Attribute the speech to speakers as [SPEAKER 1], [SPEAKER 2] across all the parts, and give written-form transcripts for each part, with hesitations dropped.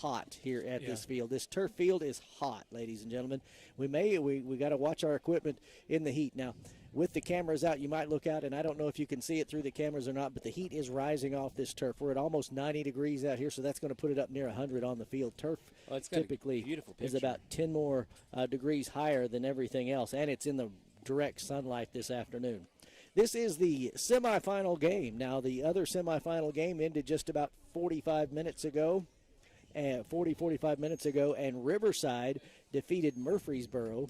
[SPEAKER 1] hot here at this field. This turf field is hot, ladies and gentlemen. We got to watch our equipment in the heat. Now, with the cameras out, you might look out, and I don't know if you can see it through the cameras or not, but the heat is rising off this turf. We're at almost 90 degrees out here, so that's going to put it up near 100 on the field. Turf typically is about 10 more degrees higher than everything else, and it's in the direct sunlight this afternoon. This is the semifinal game. Now, the other semifinal game ended just about 45 minutes ago, and Riverside defeated Murfreesboro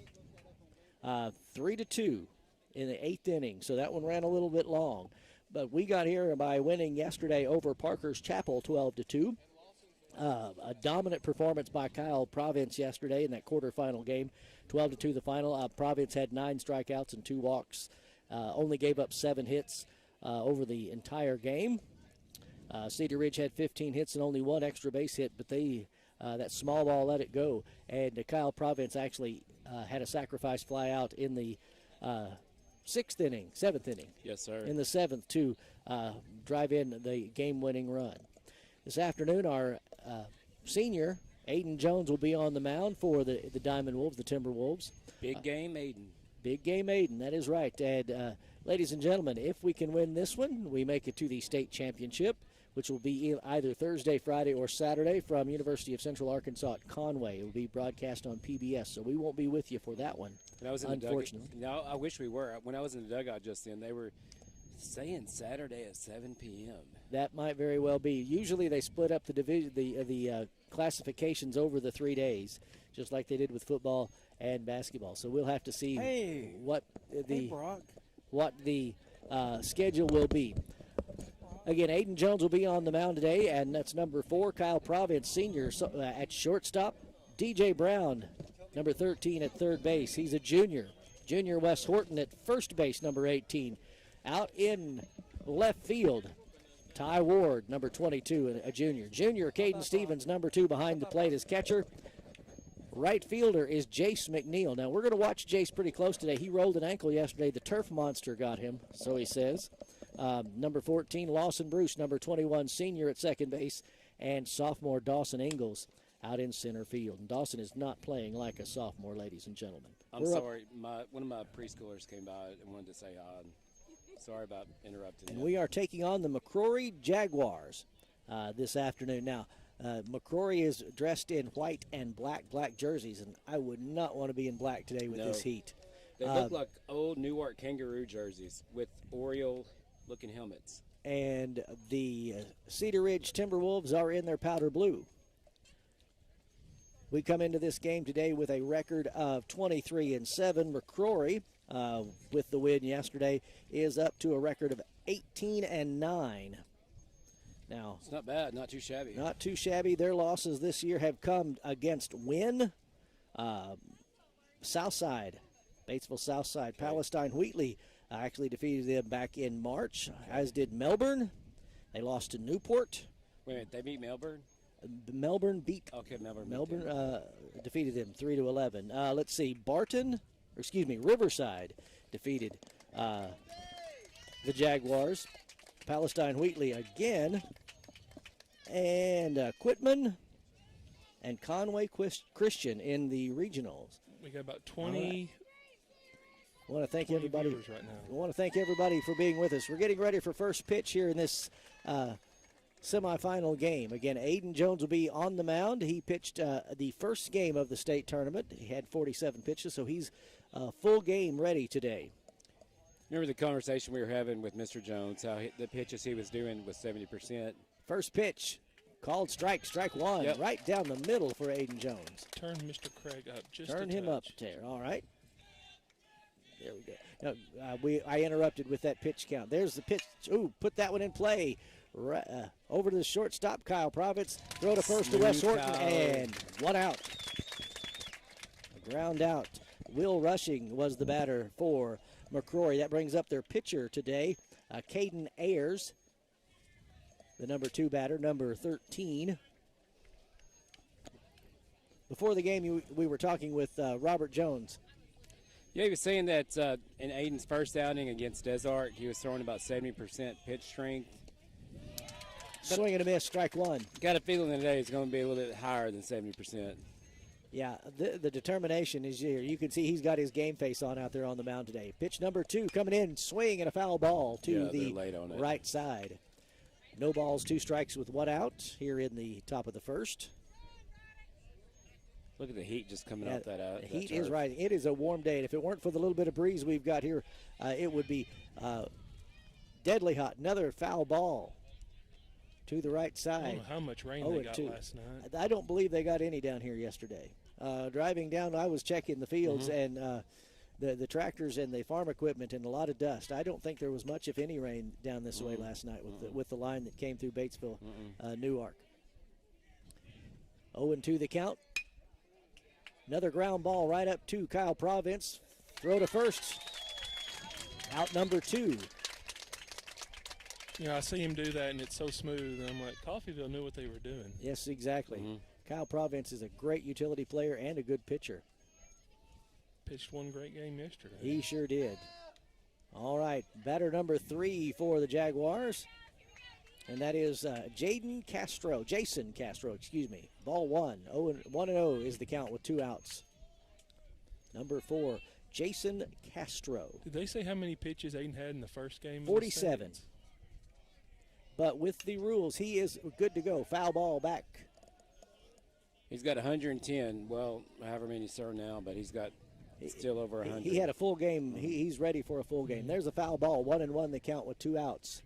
[SPEAKER 1] 3-2 in the 8th inning. So that one ran a little bit long. But we got here by winning yesterday over Parker's Chapel 12-2. A dominant performance by Kyle Province yesterday in that quarterfinal game, 12-2 the final. Province had 9 strikeouts and 2 walks. Only gave up 7 hits over the entire game. Cedar Ridge had 15 hits and only 1 extra base hit, but that small ball let it go. And Kyle Province actually had a sacrifice fly out in the 7th inning.
[SPEAKER 2] Yes, sir. In
[SPEAKER 1] the 7th to drive in the game-winning run. This afternoon, our senior, Aiden Jones, will be on the mound for the Diamond Wolves, the Timber Wolves.
[SPEAKER 2] Big game, Aiden.
[SPEAKER 1] Big game, Aiden. That is right. And, ladies and gentlemen, if we can win this one, we make it to the state championship, which will be either Thursday, Friday, or Saturday from University of Central Arkansas at Conway. It will be broadcast on PBS, so we won't be with you for that one, unfortunately.
[SPEAKER 2] No, I wish we were. When I was in the dugout just then, they were saying Saturday at 7 p.m.
[SPEAKER 1] That might very well be. Usually they split up the division, the classifications over the 3 days, just like they did with football and basketball. So we'll have to see what the schedule will be. Again, Aiden Jones will be on the mound today, and that's number 4, Kyle Province, senior, at shortstop. DJ Brown, number 13, at third base. He's a junior. Junior Wes Horton at first base, number 18. Out in left field, Ty Ward, number 22, a junior. Junior Caden Stevens, number 2, behind the plate as catcher. Right fielder is Jace McNeil. Now, we're going to watch Jace pretty close today. He rolled an ankle yesterday. The turf monster got him, so he says. Number 14, Lawson Bruce, number 21, senior at second base, and sophomore Dawson Ingalls out in center field. And Dawson is not playing like a sophomore, ladies and gentlemen.
[SPEAKER 2] I'm sorry. One of my preschoolers came by and wanted to say hi. Sorry about interrupting.
[SPEAKER 1] And we are taking on the McCrory Jaguars this afternoon. Now, McCrory is dressed in white and black jerseys, and I would not want to be in black today with this heat.
[SPEAKER 2] They look like old Newark Kangaroo jerseys with Oriole-looking helmets.
[SPEAKER 1] And the Cedar Ridge Timberwolves are in their powder blue. We come into this game today with a record of 23-7. McCrory, with the win yesterday, is up to a record of 18-9. Now,
[SPEAKER 2] it's not bad, not too shabby.
[SPEAKER 1] Not too shabby. Their losses this year have come against Wynn, Southside, Batesville Southside. Okay. Palestine Wheatley actually defeated them back in March, as did Melbourne. They lost to Newport.
[SPEAKER 2] Wait, they beat Melbourne?
[SPEAKER 1] Melbourne beat.
[SPEAKER 2] Okay,
[SPEAKER 1] Melbourne defeated them 3-11. Let's see, Riverside defeated the Jaguars. Palestine Wheatley again, and Quitman and Conway Christian in the regionals.
[SPEAKER 3] We got about 20.
[SPEAKER 1] I want to thank everybody
[SPEAKER 3] right now.
[SPEAKER 1] I want to thank everybody for being with us. We're getting ready for first pitch here in this semifinal game. Again, Aiden Jones will be on the mound. He pitched the first game of the state tournament. He had 47 pitches, so he's full game ready today.
[SPEAKER 2] Remember the conversation we were having with Mr. Jones, how the pitches he was doing was 70%.
[SPEAKER 1] First pitch, called strike one, right down the middle for Aiden Jones.
[SPEAKER 3] Turn Mr. Craig up just
[SPEAKER 1] Turn him up there, all right. There we go. No, I interrupted with that pitch count. There's the pitch. Ooh, put that one in play. Over to the shortstop, Kyle Province. Throw to first to Wes Horton, and 1 out. A ground out. Will Rushing was the batter for McCrory. That brings up their pitcher today, Caden Ayers, the number 2 batter, number 13. Before the game, we were talking with Robert Jones.
[SPEAKER 2] Yeah, he was saying that in Aiden's first outing against Des Arc, he was throwing about 70% pitch strength.
[SPEAKER 1] Swing and a miss, strike one.
[SPEAKER 2] Got a feeling today it's going to be a little bit higher than 70%.
[SPEAKER 1] Yeah, the determination is here. You can see he's got his game face on out there on the mound today. Pitch number 2 coming in, swing and a foul ball to the right side. No balls, 2 strikes with 1 out here in the top of the first.
[SPEAKER 2] Look at the heat just coming off that.
[SPEAKER 1] The heat is rising. It is a warm day, and if it weren't for the little bit of breeze we've got here, it would be deadly hot. Another foul ball to the right side.
[SPEAKER 3] I don't know how much rain they got last night.
[SPEAKER 1] I don't believe they got any down here yesterday. Driving down, I was checking the fields and the tractors and the farm equipment and a lot of dust. I don't think there was much, if any, rain down this way last night with the line that came through Batesville, Newark. 0-2 the count. Another ground ball right up to Kyle Province. Throw to first. Out number 2.
[SPEAKER 3] You know, I see him do that, and it's so smooth. And I'm like, Coffeyville knew what they were doing.
[SPEAKER 1] Yes, exactly. Kyle Province is a great utility player and a good pitcher.
[SPEAKER 3] Pitched one great game yesterday.
[SPEAKER 1] He sure did. All right, batter number 3 for the Jaguars. And that is Jason Castro, excuse me. Ball 1. 1-0 is the count with 2 outs. Number 4, Jason Castro.
[SPEAKER 3] Did they say how many pitches Aiden had in the first game?
[SPEAKER 1] 47. But with the rules, he is good to go. Foul ball back.
[SPEAKER 2] He's got 110. Well, however many serve now, but he's got still over 100.
[SPEAKER 1] He had a full game. He's ready for a full game. There's a foul ball. 1-1 the count with 2 outs.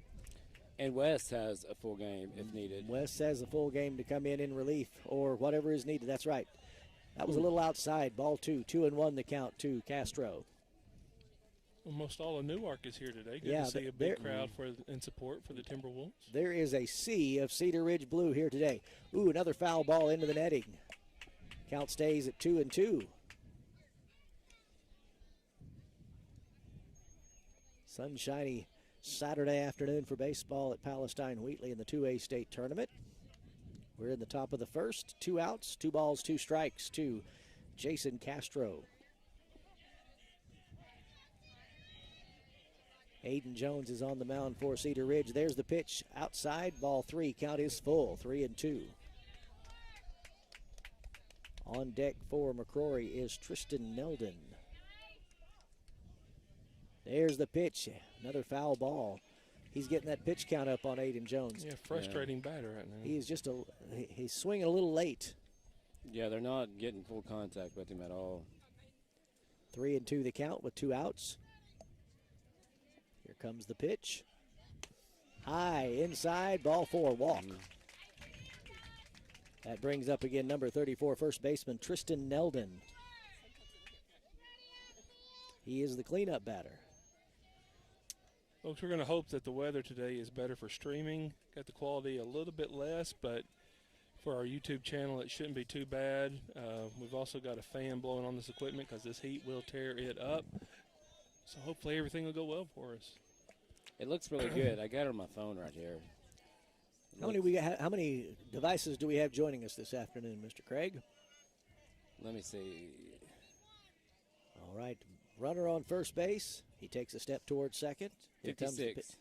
[SPEAKER 2] And West has a full game if needed.
[SPEAKER 1] West has a full game to come in relief or whatever is needed. That's right. That was a little outside. Ball 2. 2-1 the count to Castro.
[SPEAKER 3] Almost all of Newark is here today. Good to see a big crowd in support for the Timberwolves. There
[SPEAKER 1] is a sea of Cedar Ridge blue here today. Ooh, another foul ball into the netting. Count stays at 2-2. Sunshiny Saturday afternoon for baseball at Palestine Wheatley in the 2A state tournament. We're in the top of the first. 2 outs, 2 balls, 2 strikes to Jason Castro. Aiden Jones is on the mound for Cedar Ridge. There's the pitch outside. Ball 3. Count is full. 3-2. On deck for McCrory is Tristan Neldon. There's the pitch. Another foul ball. He's getting that pitch count up on Aiden Jones.
[SPEAKER 3] Yeah, frustrating batter right now.
[SPEAKER 1] He's swinging a little late.
[SPEAKER 2] Yeah, they're not getting full contact with him at all.
[SPEAKER 1] 3-2 the count with 2 outs. Here comes the pitch. High, inside, ball 4, walk. That brings up again number 34, first baseman Tristan Neldon. He is the cleanup batter.
[SPEAKER 3] Folks, we're going to hope that the weather today is better for streaming. Got the quality a little bit less, but for our YouTube channel, it shouldn't be too bad. We've also got a fan blowing on this equipment because this heat will tear it up. So hopefully everything will go well for us.
[SPEAKER 2] It looks really good. I got it on my phone right here.
[SPEAKER 1] How many devices do we have joining us this afternoon, Mr. Craig?
[SPEAKER 2] Let me see.
[SPEAKER 1] All right, runner on first base. He takes a step towards second.
[SPEAKER 2] 56.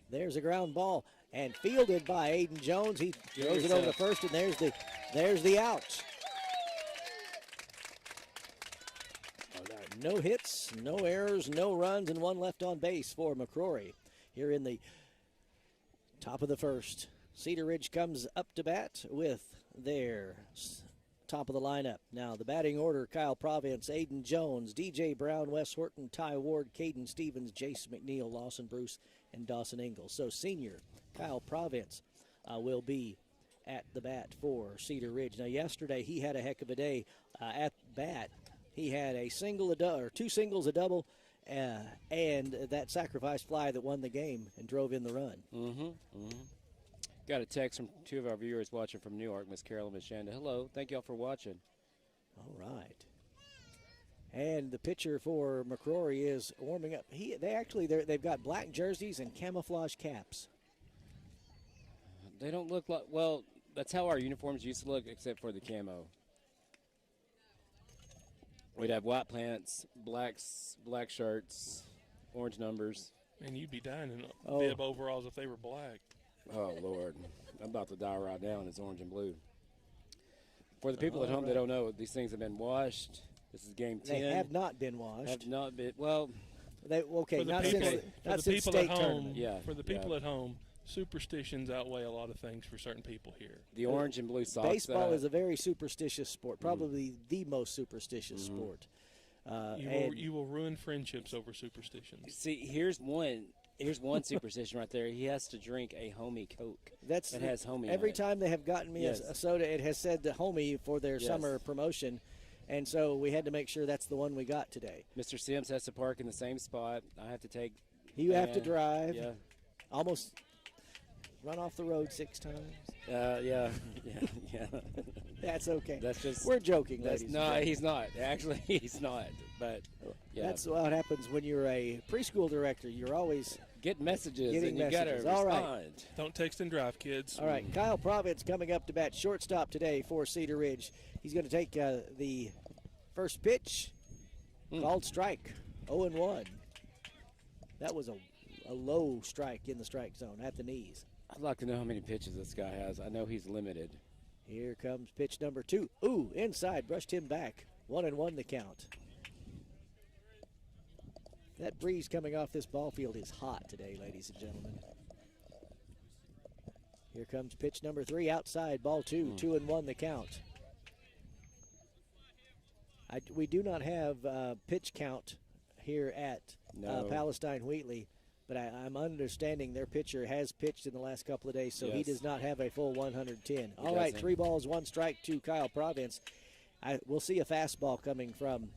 [SPEAKER 1] There's a ground ball and fielded by Aiden Jones. He throws it over to first, and there's the out. No hits, no errors, no runs, and 1 left on base for McCrory here in the top of the first. Cedar Ridge comes up to bat with their top of the lineup. Now the batting order: Kyle Province, Aiden Jones, DJ Brown, Wes Horton, Ty Ward, Caden Stevens, Jason McNeil, Lawson Bruce, and Dawson Ingalls. So senior Kyle Province will be at the bat for Cedar Ridge. Now yesterday he had a heck of a day at bat. He had a single, or 2 singles, a double, and that sacrifice fly that won the game and drove in the run.
[SPEAKER 2] Got a text from 2 of our viewers watching from Newark, Miss Carol and Miss Shanda. Hello, thank y'all for watching.
[SPEAKER 1] All right. And the pitcher for McCrory is warming up. They've got black jerseys and camouflage caps.
[SPEAKER 2] They don't look like, well, that's how our uniforms used to look, except for the camo. We'd have white pants, black shirts, orange numbers.
[SPEAKER 3] Man, you'd be dying in bib overalls if they were black.
[SPEAKER 2] Oh, Lord. I'm about to die right now, and it's orange and blue. For the people at home that don't know, these things have been washed. This is game 10.
[SPEAKER 1] They have not been washed.
[SPEAKER 2] Have not been, well.
[SPEAKER 1] Okay, not since
[SPEAKER 3] people
[SPEAKER 1] state
[SPEAKER 3] at home,
[SPEAKER 1] tournament.
[SPEAKER 2] Yeah.
[SPEAKER 3] For the people at home, superstitions outweigh a lot of things for certain people here.
[SPEAKER 2] The orange and blue socks.
[SPEAKER 1] Baseball is a very superstitious sport, probably the most superstitious sport.
[SPEAKER 3] You will ruin friendships over superstitions.
[SPEAKER 2] See, here's one superstition right there. He has to drink a homie Coke. It has homie.
[SPEAKER 1] Every
[SPEAKER 2] in it.
[SPEAKER 1] time they have gotten me a soda, it has said the homie for their summer promotion, and so we had to make sure that's the one we got today.
[SPEAKER 2] Mr. Sims has to park in the same spot. I have to take.
[SPEAKER 1] You have to drive.
[SPEAKER 2] Yeah.
[SPEAKER 1] Almost run off the road 6 times.
[SPEAKER 2] Yeah.
[SPEAKER 1] That's okay.
[SPEAKER 2] That's just.
[SPEAKER 1] We're joking, ladies.
[SPEAKER 2] No, he's not. Actually, he's not. But yeah.
[SPEAKER 1] That's what happens when you're a preschool director. You're always
[SPEAKER 2] getting messages,
[SPEAKER 1] getting
[SPEAKER 2] and you got to respond.
[SPEAKER 1] All right.
[SPEAKER 3] Don't text and drive, kids.
[SPEAKER 1] All right, Kyle Providence coming up to bat shortstop today for Cedar Ridge. He's going to take the first pitch, called strike, 0-1. That was a low strike in the strike zone at the knees.
[SPEAKER 2] I'd like to know how many pitches this guy has. I know he's limited.
[SPEAKER 1] Here comes pitch number 2. Ooh, inside, brushed him back. 1-1 the count. That breeze coming off this ball field is hot today, ladies and gentlemen. Here comes pitch number 3, outside, ball 2, 2-1 the count. We do not have pitch count here at Palestine Wheatley, but I'm understanding their pitcher has pitched in the last couple of days, so he does not have a full 110. All right, 3 balls, 1 strike to Kyle Providence. We'll see a fastball coming from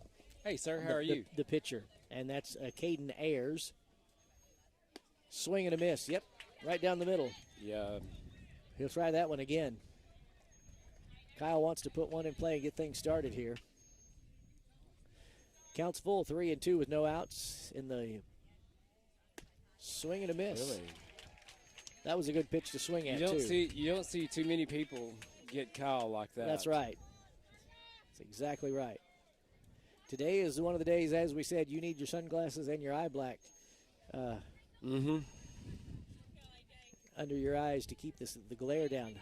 [SPEAKER 2] Hey, sir, how are you?
[SPEAKER 1] The pitcher, and that's Caden Ayers. Swing and a miss. Yep, right down the middle.
[SPEAKER 2] Yeah.
[SPEAKER 1] He'll try that one again. Kyle wants to put one in play and get things started here. Counts full, 3-2 with no outs in the swing and a miss.
[SPEAKER 2] Really?
[SPEAKER 1] That was a good pitch to swing at,
[SPEAKER 2] You don't see too many people get Kyle like that.
[SPEAKER 1] That's right. That's exactly right. Today is one of the days, as we said, you need your sunglasses and your eye black under your eyes to keep the glare down.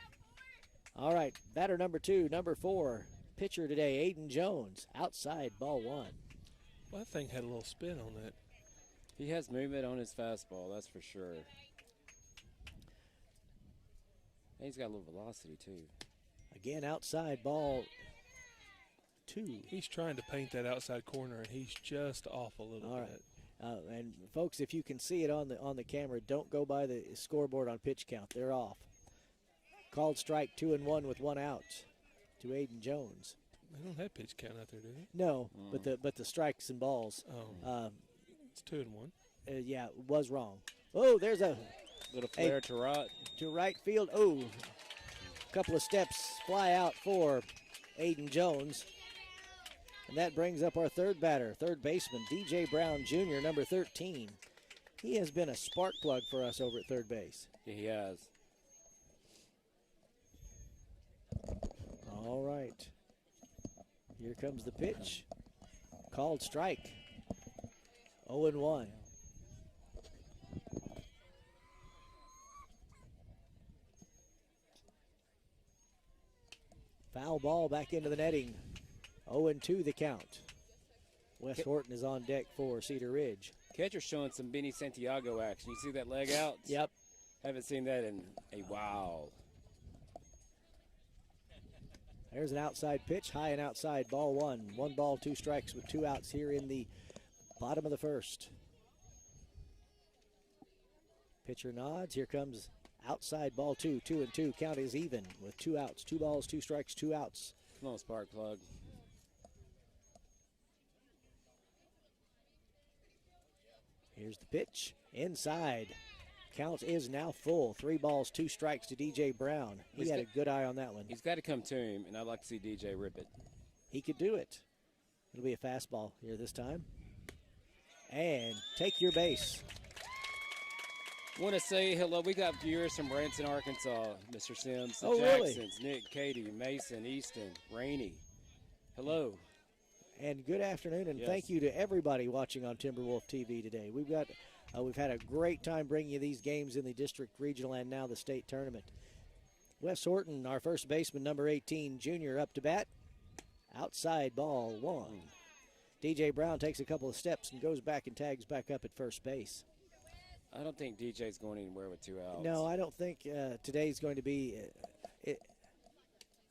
[SPEAKER 1] All right, batter number 2, number 4, pitcher today, Aiden Jones, outside, ball 1.
[SPEAKER 3] Well, that thing had a little spin on that.
[SPEAKER 2] He has movement on his fastball, that's for sure. And he's got a little velocity, too.
[SPEAKER 1] Again, outside, ball 2.
[SPEAKER 3] He's trying to paint that outside corner, and he's just off a little
[SPEAKER 1] All
[SPEAKER 3] bit.
[SPEAKER 1] Right. And folks, if you can see it on the camera, don't go by the scoreboard on pitch count. They're off. Called strike, 2-1 with 1 out to Aiden Jones.
[SPEAKER 3] They don't have pitch count out there, do they?
[SPEAKER 1] No, but the strikes and balls.
[SPEAKER 3] Oh, it's 2-1.
[SPEAKER 1] Yeah, was wrong. Oh, there's a
[SPEAKER 2] little flare to
[SPEAKER 1] right field. Oh, a couple of steps fly out for Aiden Jones. And that brings up our third batter, third baseman, DJ Brown Jr., number 13. He has been a spark plug for us over at third base.
[SPEAKER 2] Yeah, he has.
[SPEAKER 1] All right. Here comes the pitch. Called strike. 0-1. Foul ball back into the netting. 0-2 the count. Wes Horton is on deck for Cedar Ridge.
[SPEAKER 2] Catcher's showing some Benny Santiago action. You see that leg out?
[SPEAKER 1] Yep.
[SPEAKER 2] Haven't seen that in a while.
[SPEAKER 1] There's an outside pitch, high and outside, ball 1. 1 ball, 2 strikes with 2 outs here in the bottom of the first. Pitcher nods. Here comes outside, ball 2. 2-2. Count is even with 2 outs. 2 balls, 2 strikes, 2 outs.
[SPEAKER 2] Come on, spark plug.
[SPEAKER 1] Here's the pitch. Inside. Count is now full. 3 balls, 2 strikes to DJ Brown. He had a good eye on that one.
[SPEAKER 2] He's got to come to him, and I'd like to see DJ rip it.
[SPEAKER 1] He could do it. It'll be a fastball here this time. And take your base.
[SPEAKER 2] Want to say hello. We got viewers from Branson, Arkansas. Mr. Sims, the Jacksons,
[SPEAKER 1] really?
[SPEAKER 2] Nick, Katie, Mason, Easton, Rainey. Hello.
[SPEAKER 1] And good afternoon, and thank you to everybody watching on Timberwolf TV today. We've got We've had a great time bringing you these games in the district, regional, and now the state tournament. Wes Horton, our first baseman, number 18, junior, up to bat. Outside ball 1. DJ Brown takes a couple of steps and goes back and tags back up at first base.
[SPEAKER 2] I don't think DJ's going anywhere with 2 outs.
[SPEAKER 1] No, I don't think today's going to be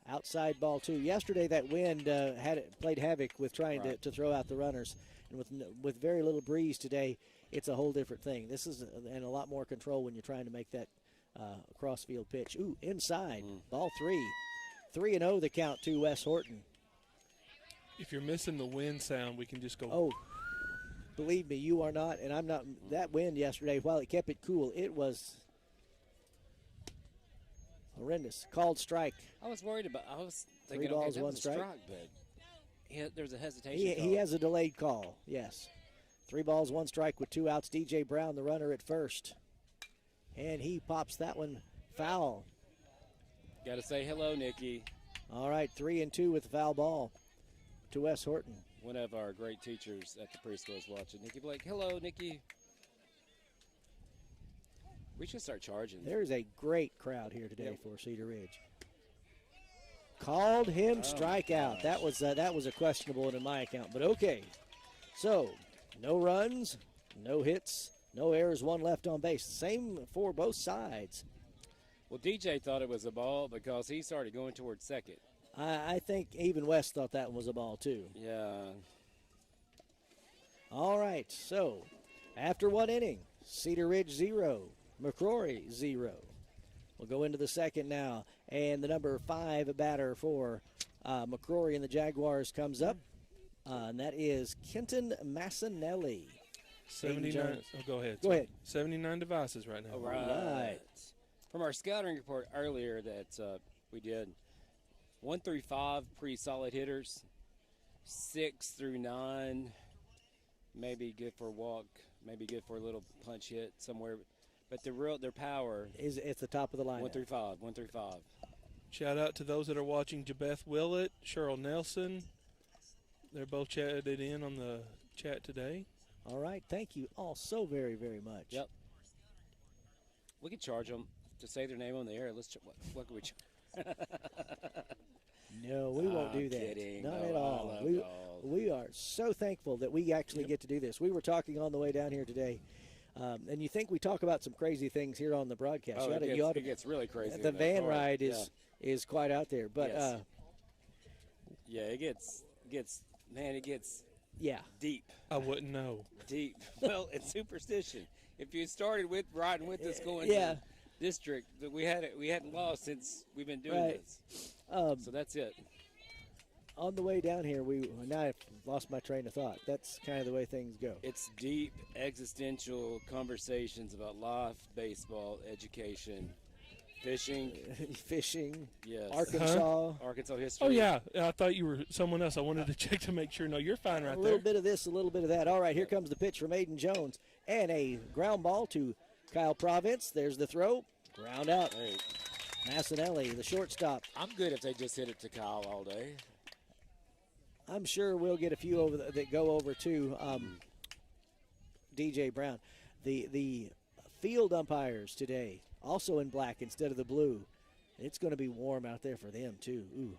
[SPEAKER 1] outside ball 2. Yesterday, that wind played havoc with trying to throw out the runners. And with very little breeze today, it's a whole different thing. This is and a lot more control when you're trying to make that cross-field pitch. Ooh, inside, ball 3. 3-0 the count to Wes Horton.
[SPEAKER 3] If you're missing the wind sound, we can just go.
[SPEAKER 1] Oh, believe me, you are not, and I'm not. That wind yesterday, while it kept it cool, it was horrendous. Called strike.
[SPEAKER 2] I was thinking,
[SPEAKER 1] 3 balls,
[SPEAKER 2] that
[SPEAKER 1] 1
[SPEAKER 2] was a
[SPEAKER 1] strike.
[SPEAKER 2] but there's a hesitation.
[SPEAKER 1] He has a delayed call, yes. 3 balls, 1 strike with 2 outs. DJ Brown, the runner at first. And he pops that one foul.
[SPEAKER 2] Got to say hello, Nikki.
[SPEAKER 1] All right, 3-2 with the foul ball to Wes Horton.
[SPEAKER 2] One of our great teachers at the preschool is watching. Nikki Blake. Hello, Nikki. We should start charging.
[SPEAKER 1] There's a great crowd here today for Cedar Ridge. Called him strikeout. That was a questionable one in my account, but okay. So, no runs, no hits, no errors, 1 left on base. Same for both sides.
[SPEAKER 2] Well, DJ thought it was a ball because he started going towards second.
[SPEAKER 1] I think even Wes thought that one was a ball, too.
[SPEAKER 2] Yeah.
[SPEAKER 1] All right, so after 1 inning, Cedar Ridge 0, McCrory 0. We'll go into the second now, and the number 5 batter for McCrory and the Jaguars comes up, and that is Kenton Massinelli.
[SPEAKER 3] 79. Oh, go ahead.
[SPEAKER 1] Go ahead.
[SPEAKER 3] 79 devices right now.
[SPEAKER 2] All right. From our scouting report earlier that we did, 1 through 5 pretty solid hitters. 6 through 9 maybe good for a walk, maybe good for a little punch hit somewhere. But their power
[SPEAKER 1] is at the top of the line.
[SPEAKER 2] 1 through 5. 1 through 5.
[SPEAKER 3] Shout out to those that are watching: Jabeth Willett, Cheryl Nelson. They're both chatted in on the chat today.
[SPEAKER 1] All right, thank you all so very, very much.
[SPEAKER 2] Yep. We could charge them to say their name on the air. What can we charge?
[SPEAKER 1] No, we won't do that.
[SPEAKER 2] Kidding.
[SPEAKER 1] Not
[SPEAKER 2] No,
[SPEAKER 1] at all. We are so thankful that we actually get to do this. We were talking on the way down here today, and you think we talk about some crazy things here on the broadcast.
[SPEAKER 2] Oh, it gets really crazy.
[SPEAKER 1] The van ride is quite out there, but
[SPEAKER 2] yes. It gets deep.
[SPEAKER 3] I wouldn't know.
[SPEAKER 2] Deep. Well, it's superstition. If you started with riding with us going to district, that we hadn't lost since we've been doing this. So that's it.
[SPEAKER 1] On the way down here, now I've lost my train of thought. That's kind of the way things go.
[SPEAKER 2] It's deep existential conversations about life, baseball, education, fishing. Yes. Arkansas history.
[SPEAKER 3] Oh, yeah. I thought you were someone else. I wanted to check to make sure. No, you're fine right there.
[SPEAKER 1] A little bit of this, a little bit of that. All right, here comes the pitch from Aiden Jones. And a ground ball to Kyle Province. There's the throw. Ground out.
[SPEAKER 2] Hey.
[SPEAKER 1] Massinelli, the shortstop.
[SPEAKER 2] I'm good if they just hit it to Kyle all day.
[SPEAKER 1] I'm sure we'll get a few over that go over to DJ Brown. The field umpires today, also in black instead of the blue. It's going to be warm out there for them, too. Ooh.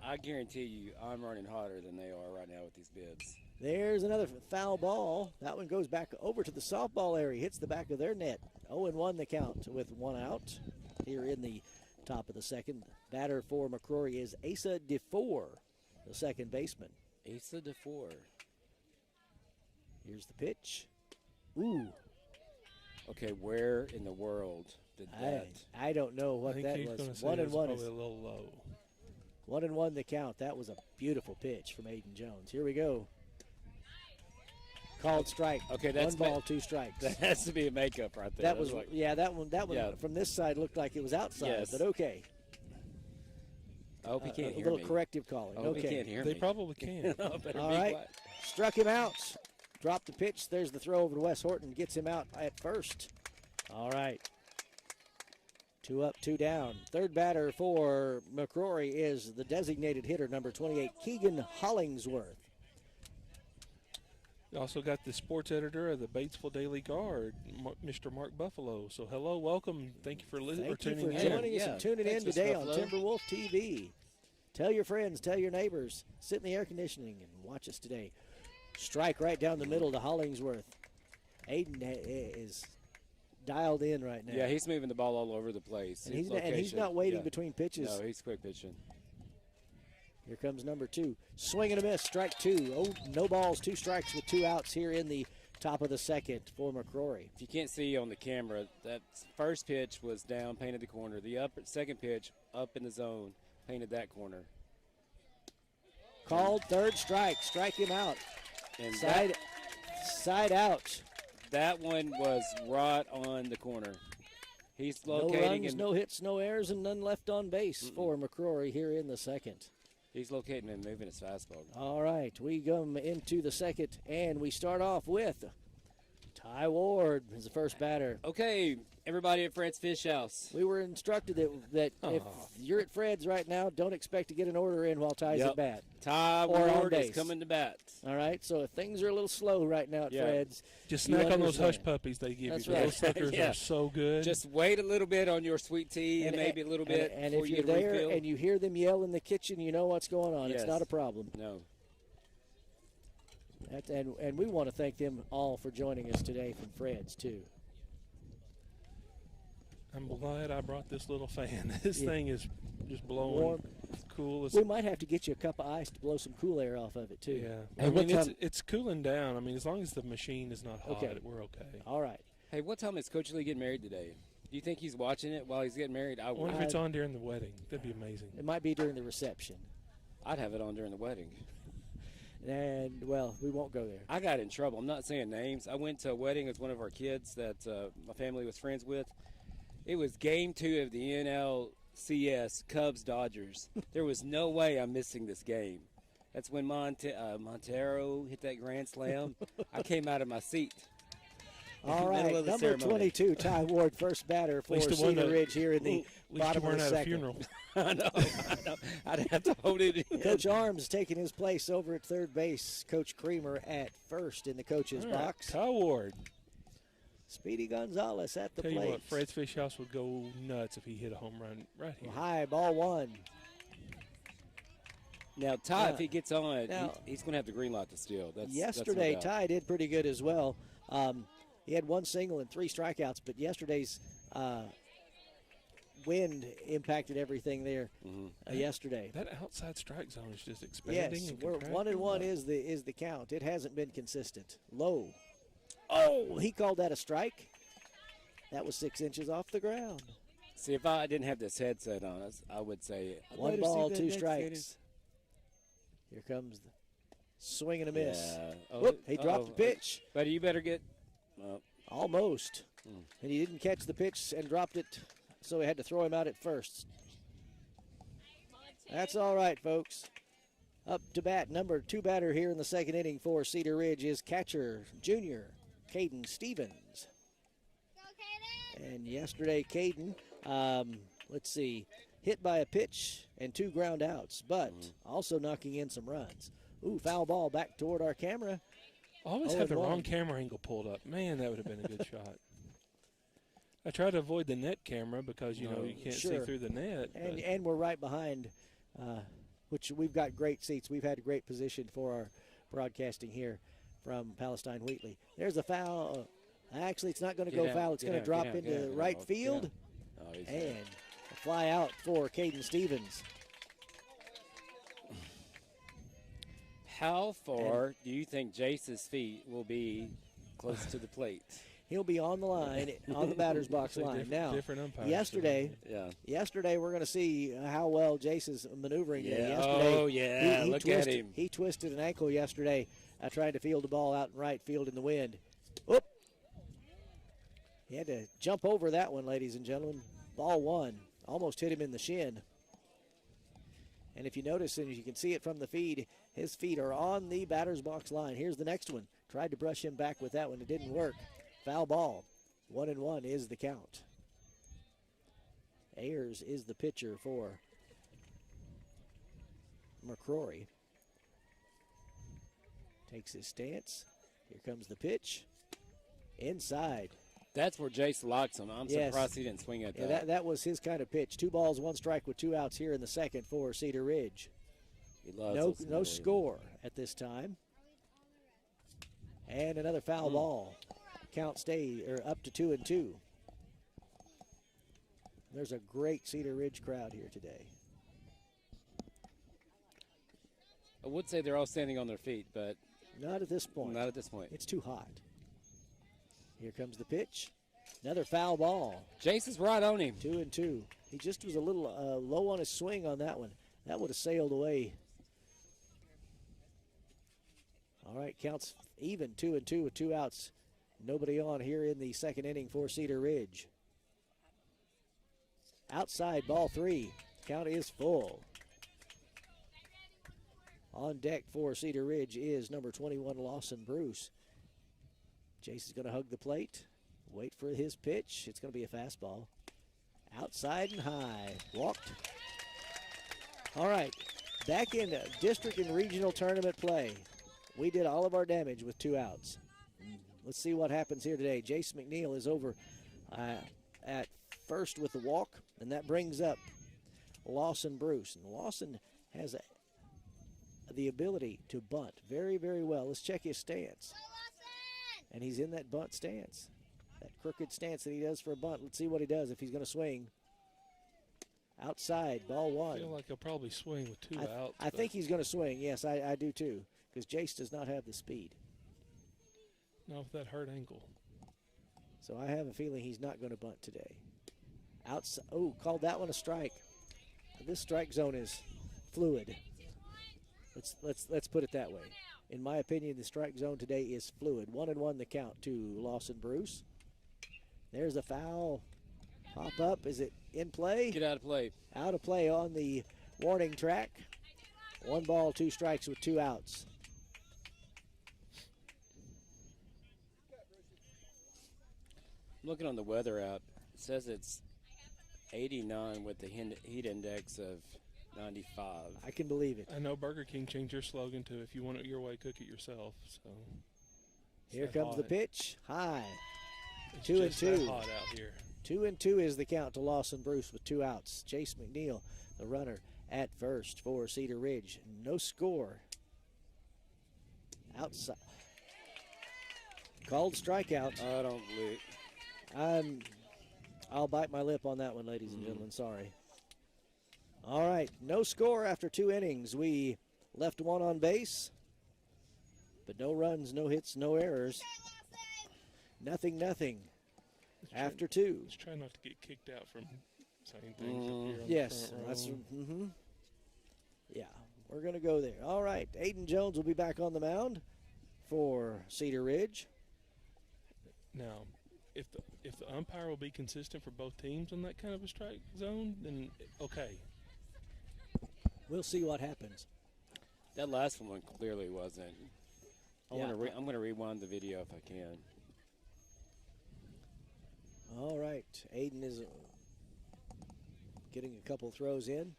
[SPEAKER 2] I guarantee you I'm running hotter than they are right now with these bids.
[SPEAKER 1] There's another foul ball. That one goes back over to the softball area. Hits the back of their net. 0-1 the count with 1 out here in the top of the second. Batter for McCrory is Asa DeFore, the second baseman.
[SPEAKER 2] Asa DeFore.
[SPEAKER 1] Here's the pitch. Ooh.
[SPEAKER 2] Okay, where in the world did that?
[SPEAKER 1] I don't know what that was. 1-1 is
[SPEAKER 3] a little low.
[SPEAKER 1] 1-1 the count. That was a beautiful pitch from Aiden Jones. Here we go. Called strike.
[SPEAKER 2] Okay, that's
[SPEAKER 1] 1 ball, 2 strikes.
[SPEAKER 2] That has to be a makeup right there.
[SPEAKER 1] That was like, that one from this side looked like it was outside, but okay.
[SPEAKER 2] I hope he can't hear
[SPEAKER 1] me. A little
[SPEAKER 2] me.
[SPEAKER 1] corrective calling.
[SPEAKER 2] I hope he can't hear me.
[SPEAKER 3] They probably can.
[SPEAKER 2] No,
[SPEAKER 1] all right.
[SPEAKER 2] Quiet.
[SPEAKER 1] Struck him out. Dropped the pitch. There's the throw over to Wes Horton. Gets him out at first. All right. 2 up, 2 down. Third batter for McCrory is the designated hitter, number 28, Keegan Hollingsworth.
[SPEAKER 3] Also got the sports editor of the Batesville Daily Guard, Mr. Mark Buffalo. So hello, welcome. Thank you for tuning in.
[SPEAKER 1] Thank you for joining us and tuning in today on Timberwolf TV. Tell your friends, tell your neighbors, sit in the air conditioning and watch us today. Strike right down the middle to Hollingsworth. Aiden is dialed in right now.
[SPEAKER 2] Yeah, he's moving the ball all over the place.
[SPEAKER 1] And he's not waiting between pitches.
[SPEAKER 2] No, he's quick pitching.
[SPEAKER 1] Here comes number 2. Swing and a miss, strike 2. Oh, no balls, 2 strikes with 2 outs here in the top of the second for McCrory.
[SPEAKER 2] If you can't see on the camera, that first pitch was down, painted the corner. The second pitch, up in the zone, painted that corner.
[SPEAKER 1] Called third strike, strike him out.
[SPEAKER 2] And
[SPEAKER 1] side out.
[SPEAKER 2] That one was right on the corner. He's locating
[SPEAKER 1] no runs,
[SPEAKER 2] him.
[SPEAKER 1] No hits, no errors, and none left on base for McCrory here in the second.
[SPEAKER 2] He's locating and moving his fastball.
[SPEAKER 1] All right, we come into the second, and we start off with Ty Ward as the first batter.
[SPEAKER 2] Okay, everybody at Fred's Fish House.
[SPEAKER 1] We were instructed that if you're at Fred's right now, don't expect to get an order in while Ty's at bat.
[SPEAKER 2] Ty Ward is coming to bat.
[SPEAKER 1] All right, so if things are a little slow right now at Fred's,
[SPEAKER 3] just snack on those hush puppies they give
[SPEAKER 1] That's
[SPEAKER 3] you.
[SPEAKER 1] Right.
[SPEAKER 3] Those suckers are so good.
[SPEAKER 2] Just wait a little bit on your sweet tea and maybe a little bit
[SPEAKER 1] and
[SPEAKER 2] before
[SPEAKER 1] if
[SPEAKER 2] you
[SPEAKER 1] you're
[SPEAKER 2] get a
[SPEAKER 1] there
[SPEAKER 2] refill.
[SPEAKER 1] and you hear them yell in the kitchen, you know what's going on.
[SPEAKER 2] Yes.
[SPEAKER 1] It's not a problem.
[SPEAKER 2] No.
[SPEAKER 1] And we want to thank them all for joining us today from Fred's, too.
[SPEAKER 3] I'm glad I brought this little fan. This thing is just blowing
[SPEAKER 1] warm.
[SPEAKER 3] Cool.
[SPEAKER 1] We might have to get you a cup of ice to blow some cool air off of it, too.
[SPEAKER 3] Yeah. I mean, it's cooling down. I mean, as long as the machine is not hot, we're okay.
[SPEAKER 1] All right.
[SPEAKER 2] Hey, what time is Coach Lee getting married today? Do you think he's watching it while he's getting married? I
[SPEAKER 3] wonder if it's on during the wedding. That'd be amazing.
[SPEAKER 1] It might be during the reception.
[SPEAKER 2] I'd have it on during the wedding.
[SPEAKER 1] And, well, we won't go there.
[SPEAKER 2] I got in trouble. I'm not saying names. I went to a wedding with one of our kids that my family was friends with. It was game 2 of the NLCS Cubs-Dodgers. There was no way I'm missing this game. That's when Montero hit that grand slam. I came out of my seat.
[SPEAKER 1] All right, number 22, Ty Ward, first batter for Cedar Ridge here in the bottom of the second.
[SPEAKER 2] I know. I'd have to hold it in.
[SPEAKER 1] Coach Arms taking his place over at third base. Coach Creamer at first in the coach's box.
[SPEAKER 3] Ty Ward.
[SPEAKER 1] Speedy Gonzalez at the plate.
[SPEAKER 3] Tell you what, Fred's Fish House would go nuts if he hit a home run right here.
[SPEAKER 1] High, ball 1.
[SPEAKER 2] Now, Ty, if he gets on it, he's going to have the green light to steal.
[SPEAKER 1] Yesterday, Ty did pretty good as well. He had 1 single and 3 strikeouts, but yesterday's wind impacted everything there yesterday.
[SPEAKER 3] That outside strike zone is just expanding.
[SPEAKER 1] Yes,
[SPEAKER 3] and
[SPEAKER 1] we're
[SPEAKER 3] contracting.
[SPEAKER 1] 1-1 is the count. It hasn't been consistent. Low. Oh, he called that a strike. That was 6 inches off the ground.
[SPEAKER 2] See, if I didn't have this headset on, I would say
[SPEAKER 1] 1 ball, 2 strikes. Here comes the swing and a miss.
[SPEAKER 2] Yeah.
[SPEAKER 1] Whoop, he dropped the pitch.
[SPEAKER 2] But you better get
[SPEAKER 1] almost. And he didn't catch the pitch and dropped it, so he had to throw him out at first. That's all right, folks. Up to bat, number 2 batter here in the second inning for Cedar Ridge is catcher, junior, Caden Stevens. And yesterday, Caden, let's see, hit by a pitch and 2 ground outs, but also knocking in some runs. Ooh, foul ball back toward our camera.
[SPEAKER 3] Always have the wrong camera angle pulled up. Man, that would have been a good shot. I try to avoid the net camera because, you can't see through the net.
[SPEAKER 1] And we're right behind, which we've got great seats. We've had a great position for our broadcasting here from Palestine Wheatley. There's a foul. Actually, it's not going to go foul. It's going to drop into right field. And a fly out for Caden Stevens.
[SPEAKER 2] How far do you think Jace's feet will be close to the plate?
[SPEAKER 1] He'll be on the line, on the batter's box line. Now, yesterday we're going to see how well Jace is maneuvering. Yesterday,
[SPEAKER 2] look at him.
[SPEAKER 1] He twisted an ankle yesterday trying to field the ball out in right field in the wind. Whoop. He had to jump over that one, ladies and gentlemen. Ball 1. Almost hit him in the shin. And if you notice, and you can see it from the feed, his feet are on the batter's box line. Here's the next one. Tried to brush him back with that one. It didn't work. Foul ball. 1-1 is the count. Ayers is the pitcher for McCrory. Takes his stance. Here comes the pitch. Inside.
[SPEAKER 2] That's where Jace likes him. I'm surprised he didn't swing at that.
[SPEAKER 1] Yeah, that was his kind of pitch. 2 balls, 1 strike with 2 outs here in the second for Cedar Ridge.
[SPEAKER 2] He loves
[SPEAKER 1] No score at this time. And another foul ball. Count up to 2-2. There's a great Cedar Ridge crowd here today.
[SPEAKER 2] I would say they're all standing on their feet, but
[SPEAKER 1] not at this point.
[SPEAKER 2] Not at this point.
[SPEAKER 1] It's too hot. Here comes the pitch. Another foul ball.
[SPEAKER 2] Jace is right on him.
[SPEAKER 1] 2-2. He just was a little low on his swing on that one. That would have sailed away. All right, counts even 2-2 with 2 outs. Nobody on here in the second inning for Cedar Ridge. Outside, ball 3. Count is full. On deck for Cedar Ridge is number 21, Lawson Bruce. Jace is going to hug the plate. Wait for his pitch. It's going to be a fastball. Outside and high. Walked. All right. Back in district and regional tournament play. We did all of our damage with 2 outs. Let's see what happens here today. Jace McNeil is over at first with the walk, and that brings up Lawson Bruce. And Lawson has the ability to bunt very, very well. Let's check his stance. And he's in that bunt stance, that crooked stance that he does for a bunt. Let's see what he does if he's going to swing. Outside, ball 1.
[SPEAKER 3] I feel like he'll probably swing with 2 outs.
[SPEAKER 1] I think he's going to swing. Yes, I do too, because Jace does not have the speed.
[SPEAKER 3] Not with that hurt ankle.
[SPEAKER 1] So I have a feeling he's not going to bunt today. Outside, called that one a strike. This strike zone is fluid. Let's put it that way. In my opinion, the strike zone today is fluid. 1-1 the count to Lawson Bruce. There's a foul. Pop up. Is it in play?
[SPEAKER 2] Get out of play.
[SPEAKER 1] Out of play on the warning track. 1 ball, 2 strikes with 2 outs.
[SPEAKER 2] Looking on the weather app, it says it's 89 with the heat index of 95.
[SPEAKER 1] I can believe it.
[SPEAKER 3] I know Burger King changed your slogan to "If you want it your way, cook it yourself." So
[SPEAKER 1] here comes the pitch. High.
[SPEAKER 3] It's
[SPEAKER 1] 2-2.
[SPEAKER 3] hot out here.
[SPEAKER 1] 2-2 is the count to Lawson Bruce with 2 outs. Jace McNeil, the runner at first for Cedar Ridge. No score. Outside. Called strikeout.
[SPEAKER 2] I don't believe.
[SPEAKER 1] I'll bite my lip on that one, ladies and gentlemen. Sorry. All right, no score after 2 innings. We left 1 on base, but no runs, no hits, no errors. Nothing after 2.
[SPEAKER 3] Let's try not to get kicked out from saying things up here on
[SPEAKER 1] yes,
[SPEAKER 3] the front
[SPEAKER 1] that's
[SPEAKER 3] row.
[SPEAKER 1] Yeah, we're going to go there. All right, Aiden Jones will be back on the mound for Cedar Ridge.
[SPEAKER 3] Now, if the umpire will be consistent for both teams on that kind of a strike zone, then okay.
[SPEAKER 1] We'll see what happens.
[SPEAKER 2] That last one clearly wasn't. I'm going to rewind the video if I can.
[SPEAKER 1] All right, Aiden is getting a couple throws in.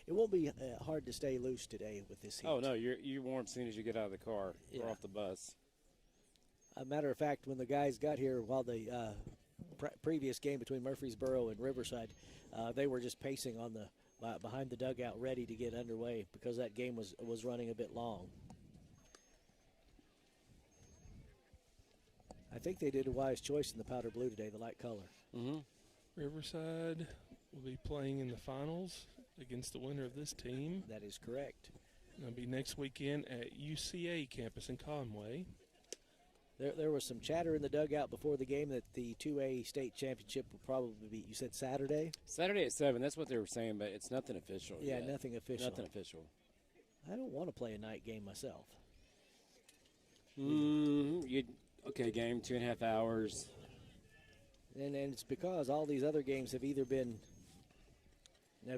[SPEAKER 1] It won't be hard to stay loose today with this heat.
[SPEAKER 2] Oh, no, you're warm as soon as you get out of the car or off the bus.
[SPEAKER 1] A matter of fact, when the guys got here while the previous game between Murfreesboro and Riverside, they were just pacing on the behind the dugout ready to get underway because that game was running a bit long. I think they did a wise choice in the powder blue today, the light color.
[SPEAKER 3] Riverside will be playing in the finals against the winner of this team.
[SPEAKER 1] That is correct.
[SPEAKER 3] It'll be next weekend at UCA campus in Conway.
[SPEAKER 1] There was some chatter in the dugout before the game that the 2A state championship will probably be, you said Saturday?
[SPEAKER 2] Saturday at 7, that's what they were saying, but it's nothing official yet.
[SPEAKER 1] Nothing official.
[SPEAKER 2] Nothing official.
[SPEAKER 1] I don't want to play a night game myself.
[SPEAKER 2] Okay, game, 2.5 hours.
[SPEAKER 1] And it's because all these other games have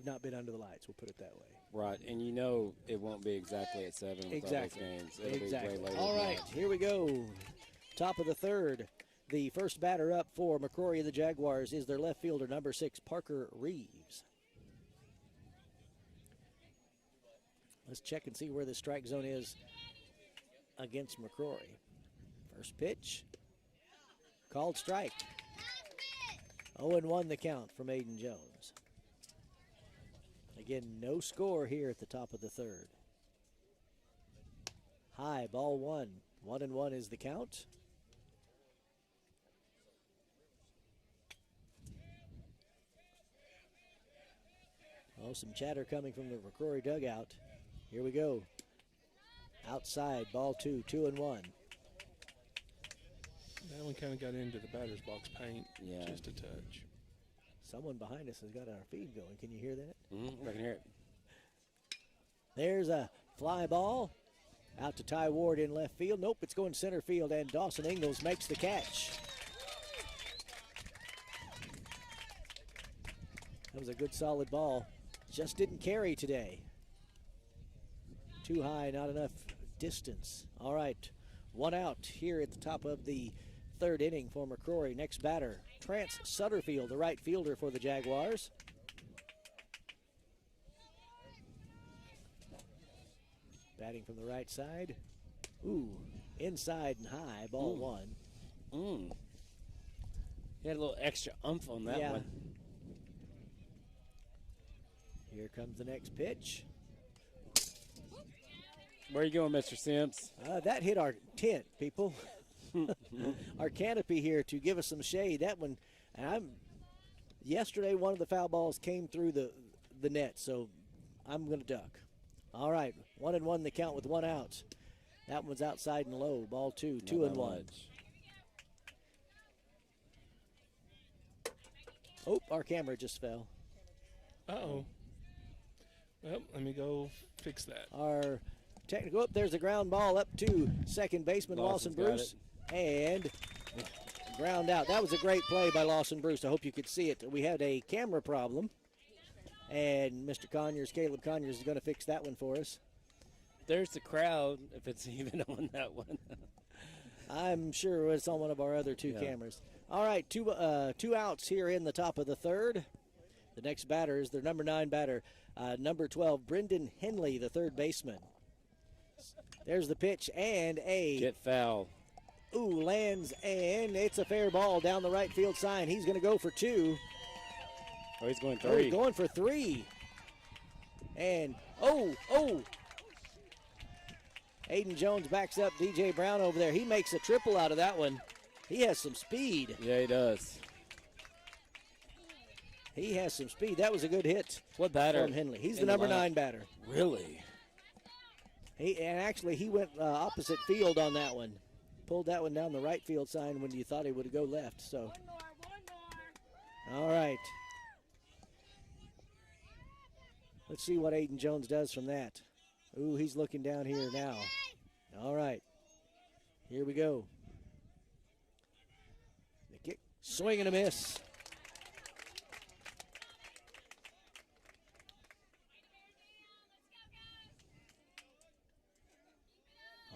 [SPEAKER 1] not been under the lights, we'll put it that way.
[SPEAKER 2] Right, and you know it won't be exactly at 7 with all those games. It'll be way later.
[SPEAKER 1] All right, here we go. Top of the third. The first batter up for McCrory of the Jaguars is their left fielder, number 6, Parker Reeves. Let's check and see where the strike zone is against McCrory. First pitch. Called strike. 0-1 the count from Aiden Jones. Again, no score here at the top of the third. High, ball one. 1-1 is the count. Oh, some chatter coming from the McCrory dugout. Here we go. Outside, ball two, 2-1.
[SPEAKER 3] That one kind of got into the batter's box paint, just a touch.
[SPEAKER 1] Someone behind us has got our feed going. Can you hear that?
[SPEAKER 2] I can hear it.
[SPEAKER 1] There's a fly ball out to Ty Ward in left field. Nope, it's going center field, and Dawson Ingalls makes the catch. That was a good, solid ball. Just didn't carry today. Too high, not enough distance. All right, one out here at the top of the third inning for McCrory. Next batter, Trance Sutterfield, the right fielder for the Jaguars. Batting from the right side. Ooh, inside and high, ball one.
[SPEAKER 2] He had a little extra oomph on that one.
[SPEAKER 1] Here comes the next pitch.
[SPEAKER 2] Where are you going, Mr. Sims?
[SPEAKER 1] That hit our tent, people. Our canopy here to give us some shade. That one, yesterday one of the foul balls came through the net, so I'm going to duck. All right, 1-1 the count with one out. That one's outside and low. Ball two, 2-1. Oh, our camera just fell.
[SPEAKER 3] Uh-oh. Well, let me go fix that.
[SPEAKER 1] Our technical, there's a ground ball up to second baseman Lawson Bruce. And ground out. That was a great play by Lawson Bruce. I hope you could see it. We had a camera problem. And Mr. Conyers, Caleb Conyers, is going to fix that one for us.
[SPEAKER 2] There's the crowd, if it's even on that one.
[SPEAKER 1] I'm sure it's on one of our other two cameras. All right, two outs here in the top of the third. The next batter is their number 9 batter, number 12, Brendan Henley, the third baseman. There's the pitch and a
[SPEAKER 2] get foul.
[SPEAKER 1] Ooh, lands, and it's a fair ball down the right field sign. He's going to go for 2.
[SPEAKER 2] Oh, he's going 3.
[SPEAKER 1] Oh, he's going for 3. And, Aiden Jones backs up DJ Brown over there. He makes a triple out of that one. He has some speed.
[SPEAKER 2] Yeah, he does.
[SPEAKER 1] He has some speed. That was a good hit.
[SPEAKER 2] What batter?
[SPEAKER 1] From Henley. He's the number 9 batter.
[SPEAKER 2] Really?
[SPEAKER 1] He went opposite field on that one. Pulled that one down the right field sign when you thought he would go left. So,
[SPEAKER 4] One more.
[SPEAKER 1] all right. Let's see what Aiden Jones does from that. Ooh, he's looking down here now. All right. Here we go. The kick, swing and a miss.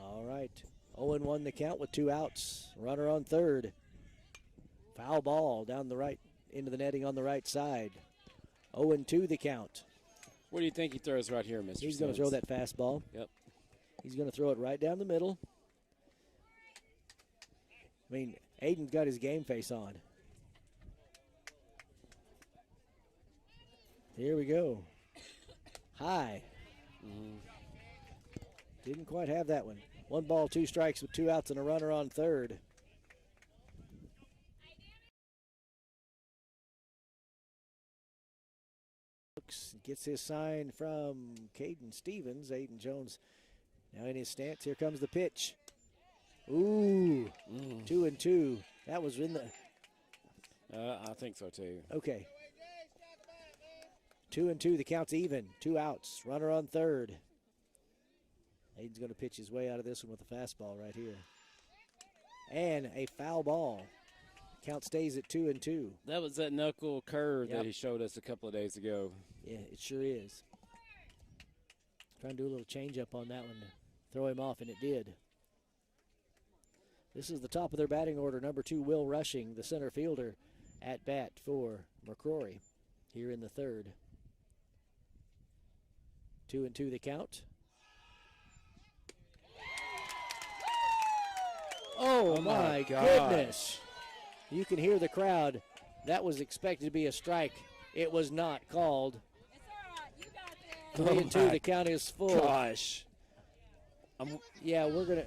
[SPEAKER 1] All right. 0-1 the count with 2 outs. Runner on third. Foul ball down the right, into the netting on the right side. 0-2 the count.
[SPEAKER 2] What do you think he throws right here, Mr.
[SPEAKER 1] He's going to throw that fastball.
[SPEAKER 2] Yep.
[SPEAKER 1] He's going to throw it right down the middle. I mean, Aiden's got his game face on. Here we go. High. Didn't quite have that one. 1 ball, 2 strikes with 2 outs and a runner on third. Gets his sign from Caden Stevens. Aiden Jones now in his stance. Here comes the pitch. Ooh, 2-2. That was in the.
[SPEAKER 2] I think so too.
[SPEAKER 1] Okay. 2-2. The count's even. 2 outs. Runner on third. Aiden's going to pitch his way out of this one with a fastball right here. And a foul ball. Count stays at 2-2.
[SPEAKER 2] That was that knuckle curve that he showed us a couple of days ago.
[SPEAKER 1] Yeah, it sure is. Trying to do a little change-up on that one to throw him off, and it did. This is the top of their batting order. Number 2, Will Rushing, the center fielder, at bat for McCrory here in the third. 2-2 the count. Oh, my goodness. You can hear the crowd. That was expected to be a strike. It was not called.
[SPEAKER 4] It's all right. You got this.
[SPEAKER 1] 3-2, the count is full.
[SPEAKER 2] Gosh.
[SPEAKER 1] Yeah, we're going to.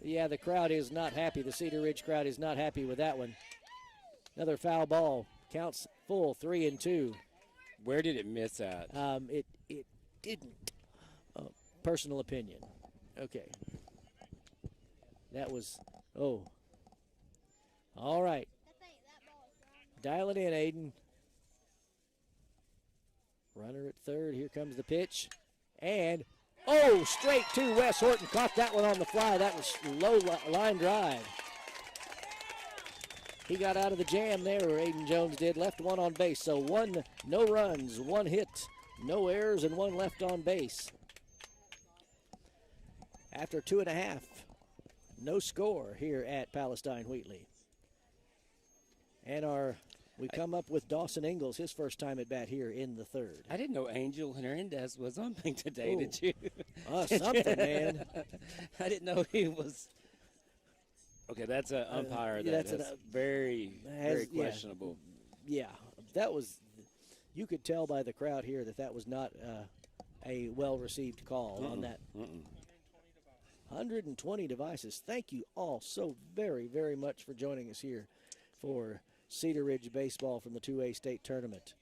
[SPEAKER 1] Yeah, the crowd is not happy. The Cedar Ridge crowd is not happy with that one. Another foul ball. Counts full, 3-2.
[SPEAKER 2] Where did it miss at?
[SPEAKER 1] It didn't. Personal opinion. Okay. That was. Oh. All right. Dial it in, Aiden. Runner at third. Here comes the pitch. And, oh, straight to Wes Horton. Caught that one on the fly. That was low line drive. He got out of the jam there, where Aiden Jones did. Left one on base. So no runs, one hit, no errors, and one left on base. After 2.5, no score here at Palestine Wheatley. And we come up with Dawson Ingalls, his first time at bat here in the third.
[SPEAKER 2] I didn't know Angel Hernandez was umping today,
[SPEAKER 1] Ooh.
[SPEAKER 2] did you?
[SPEAKER 1] Something, man.
[SPEAKER 2] I didn't know he was. Okay, that's an umpire that's very questionable.
[SPEAKER 1] Yeah, that was, you could tell by the crowd here that was not a well-received call on that. 120 devices. Thank you all so very, very much for joining us here for Cedar Ridge baseball from the 2A state tournament.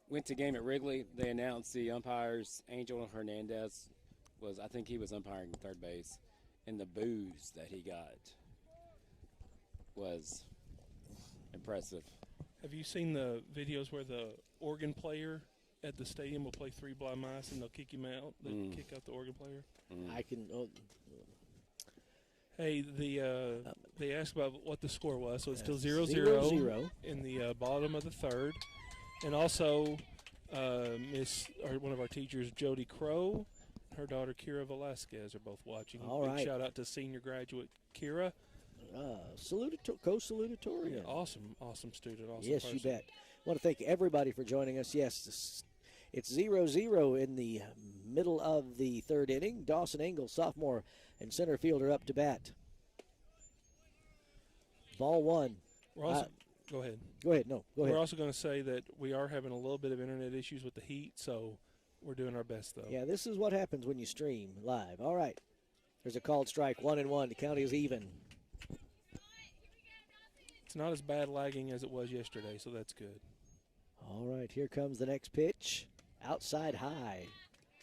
[SPEAKER 2] Went to game at Wrigley. They announced the umpires. Angel Hernandez I think he was umpiring third base, and the boos that he got was impressive.
[SPEAKER 3] Have you seen the videos where the organ player at the stadium will play three blind mice and they'll kick him out? They kick out the organ player.
[SPEAKER 1] I can.
[SPEAKER 3] Hey, they asked about what the score was, so it's still 0-0
[SPEAKER 1] 0-0
[SPEAKER 3] in the bottom of the third. And also, one of our teachers, Jody Crow, her daughter Kira Velasquez are both watching.
[SPEAKER 1] All right.
[SPEAKER 3] Big shout out to senior graduate Kira.
[SPEAKER 1] Co-salutatorian.
[SPEAKER 3] Yeah, awesome student. Awesome
[SPEAKER 1] Yes,
[SPEAKER 3] person.
[SPEAKER 1] you bet. Want to thank everybody for joining us. Yes, it's 0-0 in the middle of the third inning. Dawson Ingalls, sophomore and center fielder, up to bat. Ball one.
[SPEAKER 3] We're also, go ahead.
[SPEAKER 1] Go ahead. No, go ahead.
[SPEAKER 3] We're also going to say that we are having a little bit of internet issues with the heat, so we're doing our best, though.
[SPEAKER 1] Yeah, this is what happens when you stream live. All right. There's a called strike, 1-1. The count is even.
[SPEAKER 3] It's not as bad lagging as it was yesterday, so that's good.
[SPEAKER 1] All right, here comes the next pitch. Outside high.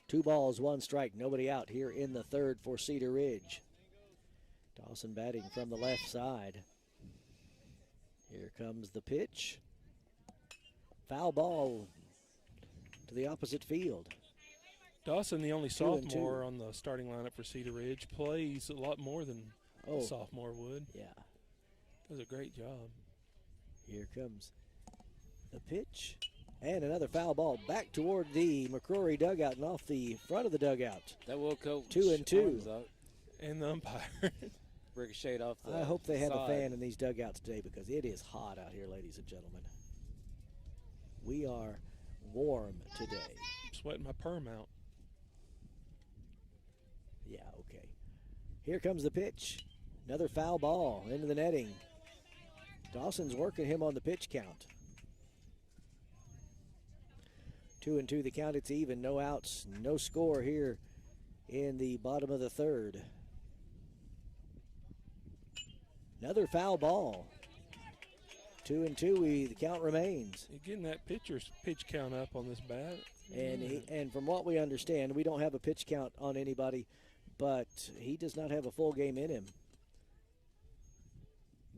[SPEAKER 1] 2 balls, 1 strike. Nobody out here in the third for Cedar Ridge. Dawson batting from the left side. Here comes the pitch. Foul ball to the opposite field.
[SPEAKER 3] Dawson, the only
[SPEAKER 1] 2-2.
[SPEAKER 3] sophomore on the starting lineup for Cedar Ridge, plays a lot more than a sophomore would.
[SPEAKER 1] Yeah.
[SPEAKER 3] Does a great job.
[SPEAKER 1] Here comes the pitch. And another foul ball back toward the McCrory dugout and off the front of the dugout.
[SPEAKER 2] That will coach
[SPEAKER 1] 2-2.
[SPEAKER 3] And the umpire.
[SPEAKER 2] Ricocheted off the
[SPEAKER 1] I hope they have a
[SPEAKER 2] side.
[SPEAKER 1] fan in these dugouts today because it is hot out here, ladies and gentlemen. We are warm today.
[SPEAKER 3] I'm sweating my perm out.
[SPEAKER 1] Yeah, okay. Here comes the pitch. Another foul ball into the netting. Dawson's working him on the pitch count. 2-2 the count. It's even. No outs, no score here in the bottom of the third. Another foul ball. 2-2. The count remains.
[SPEAKER 3] You're getting that pitcher's pitch count up on this bat.
[SPEAKER 1] And from what we understand, we don't have a pitch count on anybody, but he does not have a full game in him.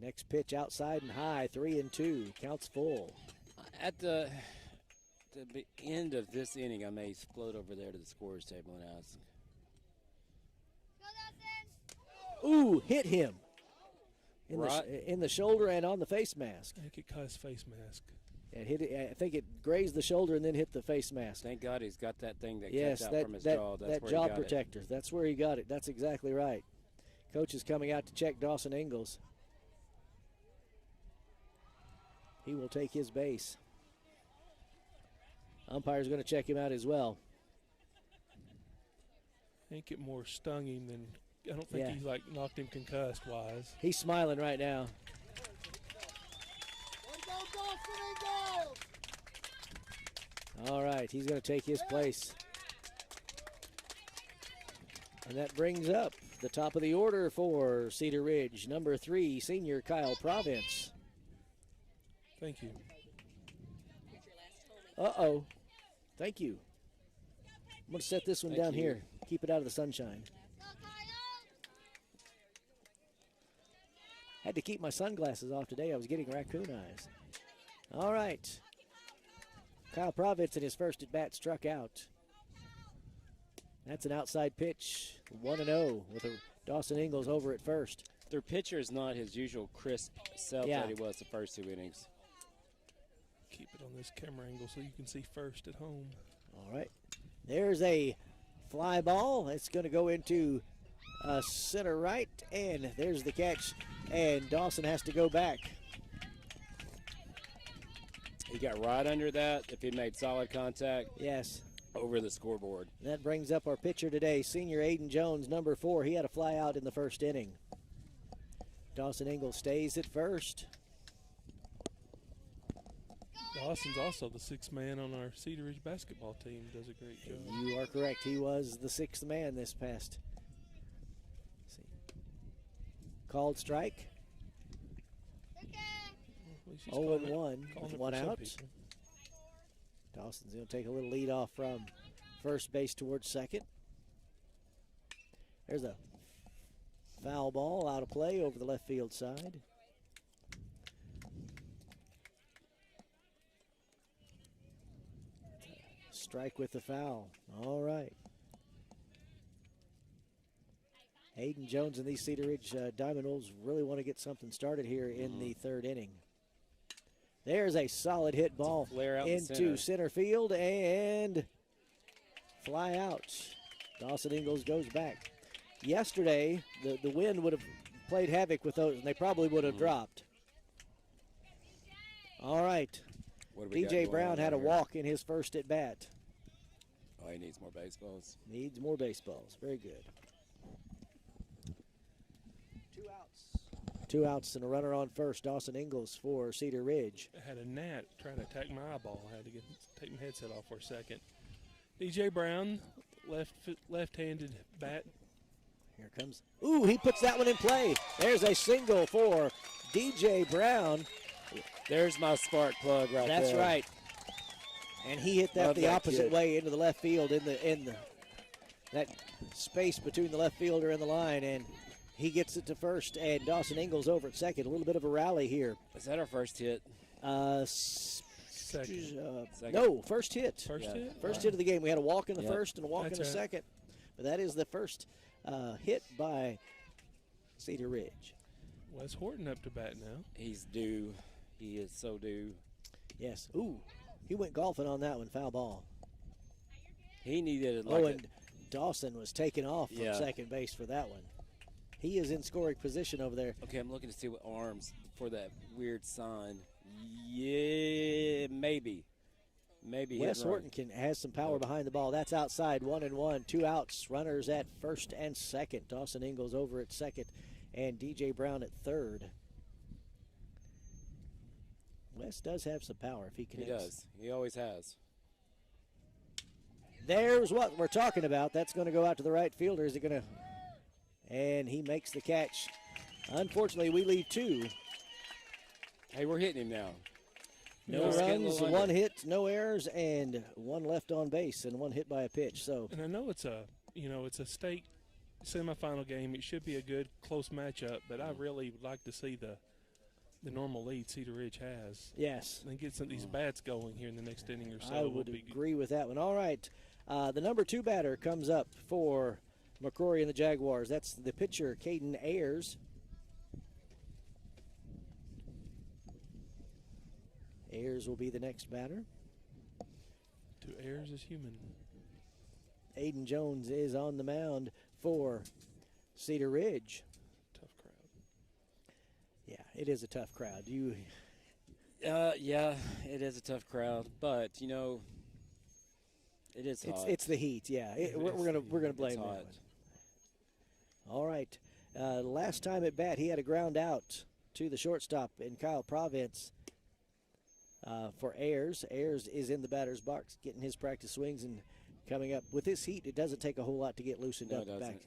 [SPEAKER 1] Next pitch outside and high, 3-2. Counts full.
[SPEAKER 2] At the end of this inning, I may float over there to the scorer's table and ask.
[SPEAKER 1] Ooh, hit him.
[SPEAKER 2] Right.
[SPEAKER 1] In the shoulder and on the face mask.
[SPEAKER 3] I think it caught his face mask.
[SPEAKER 1] And hit it, I think it grazed the shoulder and then hit the face mask.
[SPEAKER 2] Thank God he's got that thing that
[SPEAKER 1] Yes,
[SPEAKER 2] cuts out from his jaw. That's
[SPEAKER 1] that
[SPEAKER 2] where
[SPEAKER 1] jaw
[SPEAKER 2] he got
[SPEAKER 1] protector. That's where he got it. That's exactly right. Coach is coming out to check Dawson Ingalls. He will take his base. Umpire's going to check him out as well.
[SPEAKER 3] I think it more stung him than I don't think he's like knocked him concussed wise.
[SPEAKER 1] He's smiling right now. All right, he's going to take his place. And that brings up the top of the order for Cedar Ridge, number 3, senior Kyle Province.
[SPEAKER 3] Thank you.
[SPEAKER 1] Uh-oh. Thank you. I'm going to set this one down here. Keep it out of the sunshine. Had to keep my sunglasses off today. I was getting raccoon eyes. All right. Kyle Province in his first at bat struck out. That's an outside pitch, 1-0 with a Dawson Ingalls over at first.
[SPEAKER 2] Their pitcher is not his usual crisp self that he was the first 2 innings.
[SPEAKER 3] Keep it on this camera angle so you can see first at home.
[SPEAKER 1] All right. There's a fly ball. It's going to go into center right, and there's the catch, and Dawson has to go back.
[SPEAKER 2] He got right under that if he made solid contact.
[SPEAKER 1] Yes.
[SPEAKER 2] Over the scoreboard.
[SPEAKER 1] That brings up our pitcher today, senior Aiden Jones, number 4. He had a fly out in the first inning. Dawson Ingalls stays at first.
[SPEAKER 3] Dawson's also the 6th man on our Cedar Ridge basketball team. Does a great job.
[SPEAKER 1] You are correct. He was the 6th man this past. Called strike. 0-1 with 1 out. Dawson's going to take a little lead off from first base towards second. There's a foul ball out of play over the left field side. Strike with the foul. All right. Aiden Jones and these Cedar Ridge Diamond Wolves really want to get something started here in the 3rd inning. There's a solid hit ball into center field and fly out. Dawson Ingalls goes back. Yesterday, the wind would have played havoc with those, and they probably would have dropped. All right. DJ Brown had a walk in his first at bat.
[SPEAKER 2] Oh, he needs more baseballs.
[SPEAKER 1] Needs more baseballs. Very good. 2 outs and a runner on first. Dawson Ingalls for Cedar Ridge.
[SPEAKER 3] I had a gnat trying to attack my eyeball. I had to take my headset off for a second. DJ Brown, left-handed bat.
[SPEAKER 1] Here comes. Ooh, he puts that one in play. There's a single for DJ Brown.
[SPEAKER 2] There's my spark plug right there.
[SPEAKER 1] That's right. And he hit that the opposite way into the left field in that space between the left fielder and the line, and he gets it to first, and Dawson Ingalls over at second. A little bit of a rally here.
[SPEAKER 2] Is that our first hit?
[SPEAKER 3] Second.
[SPEAKER 1] No, first hit.
[SPEAKER 3] First hit?
[SPEAKER 1] First hit of the game. We had a walk in the first and a walk in the second. But that is the first hit by Cedar Ridge.
[SPEAKER 3] Wes Horton up to bat now.
[SPEAKER 2] He's due. He is so due.
[SPEAKER 1] Yes. Ooh, he went golfing on that one. Foul ball.
[SPEAKER 2] He needed
[SPEAKER 1] and Dawson was taken off from second base for that one. He is in scoring position over there.
[SPEAKER 2] Okay, I'm looking to see what arms for that weird sign. Yeah, maybe.
[SPEAKER 1] Wes Horton has some power behind the ball. That's outside, 1-1, 2 outs. Runners at first and second. Dawson Ingalls over at second, and DJ Brown at third. Wes does have some power if he connects.
[SPEAKER 2] He does. He always has.
[SPEAKER 1] There's what we're talking about. That's going to go out to the right fielder. Is it going to? And he makes the catch. Unfortunately, we leave 2.
[SPEAKER 2] Hey, we're hitting him now.
[SPEAKER 1] No runs, 1 hit, no errors, and 1 left on base, and 1 hit by a pitch. So,
[SPEAKER 3] and I know it's a state semifinal game. It should be a good close matchup, but I really would like to see the normal lead Cedar Ridge has.
[SPEAKER 1] Yes.
[SPEAKER 3] And get some of these bats going here in the next inning or so.
[SPEAKER 1] I would agree with that one. All right. The number 2 batter comes up for McCrory and the Jaguars. That's the pitcher, Caden Ayers. Ayers will be the next batter.
[SPEAKER 3] To Ayers is human.
[SPEAKER 1] Aiden Jones is on the mound for Cedar Ridge.
[SPEAKER 3] Tough crowd.
[SPEAKER 1] Yeah, it is a tough crowd.
[SPEAKER 2] Yeah, it is a tough crowd, but it is hot.
[SPEAKER 1] It's the heat. Yeah, we're gonna blame that one. All right. Last time at bat, he had a ground out to the shortstop in Kyle Province for Ayers. Ayers is in the batter's box, getting his practice swings and coming up. With this heat, it doesn't take a whole lot to get loosened up back.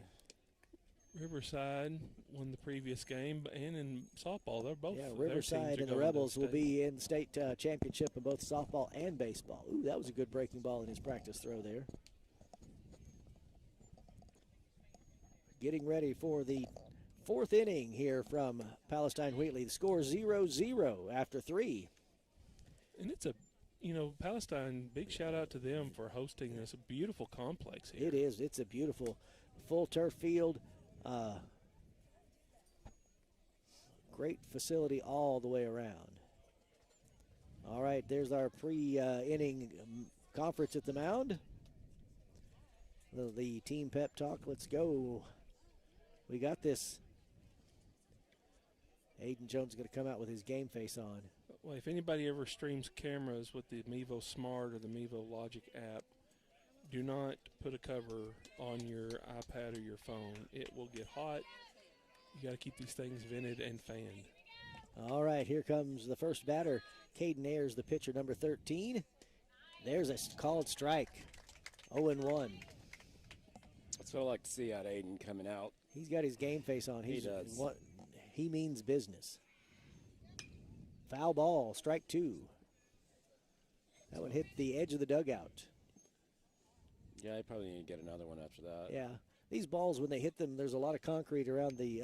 [SPEAKER 3] Riverside won the previous game, and in softball, they're both.
[SPEAKER 1] Yeah,
[SPEAKER 3] their
[SPEAKER 1] Riverside
[SPEAKER 3] teams
[SPEAKER 1] and
[SPEAKER 3] are
[SPEAKER 1] the
[SPEAKER 3] going to
[SPEAKER 1] Rebels will
[SPEAKER 3] state.
[SPEAKER 1] be in the state championship in both softball and baseball. Ooh, that was a good breaking ball in his practice throw there. Getting ready for the fourth inning here from Palestine Wheatley. The score 0-0 after 3.
[SPEAKER 3] And it's a, Palestine, big shout out to them for hosting this beautiful complex here.
[SPEAKER 1] It is. It's a beautiful full turf field. Great facility all the way around. All right, there's our pre-inning conference at the mound. The team pep talk. Let's go. We got this. Aiden Jones is going to come out with his game face on.
[SPEAKER 3] Well, if anybody ever streams cameras with the Mevo Smart or the Mevo Logic app, do not put a cover on your iPad or your phone. It will get hot. You got to keep these things vented and fanned.
[SPEAKER 1] All right, here comes the first batter. Caden Ayers, the pitcher, number 13. There's a called strike. 0-1.
[SPEAKER 2] That's what I like to see out of Aiden coming out.
[SPEAKER 1] He's got his game face on.
[SPEAKER 2] He does.
[SPEAKER 1] He means business. Foul ball, strike 2. That one hit the edge of the dugout.
[SPEAKER 2] Yeah, I probably need to get another one after that.
[SPEAKER 1] Yeah, these balls, when they hit them, there's a lot of concrete around the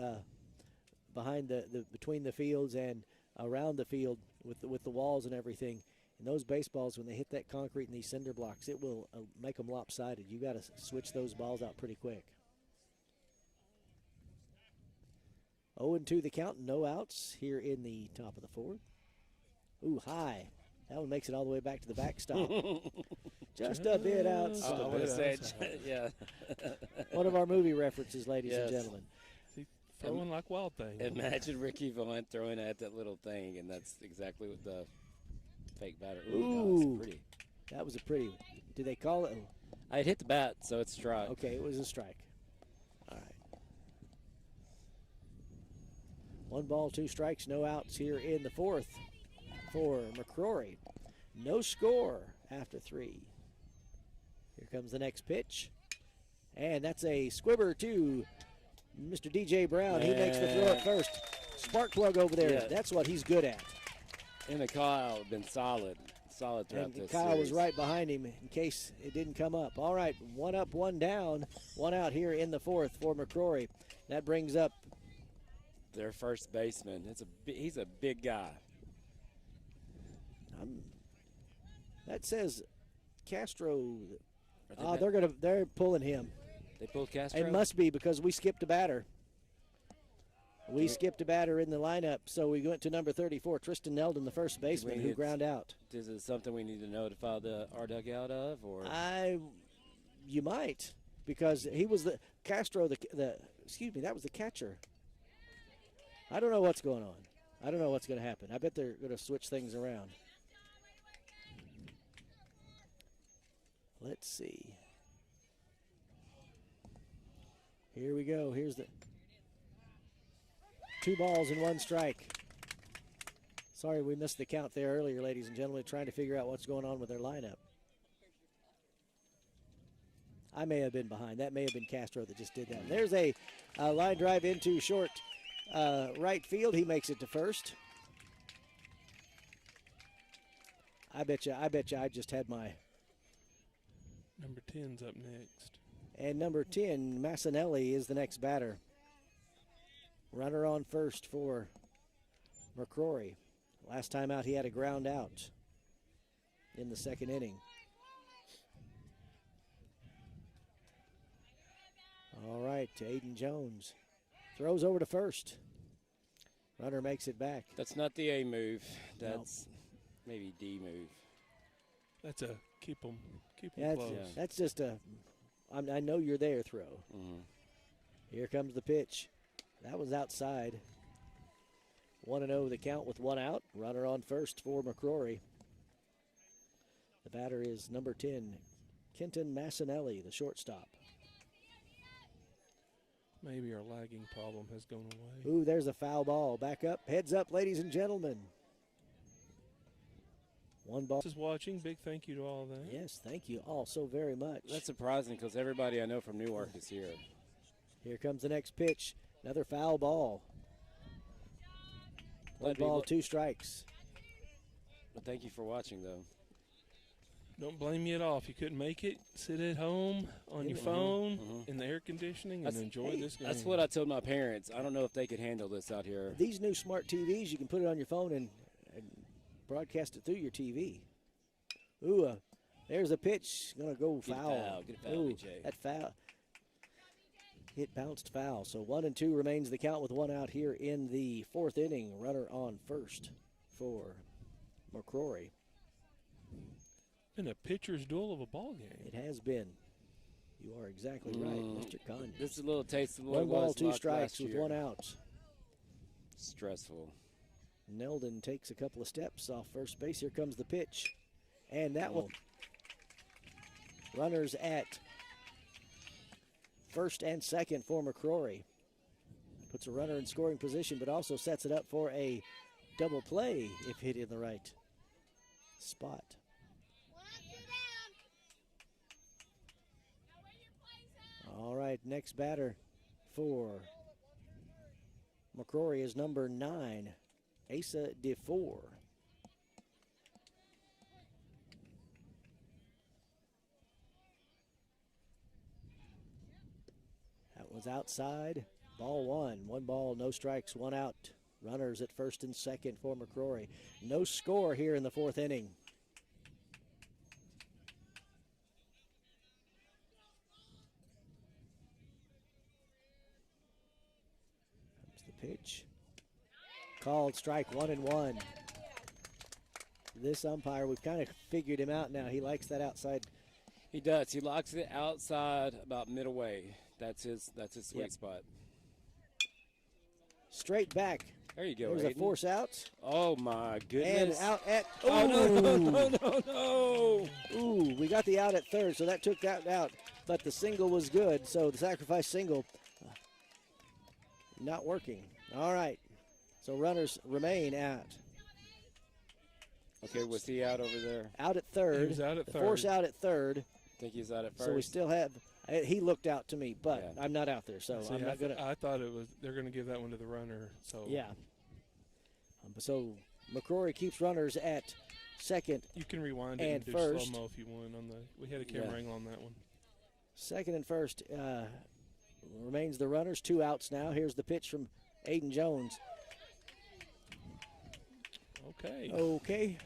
[SPEAKER 1] behind the between the fields and around the field with the walls and everything. And those baseballs, when they hit that concrete and these cinder blocks, it will make them lopsided. You got to switch those balls out pretty quick. 0-2 the count, no outs here in the top of the fourth. Ooh, high. That one makes it all the way back to the backstop. Just a bit outside.
[SPEAKER 2] I would have said, yeah.
[SPEAKER 1] One of our movie references, ladies and gentlemen.
[SPEAKER 3] See, throwing like Wild Thing.
[SPEAKER 2] Imagine Ricky Vaughn throwing at that little thing, and that's exactly what the fake batter.
[SPEAKER 1] Ooh,
[SPEAKER 2] that was pretty.
[SPEAKER 1] That was a pretty. Did they call it?
[SPEAKER 2] I hit the bat, so it's strike.
[SPEAKER 1] Okay, it was a strike. All right. 1 ball, 2 strikes, no outs here in the fourth for McCrory. No score after 3. Here comes the next pitch. And that's a squibber to Mr. DJ Brown. He makes the throw at first. Spark plug over there.
[SPEAKER 2] Yeah.
[SPEAKER 1] That's what he's good at.
[SPEAKER 2] And Kyle have been solid throughout
[SPEAKER 1] And
[SPEAKER 2] this
[SPEAKER 1] Kyle
[SPEAKER 2] series.
[SPEAKER 1] was right behind him in case it didn't come up. All right, 1 up, 1 down. 1 out here in the fourth for McCrory. That brings up
[SPEAKER 2] their first baseman. He's a big guy.
[SPEAKER 1] that says Castro.
[SPEAKER 2] Are they
[SPEAKER 1] They're pulling him.
[SPEAKER 2] They pulled Castro?
[SPEAKER 1] It must be because we skipped a batter. We skipped a batter in the lineup, so we went to number 34, Tristan Neldon, the first baseman, who ground out.
[SPEAKER 2] Is it something we need to notify our dugout of, or?
[SPEAKER 1] You might, because he was the Castro. That was the catcher. I don't know what's going on. I don't know what's going to happen. I bet they're going to switch things around. Let's see. Here we go. Here's the 2 balls and 1 strike. Sorry we missed the count there earlier, ladies and gentlemen, trying to figure out what's going on with their lineup. I may have been behind. That may have been Castro that just did that. There's a line drive into short right field. He makes it to first. I bet you I just had my...
[SPEAKER 3] Number 10's up next.
[SPEAKER 1] And number 10, Massinelli, is the next batter. Runner on first for McCrory. Last time out, he had a ground out in the second inning. All right, Aiden Jones throws over to first. Runner makes it back.
[SPEAKER 2] That's not the A move. That's maybe D move.
[SPEAKER 3] That's a keep them close.
[SPEAKER 1] That's just a I know you're there throw.
[SPEAKER 2] Mm-hmm.
[SPEAKER 1] Here comes the pitch. That was outside. 1-0 the count with 1 out. Runner on first for McCrory. The batter is number 10, Kenton Massinelli, the shortstop.
[SPEAKER 3] Maybe our lagging problem has gone away.
[SPEAKER 1] Ooh, there's a foul ball. Back up. Heads up, ladies and gentlemen. One ball.
[SPEAKER 3] This is watching. Big thank you to all of that.
[SPEAKER 1] Yes, thank you all so very much.
[SPEAKER 2] That's surprising because everybody I know from Newark is here.
[SPEAKER 1] Here comes the next pitch. Another foul ball. One ball, 2 strikes.
[SPEAKER 2] Well, thank you for watching, though.
[SPEAKER 3] Don't blame me at all. If you couldn't make it, sit at home on your phone in the air conditioning and enjoy this game.
[SPEAKER 2] That's what I told my parents. I don't know if they could handle this out here.
[SPEAKER 1] These new smart TVs, you can put it on your phone and broadcast it through your TV. Ooh, there's a pitch. Going to go foul.
[SPEAKER 2] Get a foul,
[SPEAKER 1] Ooh,
[SPEAKER 2] DJ.
[SPEAKER 1] that foul. It bounced foul. So 1-2 remains the count with 1 out here in the 4th inning. Runner on first for McCrory.
[SPEAKER 3] Been a pitcher's duel of a ball game.
[SPEAKER 1] It has been. You are exactly right, Mr. Conyers.
[SPEAKER 2] This is a little taste of what
[SPEAKER 1] 1 ball, 2
[SPEAKER 2] last
[SPEAKER 1] strikes with
[SPEAKER 2] year.
[SPEAKER 1] 1 out.
[SPEAKER 2] Stressful.
[SPEAKER 1] Neldon takes a couple of steps off first base. Here comes the pitch. And that one. Runners at first and second for McCrory. Puts a runner in scoring position, but also sets it up for a double play if hit in the right spot. All right, next batter for McCrory is number 9, Asa DeFore. That was outside. Ball 1. 1 ball, no strikes, 1 out. Runners at first and second for McCrory. No score here in the 4th inning. Pitch. Called strike 1-1. This umpire, we've kind of figured him out now. He likes that outside.
[SPEAKER 2] He does. He locks it outside about midway. That's his sweet spot.
[SPEAKER 1] Straight back.
[SPEAKER 2] There you go.
[SPEAKER 1] There's
[SPEAKER 2] Aiden.
[SPEAKER 1] a force out.
[SPEAKER 2] Oh my
[SPEAKER 1] And
[SPEAKER 2] goodness.
[SPEAKER 1] out at.
[SPEAKER 2] Oh no.
[SPEAKER 1] Ooh, we got the out at third, so that took that out. But the single was good, so the sacrifice single not working. All right. So runners remain at.
[SPEAKER 2] Okay, was he out over there?
[SPEAKER 1] Out at third.
[SPEAKER 3] He was out at
[SPEAKER 1] The
[SPEAKER 3] third.
[SPEAKER 1] force out at third.
[SPEAKER 2] I think he's out at first.
[SPEAKER 1] So we still have. He looked out to me, but
[SPEAKER 2] Yeah.
[SPEAKER 1] I'm not out there, so
[SPEAKER 3] See,
[SPEAKER 1] I'm not going to.
[SPEAKER 3] I thought it was they're going to give that one to the runner. So
[SPEAKER 1] Yeah. So McCrory keeps runners at second.
[SPEAKER 3] you can rewind it
[SPEAKER 1] And
[SPEAKER 3] and do
[SPEAKER 1] first.
[SPEAKER 3] slow mo if you want. We had a camera angle on that one.
[SPEAKER 1] Second and first remains the runners. 2 outs now. Here's the pitch from Aiden Jones.
[SPEAKER 3] Okay.
[SPEAKER 1] Okay.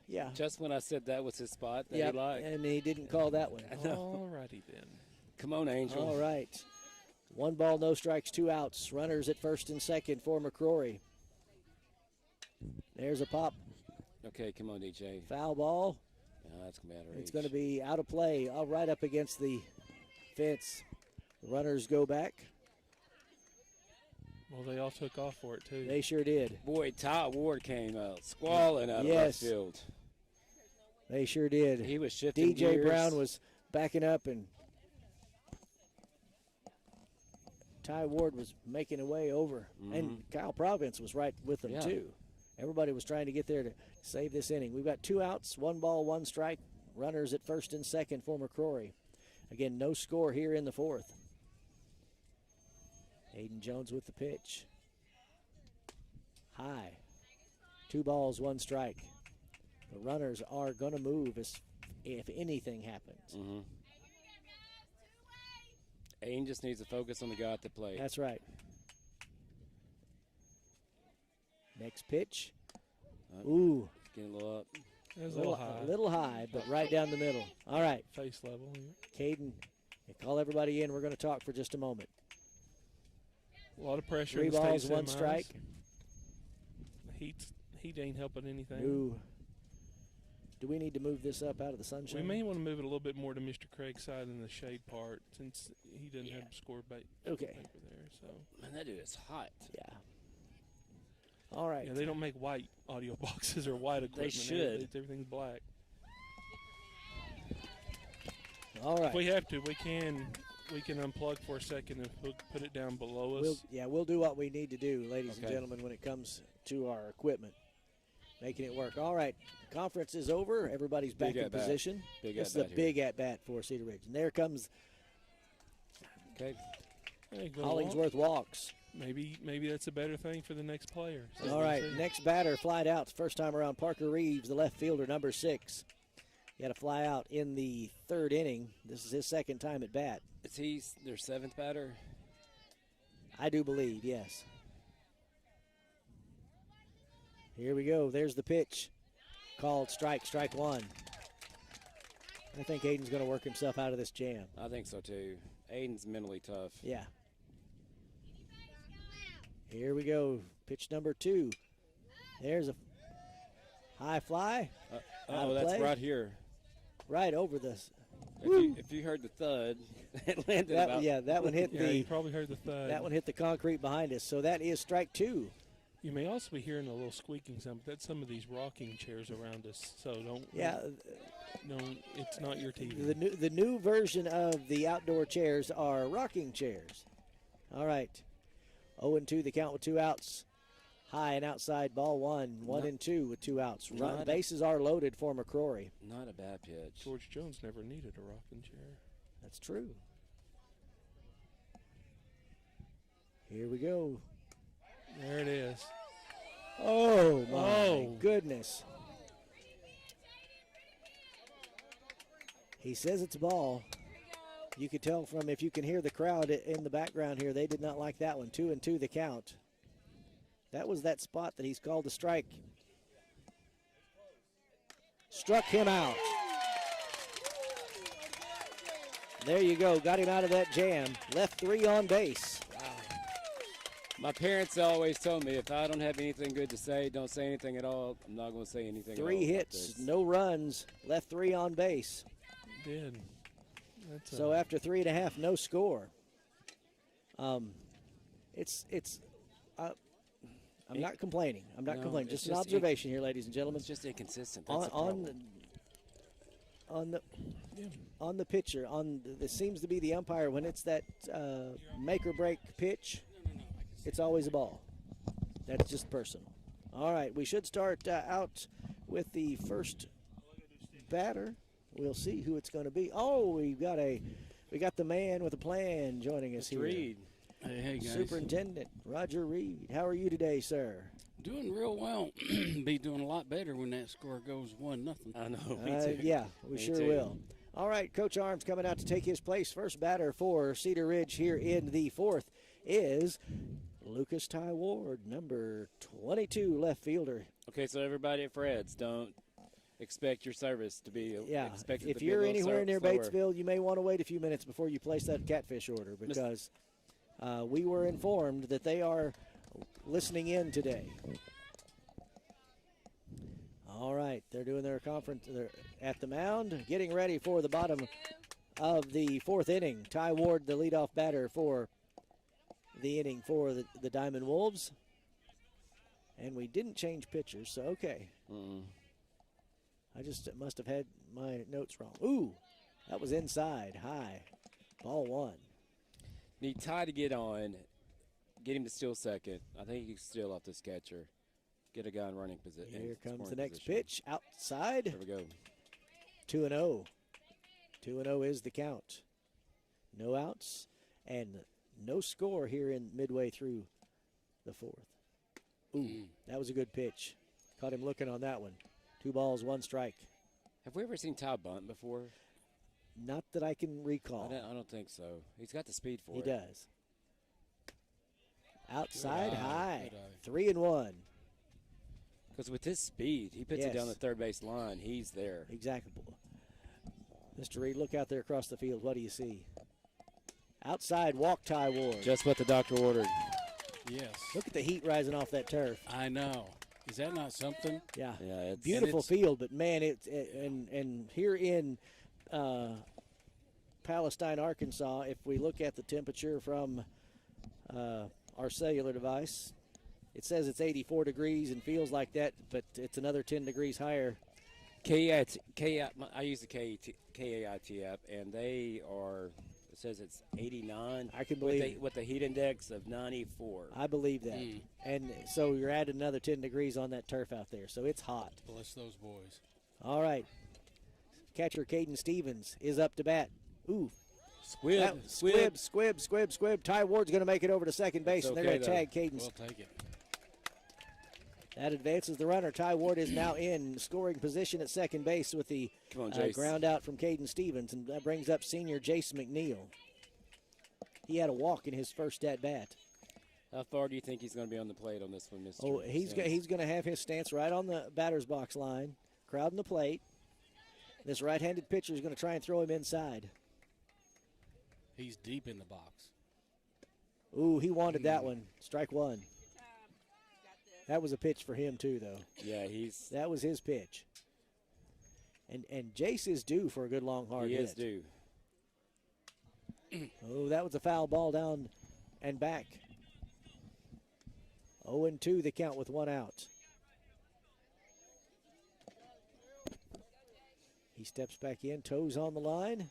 [SPEAKER 1] Yeah.
[SPEAKER 2] Just when I said that was his spot that
[SPEAKER 1] Yep,
[SPEAKER 2] he liked.
[SPEAKER 1] and he didn't call that one.
[SPEAKER 3] All righty then.
[SPEAKER 2] Come on, Angel.
[SPEAKER 1] All right. 1 ball, no strikes, 2 outs. Runners at first and second for McCrory. There's a pop.
[SPEAKER 2] Okay, come on, DJ.
[SPEAKER 1] Foul ball.
[SPEAKER 2] No, that's going to be out of reach.
[SPEAKER 1] It's going to be out of play, right up against the fence. The runners go back.
[SPEAKER 3] Well, they all took off for it too.
[SPEAKER 1] They sure did.
[SPEAKER 2] Boy, Todd Ward came out squalling out of left
[SPEAKER 1] Yes.
[SPEAKER 2] field.
[SPEAKER 1] They sure did.
[SPEAKER 2] He was shifting
[SPEAKER 1] DJ
[SPEAKER 2] gears.
[SPEAKER 1] Brown was backing up, and Ty Ward was making a way over. And Kyle Providence was right with them,
[SPEAKER 2] Yeah.
[SPEAKER 1] too. Everybody was trying to get there to save this inning. We've got 2 outs, 1 ball, 1 strike. Runners at first and second for McCrory. Again, no score here in the 4th. Aiden Jones with the pitch. High. 2 balls, 1 strike. The runners are going to move if anything happens.
[SPEAKER 2] Aiden just needs to focus on the guy at the plate.
[SPEAKER 1] That's right. Next pitch. Ooh,
[SPEAKER 2] Getting a little up.
[SPEAKER 3] It was a little high.
[SPEAKER 1] a little high, but right down the middle. All right,
[SPEAKER 3] Face level here.
[SPEAKER 1] Caden, call everybody in. We're going to talk for just a moment.
[SPEAKER 3] A lot of pressure.
[SPEAKER 1] 3
[SPEAKER 3] in the
[SPEAKER 1] balls,
[SPEAKER 3] state
[SPEAKER 1] 1
[SPEAKER 3] semis.
[SPEAKER 1] strike.
[SPEAKER 3] Heat ain't helping anything.
[SPEAKER 1] Ooh. Do we need to move this up out of the sunshine?
[SPEAKER 3] We may want to move it a little bit more to Mr. Craig's side in the shade part since he doesn't have score
[SPEAKER 1] Okay.
[SPEAKER 3] paper there. So
[SPEAKER 2] Man, that dude is hot.
[SPEAKER 1] Yeah. All right.
[SPEAKER 3] yeah, they don't make white audio boxes or white equipment.
[SPEAKER 2] should.
[SPEAKER 3] Everything's black.
[SPEAKER 1] All right.
[SPEAKER 3] If we have to, we can we can unplug for a second and put it down below us.
[SPEAKER 1] We'll do what we need to do, ladies and
[SPEAKER 2] Okay.
[SPEAKER 1] gentlemen, when it comes to our equipment, making it work. All right, conference is over. Everybody's back
[SPEAKER 2] Big
[SPEAKER 1] in
[SPEAKER 2] at-bat.
[SPEAKER 1] position.
[SPEAKER 2] Big
[SPEAKER 1] This is a
[SPEAKER 2] at-bat here.
[SPEAKER 1] big at-bat for Cedar Ridge. And there comes
[SPEAKER 2] Okay.
[SPEAKER 3] Hey, go
[SPEAKER 1] Hollingsworth walks.
[SPEAKER 3] Maybe that's a better thing for the next player. So
[SPEAKER 1] All
[SPEAKER 3] we'll
[SPEAKER 1] right,
[SPEAKER 3] see.
[SPEAKER 1] next batter flied out. First time around, Parker Reeves, the left fielder, number 6. He had a fly out in the 3rd inning. This is his 2nd time at bat.
[SPEAKER 2] Is he their 7th batter?
[SPEAKER 1] I do believe, yes. Here we go. There's the pitch. Called strike 1. I think Aiden's going to work himself out of this jam.
[SPEAKER 2] I think so too. Aiden's mentally tough.
[SPEAKER 1] Yeah. Here we go. Pitch number 2. There's a high fly. Out of
[SPEAKER 2] That's
[SPEAKER 1] play.
[SPEAKER 2] right here.
[SPEAKER 1] Right over this.
[SPEAKER 2] If you heard the thud, it landed about.
[SPEAKER 1] That one hit
[SPEAKER 3] Yeah, you probably heard the thud.
[SPEAKER 1] that one hit the concrete behind us. So that is strike 2.
[SPEAKER 3] You may also be hearing a little squeaking sound. That's some of these rocking chairs around us. So don't.
[SPEAKER 1] Yeah.
[SPEAKER 3] No, it's not your TV.
[SPEAKER 1] The new version of the outdoor chairs are rocking chairs. All right. 0-2 the count with 2 outs. High and outside ball 1. 1-2 with 2 outs. Bases are loaded for McCrory.
[SPEAKER 2] Not a bad pitch.
[SPEAKER 3] George Jones never needed a rocking chair.
[SPEAKER 1] That's true. Here we go.
[SPEAKER 3] There it is.
[SPEAKER 1] Oh, my
[SPEAKER 3] Oh.
[SPEAKER 1] goodness. He says it's a ball. You could tell from, if you can hear the crowd in the background here, they did not like that one. 2-2 the count. That was that spot that he's called a strike. Struck him out. There you go. Got him out of that jam. Left 3 on base.
[SPEAKER 2] My parents always told me if I don't have anything good to say, don't say anything at all. I'm not going to say anything.
[SPEAKER 1] 3
[SPEAKER 2] at all about
[SPEAKER 1] hits,
[SPEAKER 2] this.
[SPEAKER 1] no runs. Left 3 on base.
[SPEAKER 3] Did. That's
[SPEAKER 1] So after 3.5, no score. I'm not complaining. I'm not
[SPEAKER 2] No,
[SPEAKER 1] complaining.
[SPEAKER 2] it's
[SPEAKER 1] Just an
[SPEAKER 2] just
[SPEAKER 1] observation here, ladies and gentlemen.
[SPEAKER 2] It's just inconsistent. That's the
[SPEAKER 1] On
[SPEAKER 2] problem.
[SPEAKER 1] on the pitcher, this seems to be the umpire when it's that make or break pitch. It's always a ball. That's just personal. All right, we should start out with the first batter. We'll see who it's going to be. Oh, we got the man with a plan joining us here.
[SPEAKER 2] Reed.
[SPEAKER 5] Hey, guys.
[SPEAKER 1] Superintendent Roger Reed. How are you today, sir?
[SPEAKER 5] Doing real well. Be doing a lot better when that score goes 1-0.
[SPEAKER 2] I know. Me too.
[SPEAKER 1] Yeah, we
[SPEAKER 2] Me
[SPEAKER 1] sure
[SPEAKER 2] too.
[SPEAKER 1] will. All right, Coach Arms coming out to take his place. First batter for Cedar Ridge here in the 4th is Lucas Ty Ward, number 22 left fielder.
[SPEAKER 2] Okay, so everybody at Fred's, don't expect your service to be
[SPEAKER 1] Yeah,
[SPEAKER 2] expected
[SPEAKER 1] if
[SPEAKER 2] to be a
[SPEAKER 1] you're
[SPEAKER 2] little
[SPEAKER 1] anywhere near
[SPEAKER 2] slower.
[SPEAKER 1] Batesville, you may want to wait a few minutes before you place that catfish order because we were informed that they are listening in today. All right, they're doing their conference. They're at the mound, getting ready for the bottom of the 4th inning. Ty Ward, the leadoff batter for the inning for the Diamond Wolves. And we didn't change pitchers, so okay. I just must have had my notes wrong. Ooh, that was inside, high. Ball 1.
[SPEAKER 2] Need Ty to get on, get him to steal second. I think he can steal off this catcher. Get a guy in running position.
[SPEAKER 1] Here comes the next pitch, outside.
[SPEAKER 2] There we go.
[SPEAKER 1] 2-0. 2-0 is the count. No outs and no score here in midway through the 4th. Ooh, that was a good pitch. Caught him looking on that one. 2 balls, 1 strike.
[SPEAKER 2] Have we ever seen Ty bunt before?
[SPEAKER 1] Not that I can recall.
[SPEAKER 2] I don't think so. He's got the speed for
[SPEAKER 1] He
[SPEAKER 2] it.
[SPEAKER 1] does. Outside,
[SPEAKER 5] Good eye,
[SPEAKER 1] high.
[SPEAKER 5] good
[SPEAKER 1] 3-1.
[SPEAKER 2] Because with his speed, he puts it down the
[SPEAKER 1] Yes.
[SPEAKER 2] third base line. He's there.
[SPEAKER 1] Exactly. Mr. Reed, look out there across the field. What do you see? Outside, walk Ty Ward.
[SPEAKER 2] Just what the doctor ordered.
[SPEAKER 5] Yes.
[SPEAKER 1] Look at the heat rising off that turf.
[SPEAKER 5] I know. Is that not something?
[SPEAKER 1] Yeah.
[SPEAKER 2] Yeah, it's
[SPEAKER 1] Beautiful field, but man, and here in Palestine, Arkansas, if we look at the temperature from our cellular device, it says it's 84 degrees and feels like that, but it's another 10 degrees higher.
[SPEAKER 2] I use the KAIT app, and they are It says it's 89.
[SPEAKER 1] I can believe it.
[SPEAKER 2] With the heat index of 94.
[SPEAKER 1] I believe that. And so you're adding another 10 degrees on that turf out there, so it's hot.
[SPEAKER 5] Bless those boys.
[SPEAKER 1] All right. Catcher Caden Stevens is up to bat. Ooh. Squib. Ty Ward's going to make it over to second base, and they're going to tag Caden.
[SPEAKER 5] We'll take it.
[SPEAKER 1] That advances the runner. Ty Ward is now in scoring position at second base with the ground out from Caden Stevens, and that brings up senior Jace McNeil. He had a walk in his first at-bat.
[SPEAKER 2] How far do you think he's going to be on the plate on this one, Mr.
[SPEAKER 1] Oh, he's going to have his stance right on the batter's box line, crowding the plate. This right-handed pitcher is going to try and throw him inside.
[SPEAKER 5] He's deep in the box.
[SPEAKER 1] Ooh, he wanted that one. Strike one. That was a pitch for him, too, though.
[SPEAKER 2] Yeah,
[SPEAKER 1] that was his pitch. And Jace is due for a good long hard hit.
[SPEAKER 2] He is due.
[SPEAKER 1] Oh, that was a foul ball down and back. 0-2 the count with one out. He steps back in, toes on the line.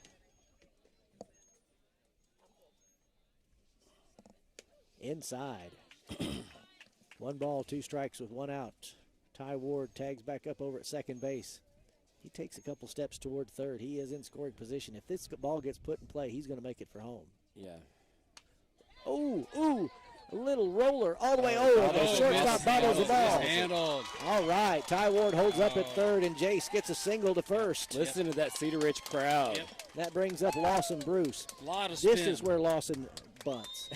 [SPEAKER 1] Inside. 1 ball, 2 strikes with 1 out. Ty Ward tags back up over at second base. He takes a couple steps toward third. He is in scoring position. If this ball gets put in play, he's going to make it for home.
[SPEAKER 2] Yeah.
[SPEAKER 1] Ooh, a little roller all the way over. The shortstop bobbles the ball.
[SPEAKER 5] Handled.
[SPEAKER 1] All right, Ty Ward holds up at third, and Jace gets a single to first.
[SPEAKER 2] Listen to that Cedar Ridge crowd.
[SPEAKER 5] Yep.
[SPEAKER 1] That brings up Lawson Bruce.
[SPEAKER 5] A lot of spin.
[SPEAKER 1] This is where Lawson bunts.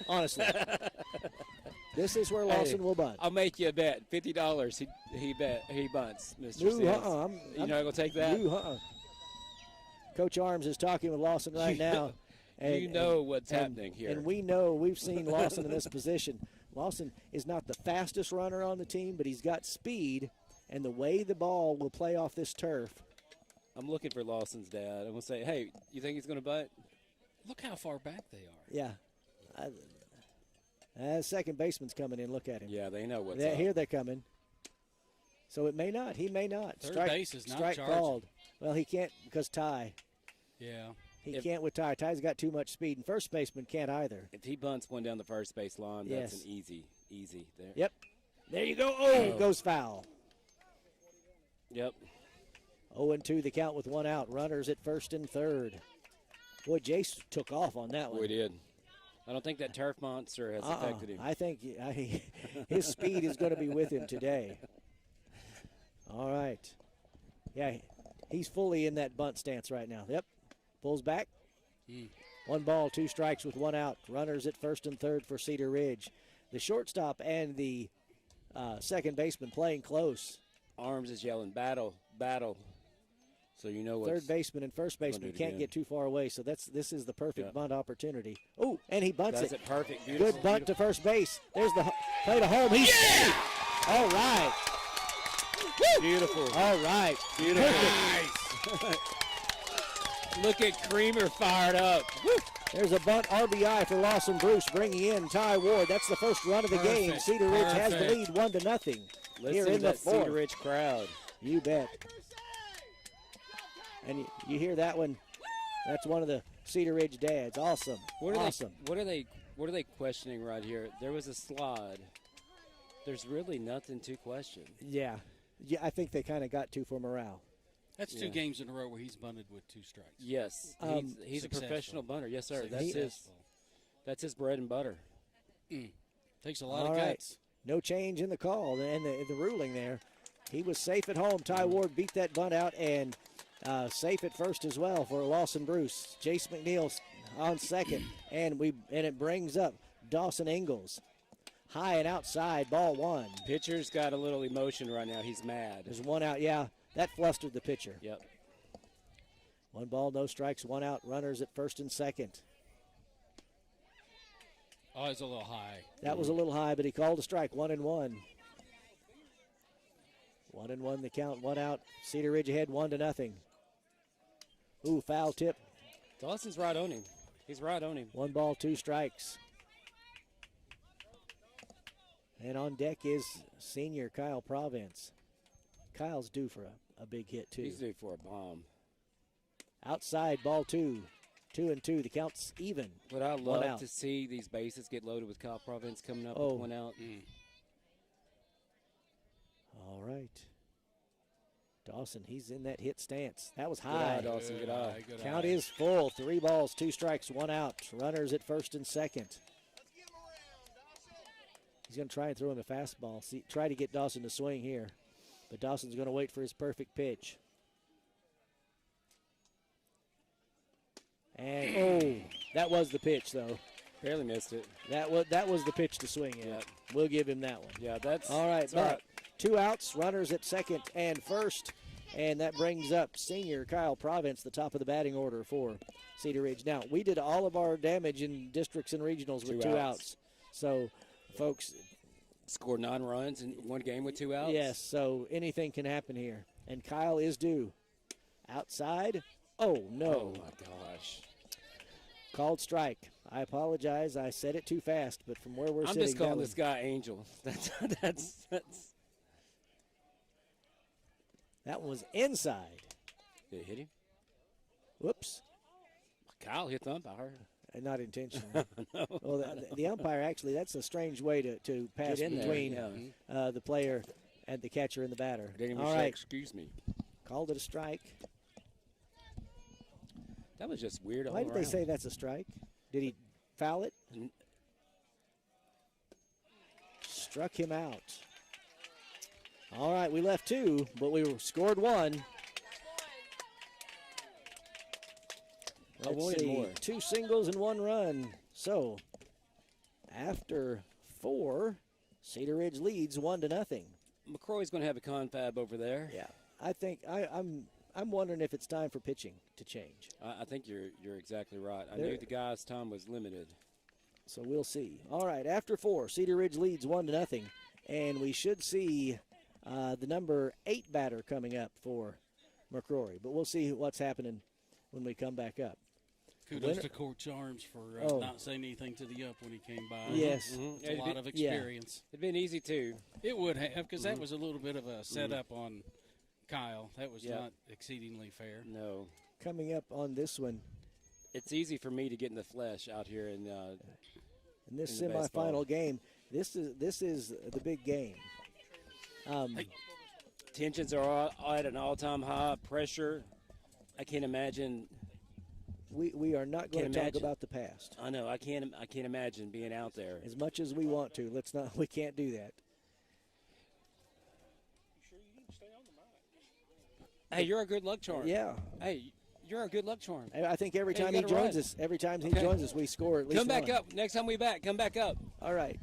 [SPEAKER 1] Honestly. This is where Lawson will bunt.
[SPEAKER 2] I'll make you a bet. $50. He bunts, Mr.
[SPEAKER 1] No,
[SPEAKER 2] Sims. You're not going to take that?
[SPEAKER 1] No, Coach Arms is talking with Lawson right now.
[SPEAKER 2] And, what's happening here.
[SPEAKER 1] And we know, we've seen Lawson in this position. Lawson is not the fastest runner on the team, but he's got speed, and the way the ball will play off this turf.
[SPEAKER 2] I'm looking for Lawson's dad. I'm going to say, hey, you think he's going to bunt?
[SPEAKER 5] Look how far back they are.
[SPEAKER 1] Yeah. Second baseman's coming in. Look at him.
[SPEAKER 2] Yeah, they know what's up.
[SPEAKER 1] Here they're coming. So it may not. He may not.
[SPEAKER 5] Third base is not
[SPEAKER 1] strike
[SPEAKER 5] charging.
[SPEAKER 1] Called. Well, he can't because Ty.
[SPEAKER 5] Yeah.
[SPEAKER 1] He can't with Ty. Ty's got too much speed, and first baseman can't either.
[SPEAKER 2] If he bunts one down the first base line, that's an easy there.
[SPEAKER 1] Yep. There you go. Oh, goes foul.
[SPEAKER 2] Yep.
[SPEAKER 1] 0-2 the count with one out. Runners at first and third. Boy, Jace took off on that one.
[SPEAKER 2] We did. I don't think that turf monster has affected him.
[SPEAKER 1] I think his speed is going to be with him today. All right. Yeah, he's fully in that bunt stance right now. Yep. Pulls back. 1 ball, 2 strikes with 1 out. Runners at first and third for Cedar Ridge. The shortstop and the second baseman playing close.
[SPEAKER 2] Arms is yelling, battle, battle. So you know what.
[SPEAKER 1] Third baseman and first baseman can't get too far away, so this is the perfect bunt opportunity. Oh, and he bunts
[SPEAKER 2] it. Perfect. Beautiful,
[SPEAKER 1] good bunt to first base. There's the play to home. He's all right.
[SPEAKER 2] Beautiful.
[SPEAKER 1] All right.
[SPEAKER 2] Beautiful. Nice. Look at Creamer fired up. Woo.
[SPEAKER 1] There's a bunt RBI for Lawson Bruce, bringing in Ty Ward. That's the first run of the game. Cedar Ridge has the lead 1-0
[SPEAKER 2] Listen
[SPEAKER 1] here in
[SPEAKER 2] to
[SPEAKER 1] the
[SPEAKER 2] that
[SPEAKER 1] fourth.
[SPEAKER 2] Cedar Ridge crowd.
[SPEAKER 1] You bet. And you hear that one? That's one of the Cedar Ridge dads. Awesome. What are
[SPEAKER 2] they questioning right here? There was a slide. There's really nothing to question.
[SPEAKER 1] Yeah, I think they kind of got to for morale.
[SPEAKER 5] That's 2 games in a row where he's bunted with 2 strikes.
[SPEAKER 2] Yes, he's a professional bunter. Yes, sir. That's his bread and butter.
[SPEAKER 5] Takes a lot of guts.
[SPEAKER 1] No change in the call and the ruling there. He was safe at home. Ty Ward beat that bunt out and safe at first as well for Lawson Bruce. Jace McNeil on second, and it brings up Dawson Ingalls. High and outside, ball 1.
[SPEAKER 2] Pitcher's got a little emotion right now. He's mad.
[SPEAKER 1] There's 1 out. Yeah, that flustered the pitcher.
[SPEAKER 2] Yep.
[SPEAKER 1] 1 ball, no strikes, 1 out. Runners at first and second.
[SPEAKER 5] Oh, it's a little high.
[SPEAKER 1] That was a little high, but he called a strike. 1-1. 1-1 the count, 1 out. Cedar Ridge ahead, 1-0. Ooh, foul tip.
[SPEAKER 2] Dawson's right on him. He's right on him.
[SPEAKER 1] 1 ball, 2 strikes. And on deck is senior Kyle Province. Kyle's due for a big hit, too.
[SPEAKER 2] He's due for a bomb.
[SPEAKER 1] Outside, ball 2. 2-2. The count's even.
[SPEAKER 2] Would I
[SPEAKER 1] One
[SPEAKER 2] love
[SPEAKER 1] out.
[SPEAKER 2] to see these bases get loaded with Kyle Providence coming up
[SPEAKER 1] Oh.
[SPEAKER 2] with one out?
[SPEAKER 1] All right. Dawson, he's in that hit stance. That was
[SPEAKER 2] Good
[SPEAKER 1] high.
[SPEAKER 2] eye, Dawson. Good eye.
[SPEAKER 5] Good
[SPEAKER 1] Count
[SPEAKER 5] eye.
[SPEAKER 1] is full. 3 balls, 2 strikes, 1 out. Runners at first and second. He's going to try and throw him a fastball. See, try to get Dawson to swing here. But Dawson's going to wait for his perfect pitch. And, oh, that was the pitch, though.
[SPEAKER 2] Barely missed it.
[SPEAKER 1] That was the pitch to swing at.
[SPEAKER 2] Yeah.
[SPEAKER 1] We'll give him that one.
[SPEAKER 2] Yeah, that's
[SPEAKER 1] All right,
[SPEAKER 2] that's all
[SPEAKER 1] but
[SPEAKER 2] right.
[SPEAKER 1] 2 outs, runners at second and first, and that brings up senior Kyle Province, the top of the batting order for Cedar Ridge. Now, we did all of our damage in districts and regionals with 2 outs. So, folks,
[SPEAKER 2] Scored 9 runs in one game with 2 outs.
[SPEAKER 1] yes, so anything can happen here. And Kyle is due. Outside. Oh, no.
[SPEAKER 2] Oh my gosh.
[SPEAKER 1] Called strike. I apologize. I said it too fast, but from where we're
[SPEAKER 2] I'm
[SPEAKER 1] sitting,
[SPEAKER 2] just calling
[SPEAKER 1] that
[SPEAKER 2] this guy Angel. That's
[SPEAKER 1] that one was inside.
[SPEAKER 2] Did it hit him?
[SPEAKER 1] Whoops.
[SPEAKER 2] Kyle hit the umpire.
[SPEAKER 1] Not intentionally. Well, the umpire actually, that's a strange way to pass
[SPEAKER 2] Get in there,
[SPEAKER 1] between
[SPEAKER 2] yeah.
[SPEAKER 1] the player and the catcher and the batter.
[SPEAKER 2] Didn't even
[SPEAKER 1] All
[SPEAKER 2] say,
[SPEAKER 1] right,
[SPEAKER 2] excuse me.
[SPEAKER 1] called it a strike.
[SPEAKER 2] That was just weird all
[SPEAKER 1] Why did they
[SPEAKER 2] around.
[SPEAKER 1] say that's a strike? Did he foul it? Struck him out. All right, we left 2, but we scored 1.
[SPEAKER 2] I
[SPEAKER 1] Let's
[SPEAKER 2] wanted
[SPEAKER 1] see,
[SPEAKER 2] more.
[SPEAKER 1] 2 singles and 1 run. So, after 4, Cedar Ridge leads 1-0.
[SPEAKER 2] McCrory's going to have a confab over there.
[SPEAKER 1] Yeah, I think I'm wondering if it's time for pitching to change.
[SPEAKER 2] I think you're exactly right. I
[SPEAKER 1] There-
[SPEAKER 2] knew the guy's time was limited.
[SPEAKER 1] So we'll see. All right, after 4, Cedar Ridge leads 1-0, and we should see the number 8 batter coming up for McCrory. But we'll see what's happening when we come back up.
[SPEAKER 5] Kudos
[SPEAKER 1] Winner-
[SPEAKER 5] to Coach Arms for not saying anything to the up when he came by.
[SPEAKER 1] Yes.
[SPEAKER 2] Mhm.
[SPEAKER 5] It's a lot of experience.
[SPEAKER 2] It'd been easy too.
[SPEAKER 5] It would have, because that was a little bit of a setup on Kyle. That was
[SPEAKER 2] Yeah.
[SPEAKER 5] not exceedingly fair.
[SPEAKER 2] No,
[SPEAKER 1] Coming up on this one,
[SPEAKER 2] it's easy for me to get in the flesh out here in
[SPEAKER 1] in this
[SPEAKER 2] In the baseball.
[SPEAKER 1] semifinal game, this is the big game.
[SPEAKER 2] tensions are all at an all-time high. Pressure. I can't imagine.
[SPEAKER 1] We are not going
[SPEAKER 2] Can't
[SPEAKER 1] to talk
[SPEAKER 2] imagine.
[SPEAKER 1] about the past.
[SPEAKER 2] I know. I can't imagine being out there.
[SPEAKER 1] As much as we want to, let's not. We can't do that.
[SPEAKER 2] Hey, you're a good luck charm.
[SPEAKER 1] Yeah.
[SPEAKER 2] Hey, you're a good luck charm.
[SPEAKER 1] I think every
[SPEAKER 2] Hey, you
[SPEAKER 1] time he
[SPEAKER 2] gotta
[SPEAKER 1] joins
[SPEAKER 2] run.
[SPEAKER 1] us, every time he
[SPEAKER 2] Okay.
[SPEAKER 1] joins us, we score at least
[SPEAKER 2] Come back
[SPEAKER 1] one.
[SPEAKER 2] up. Next time we back, come back up.
[SPEAKER 1] All right.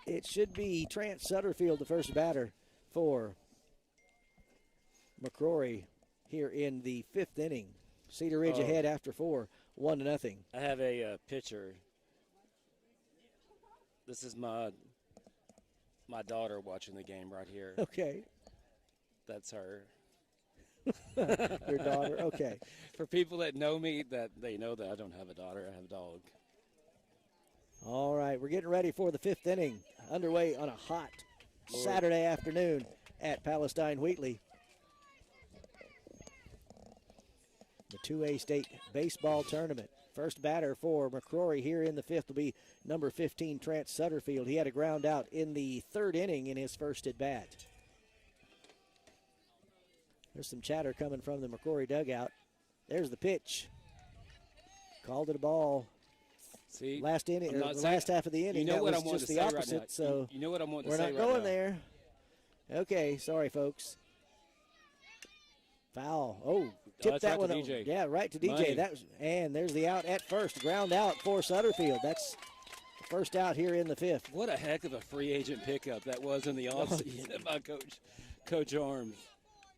[SPEAKER 1] It should be Trent Sutterfield, the first batter for McCrory here in the 5th inning. Cedar Ridge
[SPEAKER 2] Oh.
[SPEAKER 1] ahead after 4, 1-0.
[SPEAKER 2] I have a picture. This is my daughter watching the game right here.
[SPEAKER 1] Okay.
[SPEAKER 2] That's her.
[SPEAKER 1] Your daughter. Okay.
[SPEAKER 2] For people that know me, that they know that I don't have a daughter. I have a dog.
[SPEAKER 1] All right. We're getting ready for the 5th inning. Underway on a hot Saturday afternoon at Palestine Wheatley. The 2A state baseball tournament. First batter for McCrory here in the 5th will be number 15, Trent Sutterfield. He had a ground out in the 3rd inning in his first at bat. There's some chatter coming from the McCrory dugout. There's the pitch. Called it a ball.
[SPEAKER 2] See,
[SPEAKER 1] Last inning,
[SPEAKER 2] I'm
[SPEAKER 1] or
[SPEAKER 2] not
[SPEAKER 1] the
[SPEAKER 2] saying-
[SPEAKER 1] last half of the inning.
[SPEAKER 2] you know
[SPEAKER 1] that
[SPEAKER 2] what I
[SPEAKER 1] was
[SPEAKER 2] wanted
[SPEAKER 1] just
[SPEAKER 2] to
[SPEAKER 1] the
[SPEAKER 2] say
[SPEAKER 1] opposite.
[SPEAKER 2] right now.
[SPEAKER 1] So
[SPEAKER 2] You know what I want to
[SPEAKER 1] we're
[SPEAKER 2] say
[SPEAKER 1] not
[SPEAKER 2] right
[SPEAKER 1] going
[SPEAKER 2] now.
[SPEAKER 1] there. Okay, sorry, folks. Foul. Oh, tip
[SPEAKER 2] that's
[SPEAKER 1] that
[SPEAKER 2] right
[SPEAKER 1] one
[SPEAKER 2] to
[SPEAKER 1] over.
[SPEAKER 2] DJ.
[SPEAKER 1] Yeah, right to DJ.
[SPEAKER 2] Money.
[SPEAKER 1] That was, and there's the out at first. Ground out for Sutterfield. That's the first out here in the 5th.
[SPEAKER 2] What a heck of a free agent pickup that was in the offseason by Coach Arms.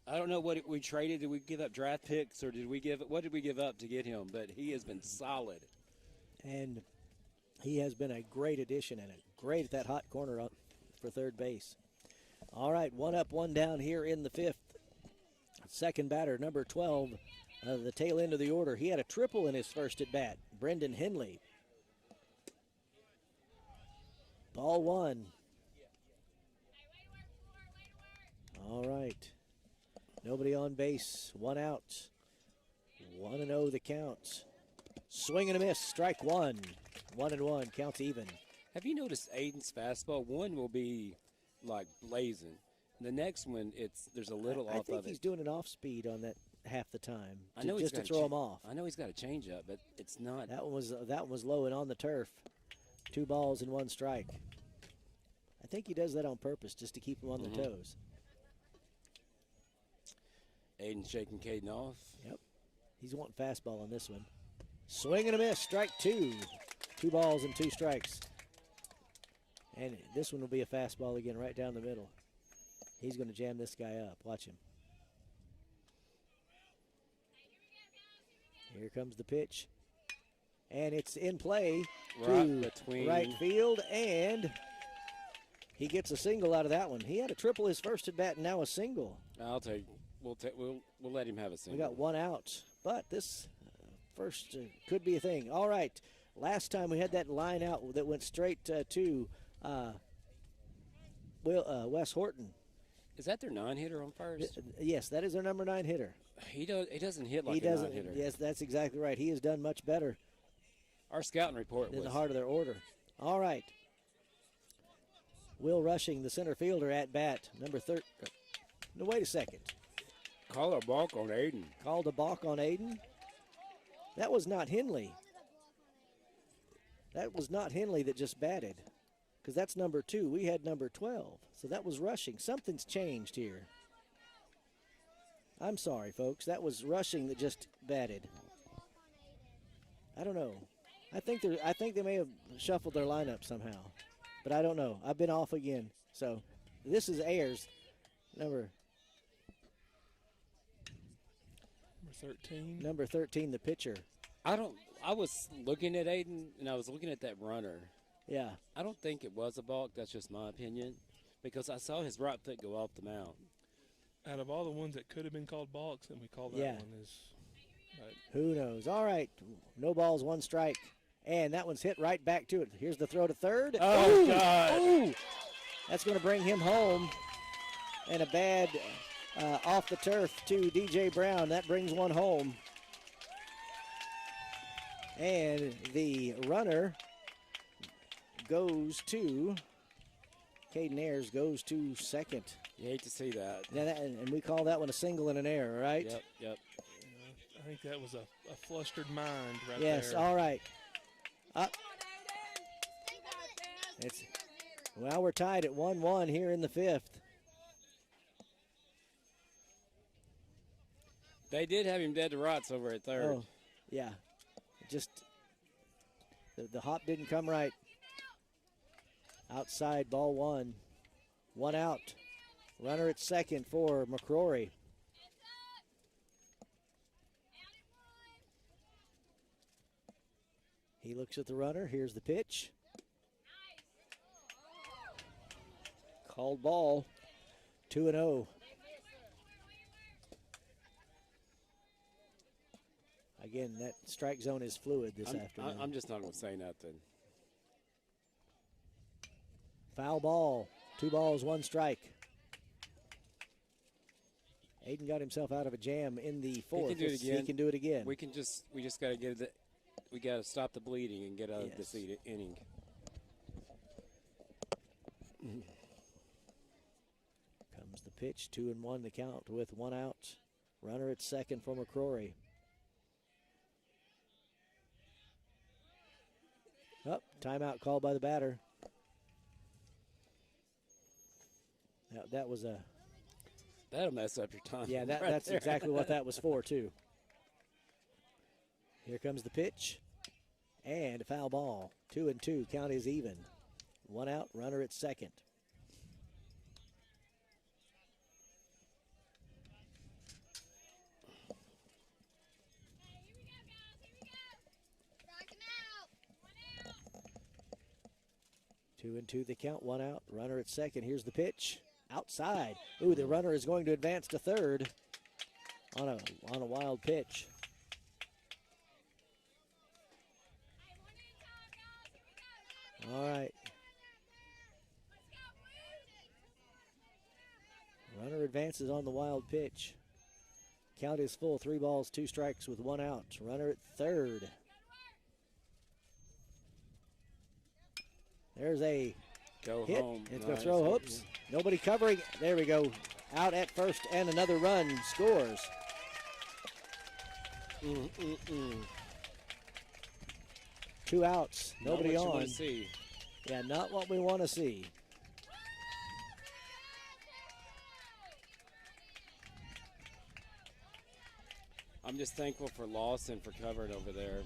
[SPEAKER 2] I don't know what we traded. Did we give up draft picks, or what did we give up to get him? But he has been solid.
[SPEAKER 1] And he has been a great addition and great at that hot corner up for third base. All right, 1 up, 1 down here in the 5th. Second batter, number 12, the tail end of the order. He had a triple in his first at bat. Brendan Henley. Ball 1. All right. Nobody on base. 1 out. 1-0 the count. Swing and a miss, strike one. 1-1, counts even.
[SPEAKER 2] Have you noticed Aiden's fastball? One will be like blazing. The next one, there's a little
[SPEAKER 1] I
[SPEAKER 2] off
[SPEAKER 1] think
[SPEAKER 2] of it.
[SPEAKER 1] he's doing an off speed on that half the time,
[SPEAKER 2] I know
[SPEAKER 1] just to throw him off.
[SPEAKER 2] I know he's got a changeup, but it's not.
[SPEAKER 1] That one was low and on the turf. 2 balls and 1 strike. I think he does that on purpose, just to keep him on their toes.
[SPEAKER 2] Aiden shaking Caden off.
[SPEAKER 1] Yep. He's wanting fastball on this one. Swing and a miss, strike 2. 2 balls and 2 strikes. And this one will be a fastball again, right down the middle. He's going to jam this guy up. Watch him. Here comes the pitch. And it's in play to right field, and he gets a single out of that one. He had a triple his first at bat, and now a single.
[SPEAKER 2] I'll take. We'll let him have a single.
[SPEAKER 1] We got 1 out, but this first could be a thing. All right, last time we had that line out that went straight to Wes Horton.
[SPEAKER 2] Is that their 9-hitter on first?
[SPEAKER 1] Yes, that is their number 9 hitter.
[SPEAKER 2] He doesn't hit like a 9-hitter.
[SPEAKER 1] Yes, that's exactly right. He has done much better.
[SPEAKER 2] Our scouting report
[SPEAKER 1] in
[SPEAKER 2] was
[SPEAKER 1] the heart of their order. All right. Will Rushing, the center fielder, at bat. Number 30. No, wait a second.
[SPEAKER 2] Call a balk on Aiden.
[SPEAKER 1] Called a balk on Aiden. That was not Henley. That was not Henley that just batted, because that's number 2. We had number 12. So that was Rushing. Something's changed here. I'm sorry, folks. That was Rushing that just batted. I don't know. I think they may have shuffled their lineup somehow, but I don't know. I've been off again. So this is Ayers, number
[SPEAKER 3] 13.
[SPEAKER 1] Number 13, the pitcher.
[SPEAKER 2] I was looking at Aiden, and I was looking at that runner.
[SPEAKER 1] Yeah.
[SPEAKER 2] I don't think it was a balk. That's just my opinion, because I saw his right foot go off the mound.
[SPEAKER 3] Out of all the ones that could have been called balks, and we call that one is. Right.
[SPEAKER 1] Who knows? All right. No balls, 1 strike. And that one's hit right back to it. Here's the throw to third.
[SPEAKER 2] Oh, God.
[SPEAKER 1] Ooh. That's going to bring him home. And a bad off the turf to DJ Brown. That brings 1 home. And the runner goes to, Caden Ayers goes to second.
[SPEAKER 2] You hate to see that.
[SPEAKER 1] Yeah, and we call that one a single and an error, right?
[SPEAKER 2] Yep.
[SPEAKER 3] I think that was a flustered mind right there.
[SPEAKER 1] Yes, all right. Up. Well, we're tied at 1-1 here in the 5th.
[SPEAKER 2] They did have him dead to rights over at third.
[SPEAKER 1] Oh, yeah. Just the hop didn't come right. Outside, ball 1. 1 out. Runner at second for McCrory. He looks at the runner. Here's the pitch. Called ball. 2-0. Again, that strike zone is fluid this afternoon.
[SPEAKER 2] I'm just not going to say nothing.
[SPEAKER 1] Foul ball. 2 balls, 1 strike. Aiden got himself out of a jam in the 4th.
[SPEAKER 2] He can do it again.
[SPEAKER 1] He can do it again.
[SPEAKER 2] We just got to get it. We got to stop the bleeding and get out of this inning.
[SPEAKER 1] Comes the pitch, 2-1 the count with 1 out. Runner at second for McCrory. Timeout called by the batter. That was a...
[SPEAKER 2] That'll mess up your time.
[SPEAKER 1] Yeah, that's exactly what that was for, too. Here comes the pitch. And a foul ball. 2-2. Count is even. 1 out. Runner at second. Two and two the count, 1 out. Runner at second. Here's the pitch. Outside. Ooh, the runner is going to advance to third on a wild pitch. All right. Runner advances on the wild pitch. count is full. 3 balls, 2 strikes with 1 out. Runner at third. There's a
[SPEAKER 2] Go
[SPEAKER 1] hit.
[SPEAKER 2] home.
[SPEAKER 1] It's going
[SPEAKER 2] Nice.
[SPEAKER 1] to throw hoops. Nobody covering. There we go. Out at first, and another run scores. 2 outs. Nobody
[SPEAKER 2] Not what you
[SPEAKER 1] on.
[SPEAKER 2] wanna see.
[SPEAKER 1] Yeah, not what we want to see.
[SPEAKER 2] I'm just thankful for Lawson for covering over there.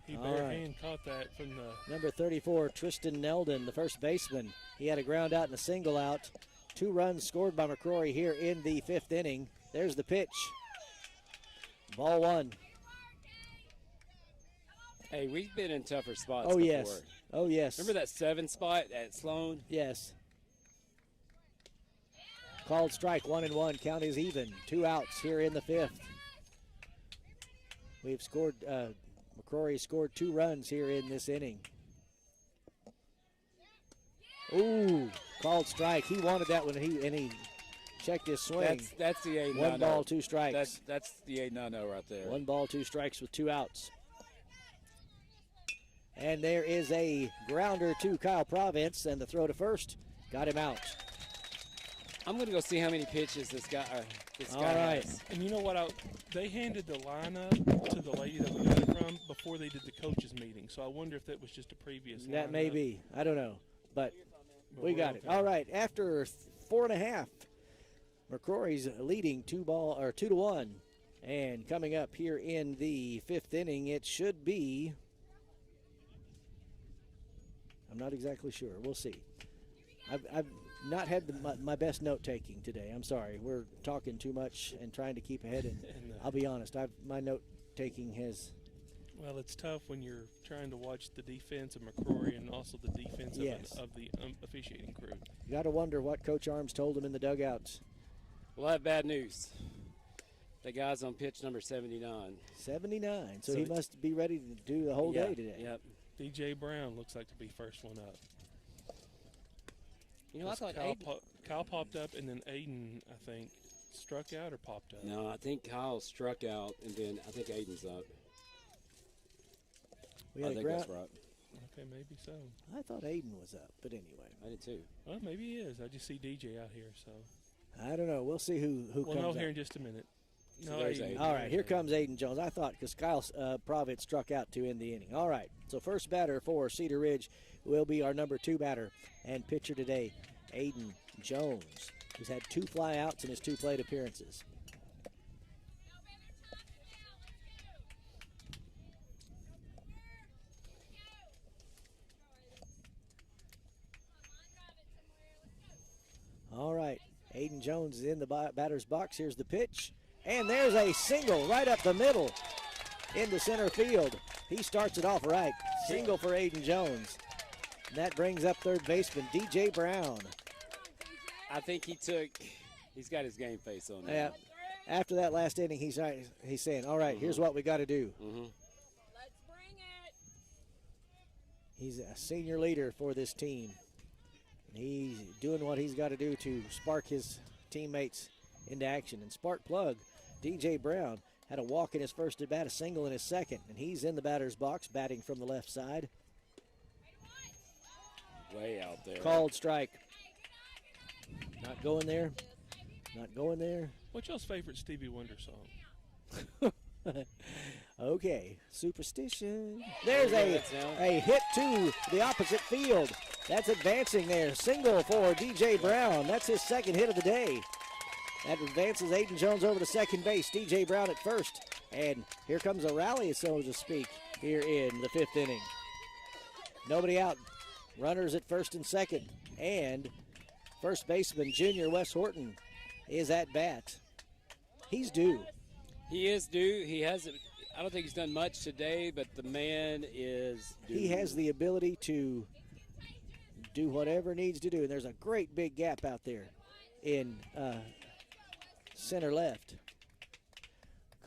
[SPEAKER 3] He
[SPEAKER 1] All
[SPEAKER 3] bare
[SPEAKER 1] right.
[SPEAKER 3] hand caught that from the.
[SPEAKER 1] Number 34, Tristan Neldon, the first baseman. He had a ground out and a single out. 2 runs scored by McCrory here in the 5th inning. There's the pitch. Ball 1.
[SPEAKER 2] Hey, we've been in tougher spots
[SPEAKER 1] Oh,
[SPEAKER 2] before.
[SPEAKER 1] yes. Oh, yes.
[SPEAKER 2] Remember that 7 spot at Sloan?
[SPEAKER 1] Yes. Called strike, 1-1. Count is even. 2 outs here in the 5th. We've scored, McCrory scored 2 runs here in this inning. Ooh, called strike. He wanted that one, he checked his swing.
[SPEAKER 2] That's the 8-9-0.
[SPEAKER 1] 1 ball, 2 strikes.
[SPEAKER 2] That's the 8-9-0 right there.
[SPEAKER 1] 1 ball, 2 strikes with 2 outs. And there is a grounder to Kyle Province, and the throw to first got him out.
[SPEAKER 2] I'm going to go see how many pitches this guy
[SPEAKER 1] All right.
[SPEAKER 2] has.
[SPEAKER 3] And you know what? They handed the lineup to the lady that we got it from before they did the coaches meeting. So I wonder if that was just a previous.
[SPEAKER 1] That may
[SPEAKER 3] lineup.
[SPEAKER 1] be. I don't know. But
[SPEAKER 3] But
[SPEAKER 1] we
[SPEAKER 3] we're
[SPEAKER 1] got it.
[SPEAKER 3] okay.
[SPEAKER 1] All right. After 4.5, McCrory's leading 2-1. And coming up here in the 5th inning, it should be. I'm not exactly sure. We'll see. I've not had my best note taking today. I'm sorry. We're talking too much and trying to keep ahead. And I'll be honest. My note taking has.
[SPEAKER 3] Well, it's tough when you're trying to watch the defense of McCrory and also the defense
[SPEAKER 1] Yes.
[SPEAKER 3] of the officiating crew.
[SPEAKER 1] You got to wonder what Coach Arms told him in the dugouts.
[SPEAKER 2] Well, I have bad news. The guy's on pitch number 79.
[SPEAKER 1] 79. So
[SPEAKER 2] So
[SPEAKER 1] he
[SPEAKER 2] he-
[SPEAKER 1] must be ready to do the whole
[SPEAKER 2] Yeah,
[SPEAKER 1] day today.
[SPEAKER 2] Yep.
[SPEAKER 3] DJ Brown looks like to be first one up.
[SPEAKER 2] You know, I thought
[SPEAKER 3] Kyle popped up, and then Aiden, I think, struck out or popped up.
[SPEAKER 2] No, I think Kyle struck out, and then I think Aiden's up.
[SPEAKER 1] We
[SPEAKER 2] I
[SPEAKER 1] had a
[SPEAKER 2] think
[SPEAKER 1] ground.
[SPEAKER 2] that's right.
[SPEAKER 3] Okay, maybe so.
[SPEAKER 1] I thought Aiden was up, but anyway,
[SPEAKER 2] I did too.
[SPEAKER 3] Well, maybe he is. I just see DJ out here, so.
[SPEAKER 1] I don't know. We'll see who
[SPEAKER 3] We'll
[SPEAKER 1] comes
[SPEAKER 3] know
[SPEAKER 1] up.
[SPEAKER 3] here in just a minute.
[SPEAKER 2] So
[SPEAKER 3] No,
[SPEAKER 2] there's
[SPEAKER 3] Aiden.
[SPEAKER 2] Aiden.
[SPEAKER 1] All right, here comes Aiden Jones. I thought because Kyle Provitt struck out to end the inning. All right, so first batter for Cedar Ridge will be our number 2 batter and pitcher today, Aiden Jones, who's had 2 flyouts in his 2 plate appearances. All right, Aiden Jones is in the batter's box. Here's the pitch, and there's a single right up the middle into center field. He starts it off right. Single for Aiden Jones. And that brings up third baseman DJ Brown.
[SPEAKER 2] I think he's got his game face on
[SPEAKER 1] Yeah.
[SPEAKER 2] now.
[SPEAKER 1] After that last inning, he's saying, all right, here's what we got to do.
[SPEAKER 2] Mm-hmm.
[SPEAKER 4] Let's bring it.
[SPEAKER 1] He's a senior leader for this team. And he's doing what he's got to do to spark his teammates into action. And spark plug, DJ Brown had a walk in his first at bat, a single in his second, and he's in the batter's box batting from the left side.
[SPEAKER 2] Way out there.
[SPEAKER 1] Called strike. Not going there. Not going there.
[SPEAKER 3] What's y'all's favorite Stevie Wonder song?
[SPEAKER 1] Okay, superstition. There's a hit to the opposite field. That's advancing there. Single for DJ Brown. That's his second hit of the day. That advances Aiden Jones over to second base. DJ Brown at first. And here comes a rally, so to speak, here in the 5th inning. Nobody out. Runners at first and second. And first baseman, junior Wes Horton, is at bat. He's due.
[SPEAKER 2] He is due. He hasn't. I don't think he's done much today, but the man is due.
[SPEAKER 1] He has the ability to do whatever needs to do. And there's a great big gap out there in center left.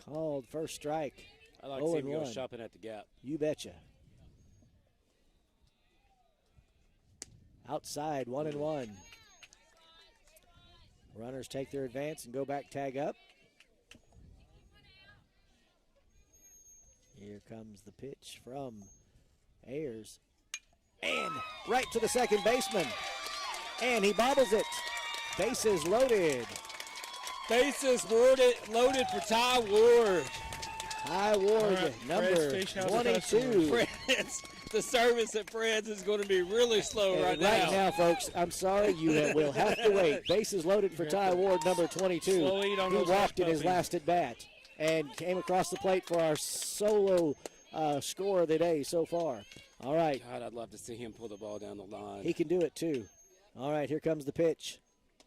[SPEAKER 1] Called first strike.
[SPEAKER 2] I like to see him go
[SPEAKER 1] 0-1.
[SPEAKER 2] shopping at the gap.
[SPEAKER 1] You betcha. Outside, 1-1. Runners take their advance and go back, tag up. Here comes the pitch from Ayers. And right to the second baseman. And he bobbles it. Bases loaded.
[SPEAKER 2] Bases loaded for Ty Ward.
[SPEAKER 1] Ty Ward,
[SPEAKER 3] right,
[SPEAKER 1] number
[SPEAKER 3] Fred's Fish House
[SPEAKER 1] 22.
[SPEAKER 2] Fred's, the service at Fred's is going to be really slow right now.
[SPEAKER 1] Right now, folks, I'm sorry, you will have to wait. Bases loaded for Ty Ward, number 22.
[SPEAKER 3] Slow eat on
[SPEAKER 1] He
[SPEAKER 3] those
[SPEAKER 1] walked in his
[SPEAKER 3] puppies.
[SPEAKER 1] last at bat and came across the plate for our solo score of the day so far. All right,
[SPEAKER 2] God, I'd love to see him pull the ball down the line.
[SPEAKER 1] he can do it too. All right, here comes the pitch.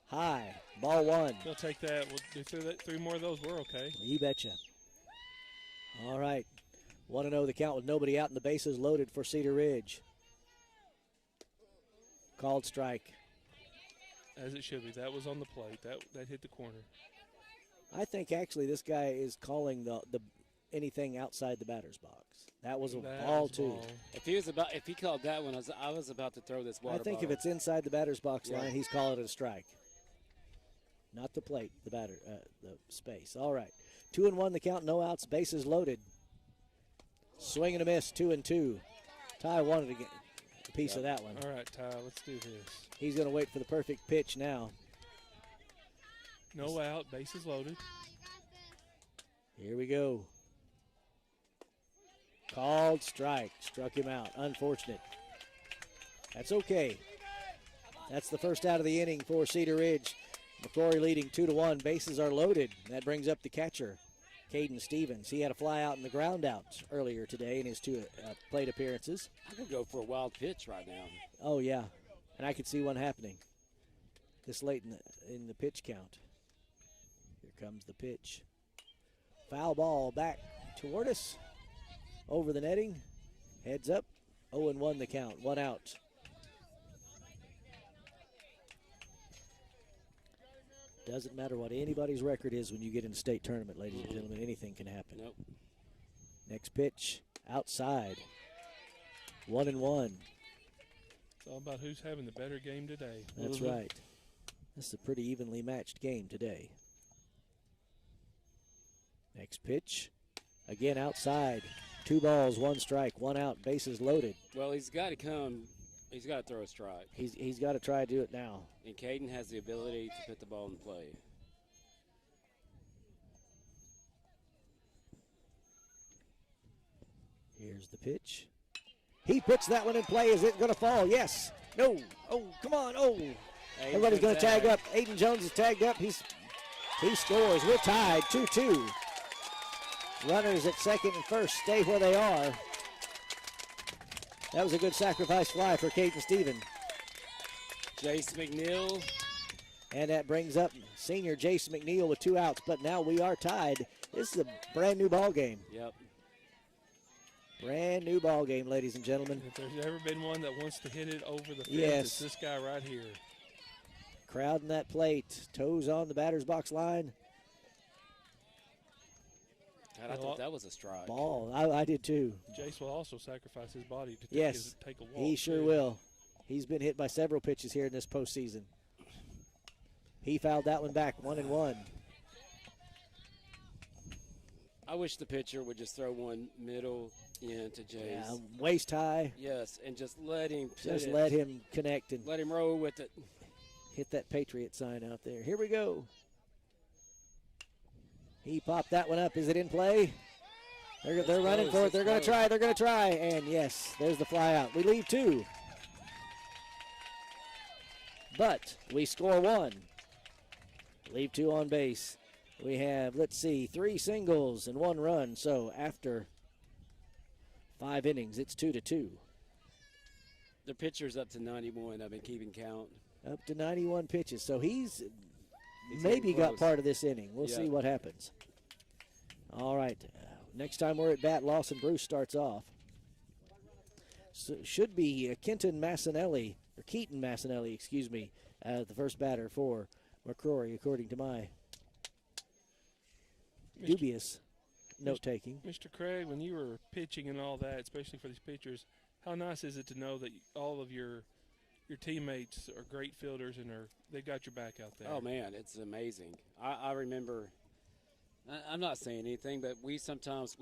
[SPEAKER 1] High, ball one.
[SPEAKER 3] We'll take that. We'll do three more of those. We're okay.
[SPEAKER 1] You betcha. All right, 1-0 the count with nobody out and the bases loaded for Cedar Ridge. Called strike.
[SPEAKER 3] As it should be. That was on the plate. That hit the corner.
[SPEAKER 1] I think actually this guy is calling the anything outside the batter's box. That was a
[SPEAKER 3] That
[SPEAKER 1] ball
[SPEAKER 3] was
[SPEAKER 1] too.
[SPEAKER 3] ball.
[SPEAKER 2] If he called that one, I was about to throw this water
[SPEAKER 1] I think if
[SPEAKER 2] bottle.
[SPEAKER 1] it's inside the batter's box
[SPEAKER 2] Yeah.
[SPEAKER 1] line, he's calling it a strike. Not the plate, the space. All right, 2-1 the count, no outs, bases loaded. Swing and a miss, 2-2. Ty wanted to get a piece of that one.
[SPEAKER 3] All right, Ty, let's do this.
[SPEAKER 1] He's going to wait for the perfect pitch now.
[SPEAKER 3] No out, bases loaded.
[SPEAKER 1] Here we go. Called strike. Struck him out. Unfortunate. That's okay. That's the first out of the inning for Cedar Ridge. McCrory leading 2-1. Bases are loaded. That brings up the catcher, Caden Stevens. He had a fly out in the ground out earlier today in his two plate appearances.
[SPEAKER 2] I could go for a wild pitch right now.
[SPEAKER 1] Oh, yeah. And I could see one happening this late in the pitch count. Here comes the pitch. Foul ball back toward us. Over the netting. Heads up. 0-1 the count. One out. Doesn't matter what anybody's record is when you get in a state tournament, ladies and gentlemen. Anything can happen.
[SPEAKER 2] Nope.
[SPEAKER 1] Next pitch. Outside. 1-1.
[SPEAKER 3] It's all about who's having the better game today.
[SPEAKER 1] That's right. This is a pretty evenly matched game today. Next pitch. Again outside. 2 balls, 1 strike, 1 out, bases loaded.
[SPEAKER 2] Well, he's got to throw a strike.
[SPEAKER 1] He's got to try to do it now.
[SPEAKER 2] And Caden has the ability to put the ball in play.
[SPEAKER 1] Here's the pitch. He puts that one in play. Is it going to fall? Yes. No. Oh, come on. Oh. Everybody's going to tag up. Aiden Jones is tagged up. He scores. We're tied 2-2. Runners at second and first stay where they are. That was a good sacrifice fly for Caden Stephen.
[SPEAKER 2] Jace McNeil.
[SPEAKER 1] And that brings up senior Jace McNeil with 2 outs. But now we are tied. This is a brand new ball game.
[SPEAKER 2] Yep.
[SPEAKER 1] Brand new ball game, ladies and gentlemen.
[SPEAKER 3] If there's ever been one that wants to hit it over the fence,
[SPEAKER 1] Yes.
[SPEAKER 3] it's this guy right here.
[SPEAKER 1] Crowding that plate. Toes on the batter's box line.
[SPEAKER 2] God, I thought that was a strike.
[SPEAKER 1] Ball. I did too.
[SPEAKER 3] Jace will also sacrifice his body to
[SPEAKER 1] Yes,
[SPEAKER 3] take a walk.
[SPEAKER 1] he sure
[SPEAKER 3] too.
[SPEAKER 1] will. He's been hit by several pitches here in this postseason. He fouled that one back, 1-1.
[SPEAKER 2] I wish the pitcher would just throw one middle in to Jace.
[SPEAKER 1] Yeah, waist high.
[SPEAKER 2] Yes, and just let him
[SPEAKER 1] Just let him connect and
[SPEAKER 2] let him roll with it.
[SPEAKER 1] hit that Patriot sign out there. Here we go. He popped that one up. Is it in play? They're running for it. They're going to try. They're going to try. And yes, there's the fly out. We leave 2. But we score 1. Leave 2 on base. We have, let's see, 3 singles and 1 run. So after 5 innings, it's 2-2.
[SPEAKER 2] The pitcher's up to 91. I've been keeping count.
[SPEAKER 1] Up to 91 pitches. So he's
[SPEAKER 2] He's
[SPEAKER 1] maybe
[SPEAKER 2] getting
[SPEAKER 1] got
[SPEAKER 2] close.
[SPEAKER 1] part of this inning. We'll
[SPEAKER 2] Yeah.
[SPEAKER 1] see what happens. All right. Next time we're at bat, Lawson Bruce starts off. So should be Keaton Massinelli, excuse me, the first batter for McCrory, according to my dubious note-taking.
[SPEAKER 3] Mr. Craig, when you were pitching and all that, especially for these pitchers, how nice is it to know that all of your your teammates are great fielders and they got your back out there.
[SPEAKER 2] Oh, man, it's amazing. I remember, I'm not saying anything, but we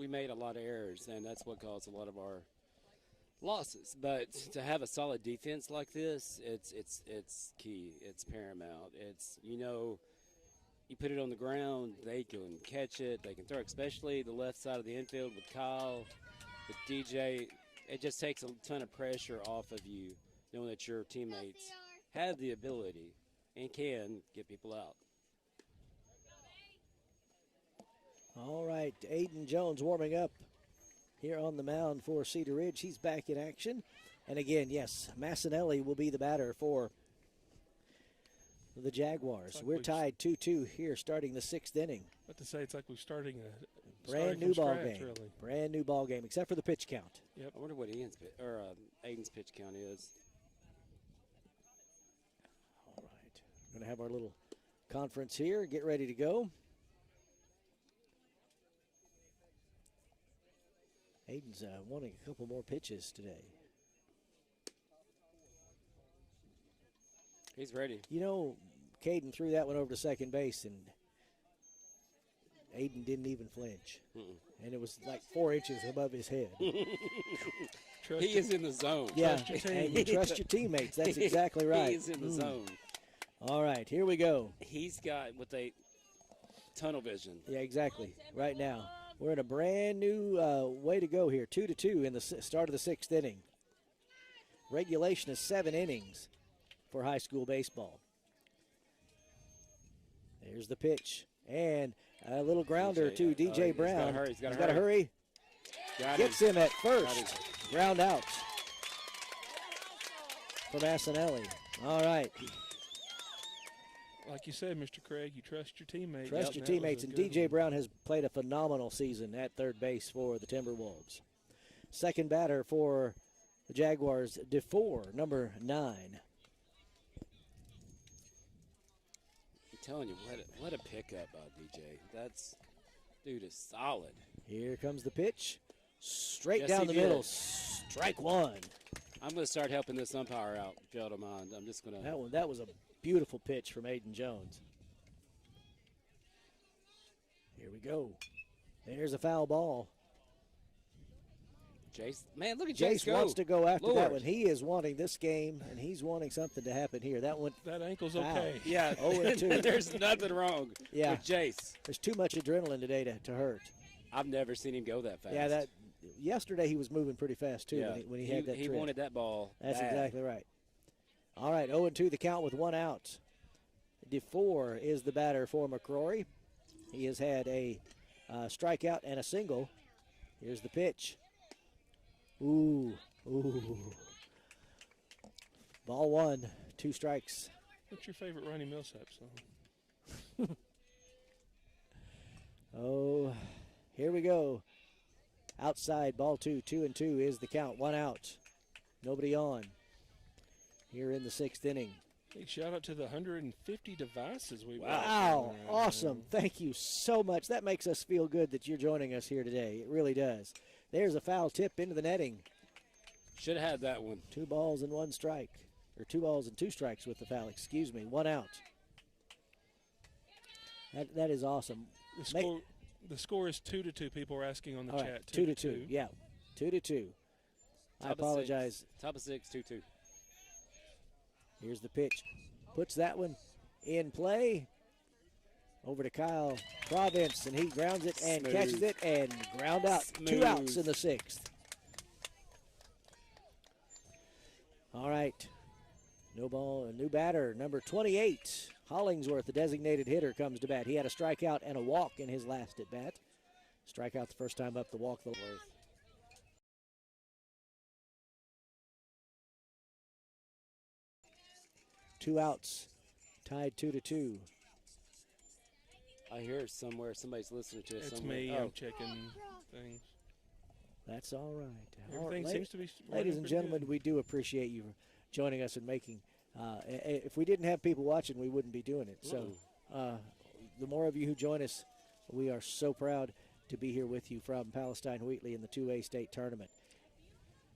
[SPEAKER 2] made a lot of errors, and that's what caused a lot of our losses. But to have a solid defense like this, it's key. It's paramount. You put it on the ground, they can catch it, they can throw it, especially the left side of the infield with Kyle, with DJ. It just takes a ton of pressure off of you, knowing that your teammates have the ability and can get people out.
[SPEAKER 1] All right, Aiden Jones warming up here on the mound for Cedar Ridge. He's back in action. And again, yes, Massinelli will be the batter for the Jaguars.
[SPEAKER 3] Like
[SPEAKER 1] We're tied 2-2 here starting the 6th inning.
[SPEAKER 3] But to say it's like we're starting a
[SPEAKER 1] Brand new ball
[SPEAKER 3] scratch,
[SPEAKER 1] game.
[SPEAKER 3] really.
[SPEAKER 1] Brand new ball game, except for the pitch count.
[SPEAKER 3] Yep.
[SPEAKER 2] I wonder what Aiden's pitch count is.
[SPEAKER 1] All right. Going to have our little conference here. Get ready to go. Aiden's wanting a couple more pitches today.
[SPEAKER 2] He's ready.
[SPEAKER 1] You know, Caden threw that one over to second base, and Aiden didn't even flinch. And it was like 4 inches above his head.
[SPEAKER 2] He is in the zone.
[SPEAKER 1] Yeah, and you trust your teammates. That's exactly right.
[SPEAKER 2] He is in the zone.
[SPEAKER 1] All right, here we go.
[SPEAKER 2] He's got with a tunnel vision.
[SPEAKER 1] Yeah, exactly. Right now, we're in a brand new way to go here. 2-2 in the start of the 6th inning. Regulation is 7 innings for high school baseball. There's the pitch. And a little grounder to DJ Brown.
[SPEAKER 2] He's got
[SPEAKER 1] to hurry. Gets him at first. Ground out for Massinelli. All right.
[SPEAKER 3] Like you said, Mr. Craig, you trust your teammates.
[SPEAKER 1] Trust your teammates. And DJ Brown has played a phenomenal season at third base for the Timberwolves. Second batter for the Jaguars, DeFore, number 9.
[SPEAKER 2] Telling you, what a pickup by DJ. Dude is solid.
[SPEAKER 1] Here comes the pitch. Straight down the middle. Strike one.
[SPEAKER 2] I'm going to start helping this umpire out, if y'all don't mind. I'm just going to.
[SPEAKER 1] That was a beautiful pitch from Aiden Jones. Here we go. There's a foul ball.
[SPEAKER 2] Jace, man, look at
[SPEAKER 1] Jace
[SPEAKER 2] Jace
[SPEAKER 1] wants to go after that
[SPEAKER 2] Lord.
[SPEAKER 1] one. He is wanting this game, and he's wanting something to happen here. That
[SPEAKER 3] ankle's
[SPEAKER 1] foul.
[SPEAKER 3] okay.
[SPEAKER 2] Yeah,
[SPEAKER 1] 0-2.
[SPEAKER 2] There's nothing wrong with Jace.
[SPEAKER 1] There's too much adrenaline today to hurt.
[SPEAKER 2] I've never seen him go that fast.
[SPEAKER 1] Yeah, yesterday he was moving pretty fast too when he had that
[SPEAKER 2] He
[SPEAKER 1] trip.
[SPEAKER 2] wanted that ball.
[SPEAKER 1] That's
[SPEAKER 2] bad.
[SPEAKER 1] exactly right. All right, 0-2 the count with 1 out. DeFore is the batter for McCrory. He has had a strikeout and a single. Here's the pitch. Ooh. Ball 1, 2 strikes.
[SPEAKER 3] What's your favorite Ronnie Millsap song?
[SPEAKER 1] Oh, here we go. Outside, ball 2, 2-2 is the count. 1 out. Nobody on. Here in the 6th inning.
[SPEAKER 3] Big shout out to the 150 devices we
[SPEAKER 1] Wow, awesome. Thank you so much. That makes us feel good that you're joining us here today. It really does. There's a foul tip into the netting.
[SPEAKER 2] Should have had that one.
[SPEAKER 1] 2 balls and 1 strike. Or 2 balls and 2 strikes with the foul, 1 out. That is awesome.
[SPEAKER 3] The score is 2-2. People are asking on the chat.
[SPEAKER 1] Right, 2-2. Yeah, 2-2. I apologize.
[SPEAKER 2] Top of 6, 2-2.
[SPEAKER 1] Here's the pitch. Puts that one in play. Over to Kyle Province, and he grounds it and catches it and ground out.
[SPEAKER 2] Smooth.
[SPEAKER 1] 2 outs in the 6th. All right. No ball, a new batter, number 28. Hollingsworth, the designated hitter, comes to bat. He had a strikeout and a walk in his last at bat. Strikeout the first time up, the walk the worth. Two outs, tied 2-2.
[SPEAKER 2] I hear somewhere somebody's listening to us.
[SPEAKER 3] It's
[SPEAKER 2] somewhere.
[SPEAKER 3] me.
[SPEAKER 2] Oh.
[SPEAKER 3] I'm checking things.
[SPEAKER 1] That's all right.
[SPEAKER 3] Everything seems to be
[SPEAKER 1] ladies and gentlemen, we do appreciate you joining us and making. If we didn't have people watching, we wouldn't be doing it. So the more of you who join us, we are so proud to be here with you from Palestine Wheatley in the 2A state tournament.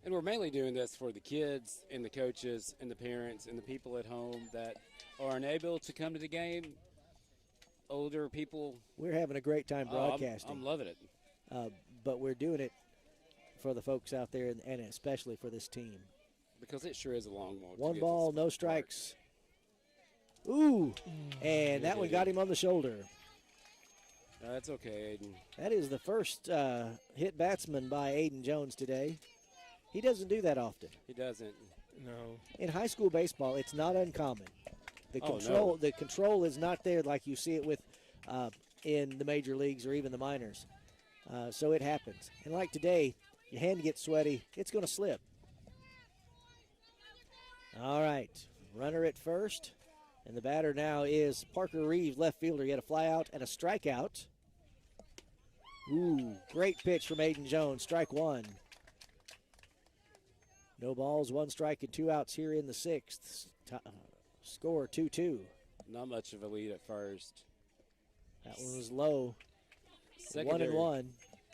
[SPEAKER 2] And we're mainly doing this for the kids and the coaches and the parents and the people at home that are unable to come to the game. Older people.
[SPEAKER 1] We're having a great time broadcasting.
[SPEAKER 2] I'm loving it.
[SPEAKER 1] But we're doing it for the folks out there and especially for this team.
[SPEAKER 2] Because it sure is a long walk.
[SPEAKER 1] One ball, no strikes. Ooh, and that one got him on the shoulder.
[SPEAKER 2] That's okay, Aiden.
[SPEAKER 1] That is the first hit batsman by Aiden Jones today. He doesn't do that often.
[SPEAKER 2] He doesn't.
[SPEAKER 3] No.
[SPEAKER 1] In high school baseball, it's not uncommon. The control is not there like you see it with in the major leagues or even the minors. So it happens. And like today, your hand gets sweaty, it's going to slip. All right, runner at first. And the batter now is Parker Reeves, left fielder. He had a fly out and a strikeout. Ooh, great pitch from Aiden Jones, strike one. No balls, one strike, and 2 outs here in the 6th. Score 2-2.
[SPEAKER 2] Not much of a lead at first.
[SPEAKER 1] That one was low.
[SPEAKER 2] Secondary.
[SPEAKER 1] 1-1.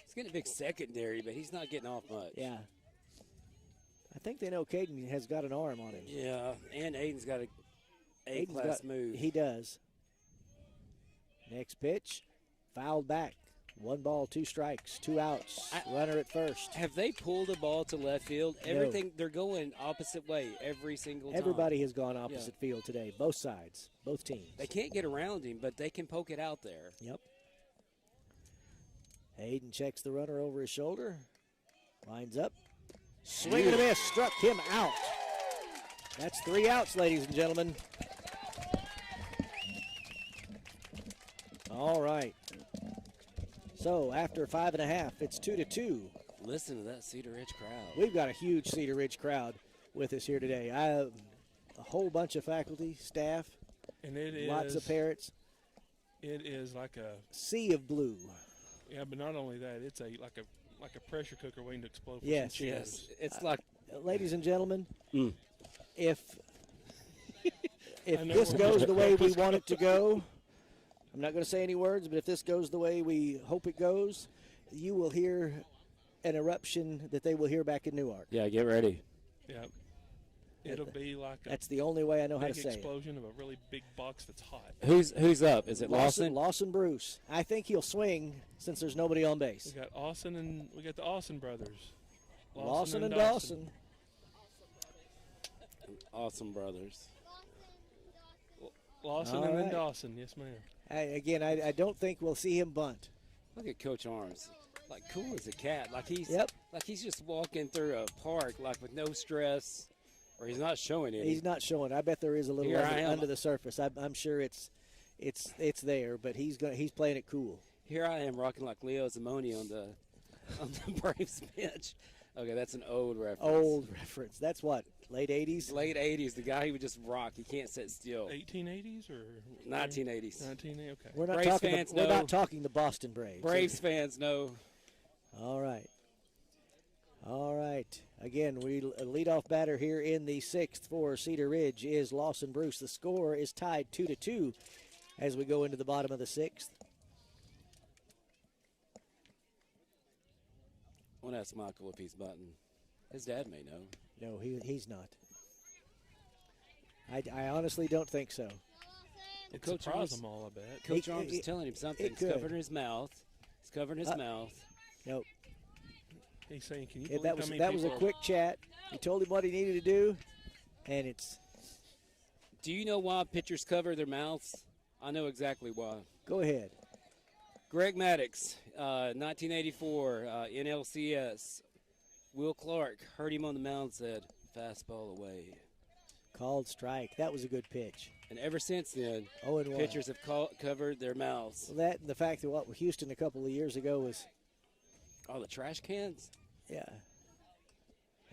[SPEAKER 2] He's getting a big secondary, but he's not getting off much.
[SPEAKER 1] Yeah. I think they know Caden has got an arm on him.
[SPEAKER 2] Yeah, and Aiden's got a A-class move.
[SPEAKER 1] He does. Next pitch, fouled back. 1 ball, 2 strikes, 2 outs. Runner at first.
[SPEAKER 2] Have they pulled a ball to left field? Everything, they're going opposite way every single time.
[SPEAKER 1] Everybody has gone opposite field today, both sides, both teams.
[SPEAKER 2] They can't get around him, but they can poke it out there.
[SPEAKER 1] Yep. Hayden checks the runner over his shoulder. Lines up. Swing and a miss. Struck him out. That's 3 outs, ladies and gentlemen. All right. So after 5.5, it's 2-2.
[SPEAKER 2] Listen to that Cedar Ridge crowd.
[SPEAKER 1] We've got a huge Cedar Ridge crowd with us here today. I have a whole bunch of faculty, staff,
[SPEAKER 3] and
[SPEAKER 1] lots of parents.
[SPEAKER 3] It is like a
[SPEAKER 1] sea of blue.
[SPEAKER 3] Yeah, but not only that, it's like a pressure cooker waiting to explode.
[SPEAKER 1] Yes,
[SPEAKER 2] yes. It's like,
[SPEAKER 1] ladies and gentlemen, if
[SPEAKER 3] I know
[SPEAKER 1] this
[SPEAKER 3] where
[SPEAKER 1] goes
[SPEAKER 3] this
[SPEAKER 1] the way we
[SPEAKER 3] is
[SPEAKER 1] want it to go, I'm not going to say any words, but if this goes the way we hope it goes, you will hear an eruption that they will hear back in Newark.
[SPEAKER 2] yeah, get ready.
[SPEAKER 3] Yeah. It'll be like
[SPEAKER 1] That's the only way I know how to
[SPEAKER 3] big
[SPEAKER 1] say it.
[SPEAKER 3] explosion of a really big box that's hot.
[SPEAKER 2] Who's up? Is it Lawson?
[SPEAKER 1] Lawson Bruce. I think he'll swing since there's nobody on base.
[SPEAKER 3] We got Austin and we got the Austin brothers.
[SPEAKER 1] Lawson and Dawson.
[SPEAKER 2] Awesome brothers.
[SPEAKER 3] Lawson
[SPEAKER 1] All
[SPEAKER 3] and
[SPEAKER 1] right.
[SPEAKER 3] then Dawson. Yes, ma'am.
[SPEAKER 1] I don't think we'll see him bunt.
[SPEAKER 2] Look at Coach Arms. Like cool as a cat. Like he's just walking through a park like with no stress. Or he's not showing any.
[SPEAKER 1] He's not showing. I bet there is a little under the surface. I'm sure it's there, but he's playing it cool.
[SPEAKER 2] Here I am rocking like Leo Zamoni on the Braves bench. Okay, that's an old reference.
[SPEAKER 1] Old reference. That's what, late 80s?
[SPEAKER 2] Late 80s. The guy who would just rock. He can't sit still.
[SPEAKER 3] 1880s or
[SPEAKER 2] 1980s.
[SPEAKER 3] 1980. Okay.
[SPEAKER 1] We're not
[SPEAKER 2] Braves
[SPEAKER 1] talking.
[SPEAKER 2] fans
[SPEAKER 1] We're
[SPEAKER 2] know.
[SPEAKER 1] not talking the Boston Braves.
[SPEAKER 2] Braves fans know.
[SPEAKER 1] All right. All right. Again, we leadoff batter here in the 6th for Cedar Ridge is Lawson Bruce. The score is tied 2-2 as we go into the bottom of the 6th.
[SPEAKER 2] I want to ask Michael if he's button. His dad may know.
[SPEAKER 1] No, he's not. I honestly don't think so.
[SPEAKER 3] It
[SPEAKER 2] Coach
[SPEAKER 3] surprised
[SPEAKER 2] Arms-
[SPEAKER 3] them all, I bet.
[SPEAKER 2] Coach Arms is telling him something.
[SPEAKER 1] it
[SPEAKER 2] He's
[SPEAKER 1] could.
[SPEAKER 2] covering his mouth. He's covering his mouth.
[SPEAKER 1] Nope.
[SPEAKER 3] He's saying, "Can you believe
[SPEAKER 1] That
[SPEAKER 3] how
[SPEAKER 1] was
[SPEAKER 3] many
[SPEAKER 1] that was a
[SPEAKER 3] people
[SPEAKER 1] quick chat. He told him what he needed to do, and it's
[SPEAKER 2] Do you know why pitchers cover their mouths? I know exactly why.
[SPEAKER 1] go ahead.
[SPEAKER 2] Greg Maddox, 1984, NLCS. Will Clark heard him on the mound, said, fastball away.
[SPEAKER 1] Called strike. That was a good pitch.
[SPEAKER 2] And ever since then,
[SPEAKER 1] 0-1.
[SPEAKER 2] pitchers have covered their mouths.
[SPEAKER 1] Well, that and the fact that what Houston a couple of years ago was,
[SPEAKER 2] Oh, the trash cans?
[SPEAKER 1] yeah,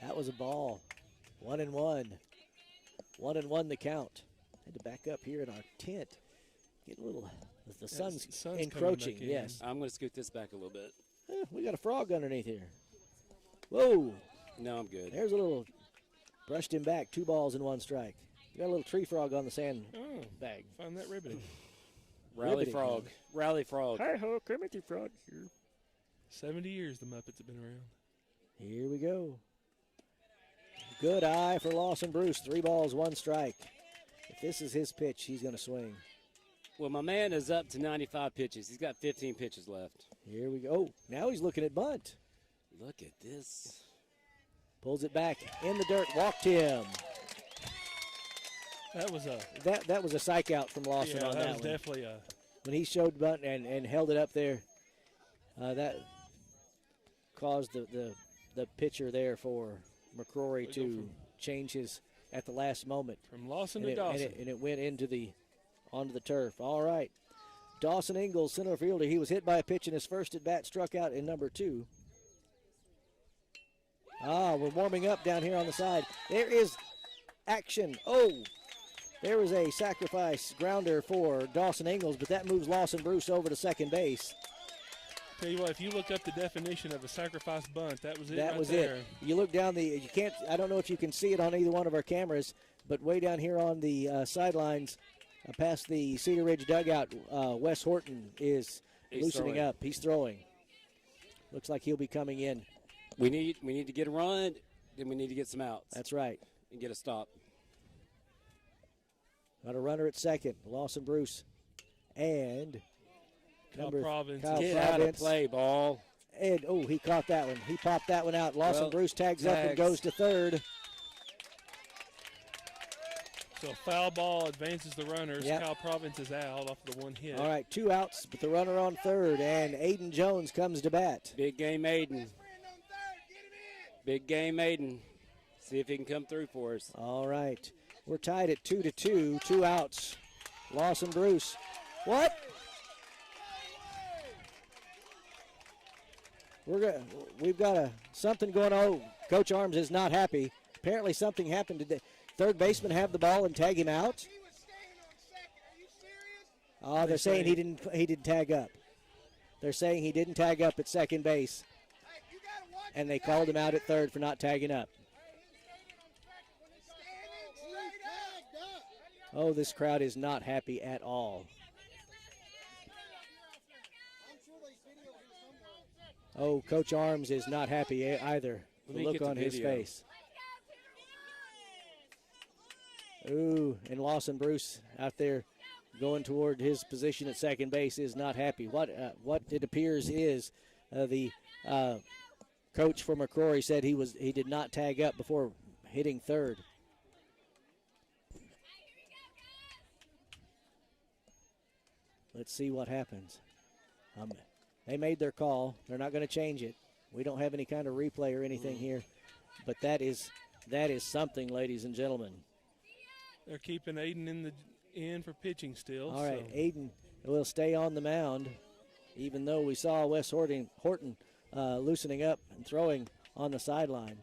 [SPEAKER 1] that was a ball. 1-1. 1-1 the count. Had to back up here in our tent. Get a little. The sun's
[SPEAKER 3] sun's
[SPEAKER 1] encroaching.
[SPEAKER 3] coming back in.
[SPEAKER 1] Yes.
[SPEAKER 2] I'm going to scoot this back a little bit.
[SPEAKER 1] We got a frog underneath here. Whoa.
[SPEAKER 2] No, I'm good.
[SPEAKER 1] There's a little. Brushed him back. 2 balls and 1 strike. You got a little tree frog on the sand
[SPEAKER 3] Oh,
[SPEAKER 1] bag.
[SPEAKER 3] find that riveting.
[SPEAKER 2] Rally
[SPEAKER 1] riveting,
[SPEAKER 2] Frog. Rally Frog.
[SPEAKER 1] Hi ho, Kermit Frog here.
[SPEAKER 3] 70 years the Muppets have been around.
[SPEAKER 1] Here we go. Good eye for Lawson Bruce. 3 balls, 1 strike. If this is his pitch, he's going to swing.
[SPEAKER 2] Well, my man is up to 95 pitches. He's got 15 pitches left.
[SPEAKER 1] Here we go. Oh, now he's looking at bunt.
[SPEAKER 2] Look at this.
[SPEAKER 1] Pulls it back in the dirt. Walked him.
[SPEAKER 3] That was a
[SPEAKER 1] That was a psych out from Lawson on that
[SPEAKER 3] was
[SPEAKER 1] one.
[SPEAKER 3] definitely a.
[SPEAKER 1] When he showed bunt and held it up there, that caused the pitcher there for McCrory to change his at the last moment.
[SPEAKER 3] From Lawson to Dawson.
[SPEAKER 1] And it went onto the turf. All right. Dawson Ingalls, center fielder. He was hit by a pitch in his first at bat, struck out in number 2. We're warming up down here on the side. There is action. Oh, there was a sacrifice grounder for Dawson Ingalls, but that moves Lawson Bruce over to second base.
[SPEAKER 3] Tell you what, if you look up the definition of a sacrifice bunt, that was it.
[SPEAKER 1] That
[SPEAKER 3] right
[SPEAKER 1] was
[SPEAKER 3] there.
[SPEAKER 1] it. You look down I don't know if you can see it on either one of our cameras, but way down here on the sidelines, past the Cedar Ridge dugout, Wes Horton is loosening
[SPEAKER 2] throwing.
[SPEAKER 1] up. He's throwing. Looks like he'll be coming in.
[SPEAKER 2] We need to get a run, then we need to get some outs.
[SPEAKER 1] That's right.
[SPEAKER 2] And get a stop.
[SPEAKER 1] Got a runner at second, Lawson Bruce, and
[SPEAKER 3] Kyle Province.
[SPEAKER 2] Get out of play, ball.
[SPEAKER 1] And he caught that one. He popped that one out. Lawson Bruce tags up and goes to third.
[SPEAKER 3] So foul ball advances the runners.
[SPEAKER 1] Yep.
[SPEAKER 3] Kyle Province is out off the one hit.
[SPEAKER 1] All right, 2 outs, but the runner on third, and Aiden Jones comes to bat.
[SPEAKER 2] Big game, Aiden. Big game, Aiden. See if he can come through for us.
[SPEAKER 1] All right. We're tied at 2-2, 2 outs. Lawson Bruce. What? We've got something going on. Oh, Coach Arms is not happy. Apparently something happened today. Third baseman have the ball and tag him out. Oh, they're saying he didn't tag up. They're saying he didn't tag up at second base. And they called him out at third for not tagging up. Oh, this crowd is not happy at all. Oh, Coach Arms is not happy either. The look on his face. Ooh, and Lawson Bruce out there going toward his position at second base is not happy. What it appears is the coach for McCrory said he did not tag up before hitting third. Let's see what happens. They made their call. They're not going to change it. We don't have any kind of replay or anything here, but that is something, ladies and gentlemen.
[SPEAKER 3] They're keeping Aiden in for pitching still.
[SPEAKER 1] All right, Aiden will stay on the mound, even though we saw Wes Horton loosening up and throwing on the sideline.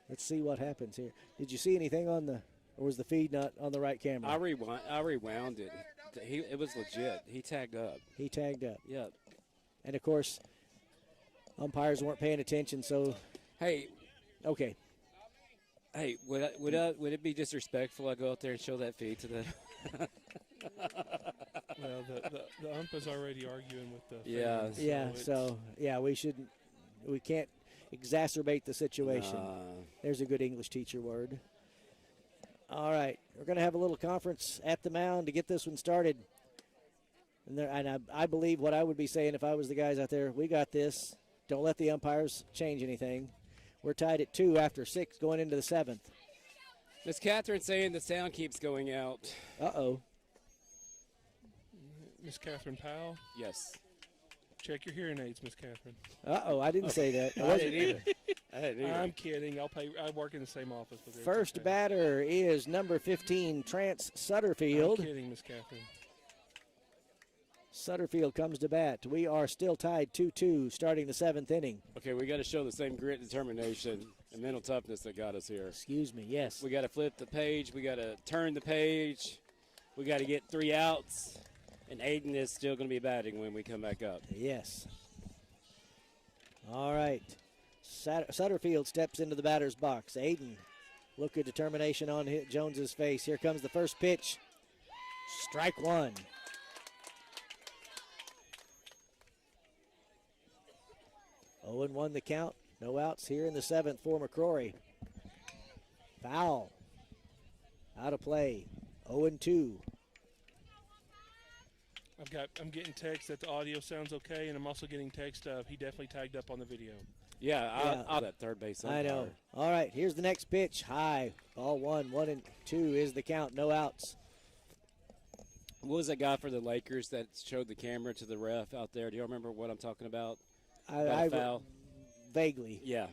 [SPEAKER 1] Let's see what happens here. Did you see anything or was the feed not on the right camera?
[SPEAKER 2] I rewound it. It was legit. He tagged up.
[SPEAKER 1] He tagged up.
[SPEAKER 2] Yep.
[SPEAKER 1] And, of course, umpires weren't paying attention, so.
[SPEAKER 2] Hey.
[SPEAKER 1] Okay.
[SPEAKER 2] Hey, would it be disrespectful I go out there and show that feed to the
[SPEAKER 3] Well, the ump is already arguing with the fans,
[SPEAKER 1] we can't exacerbate the situation. There's a good English teacher word. All right, we're going to have a little conference at the mound to get this one started. And I believe what I would be saying if I was the guys out there, we got this. Don't let the umpires change anything. We're tied at 2 after 6 going into the 7th.
[SPEAKER 2] Miss Catherine saying the sound keeps going out.
[SPEAKER 1] Uh-oh.
[SPEAKER 3] Miss Catherine Powell?
[SPEAKER 2] Yes.
[SPEAKER 3] Check your hearing aids, Miss Catherine.
[SPEAKER 1] Uh-oh, I didn't say that.
[SPEAKER 2] I didn't either.
[SPEAKER 3] I'm kidding. I work in the same office with her.
[SPEAKER 1] First batter is number 15, Trance Sutterfield.
[SPEAKER 3] I'm kidding, Miss Catherine.
[SPEAKER 1] Sutterfield comes to bat. We are still tied 2-2 starting the 7th inning.
[SPEAKER 2] Okay, we got to show the same grit, determination, and mental toughness that got us here.
[SPEAKER 1] Excuse me, yes.
[SPEAKER 2] We got to flip the page. We got to turn the page. We got to get 3 outs. And Aiden is still going to be batting when we come back up.
[SPEAKER 1] Yes. All right. Sutterfield steps into the batter's box. Aiden, look at determination on Jones's face. Here comes the first pitch. Strike one. 0-1 the count. No outs here in the 7th for McCrory. Foul. Out of play. 0-2.
[SPEAKER 3] I'm getting text that the audio sounds okay, and I'm also getting text of he definitely tagged up on the video.
[SPEAKER 2] Yeah, I'll that third base umpire.
[SPEAKER 1] I know. All right, here's the next pitch. High. Ball 1. 1-2 is the count. No outs.
[SPEAKER 2] What was that guy for the Lakers that showed the camera to the ref out there? Do you remember what I'm talking about?
[SPEAKER 1] I
[SPEAKER 2] Foul?
[SPEAKER 1] Vaguely.
[SPEAKER 2] Yeah.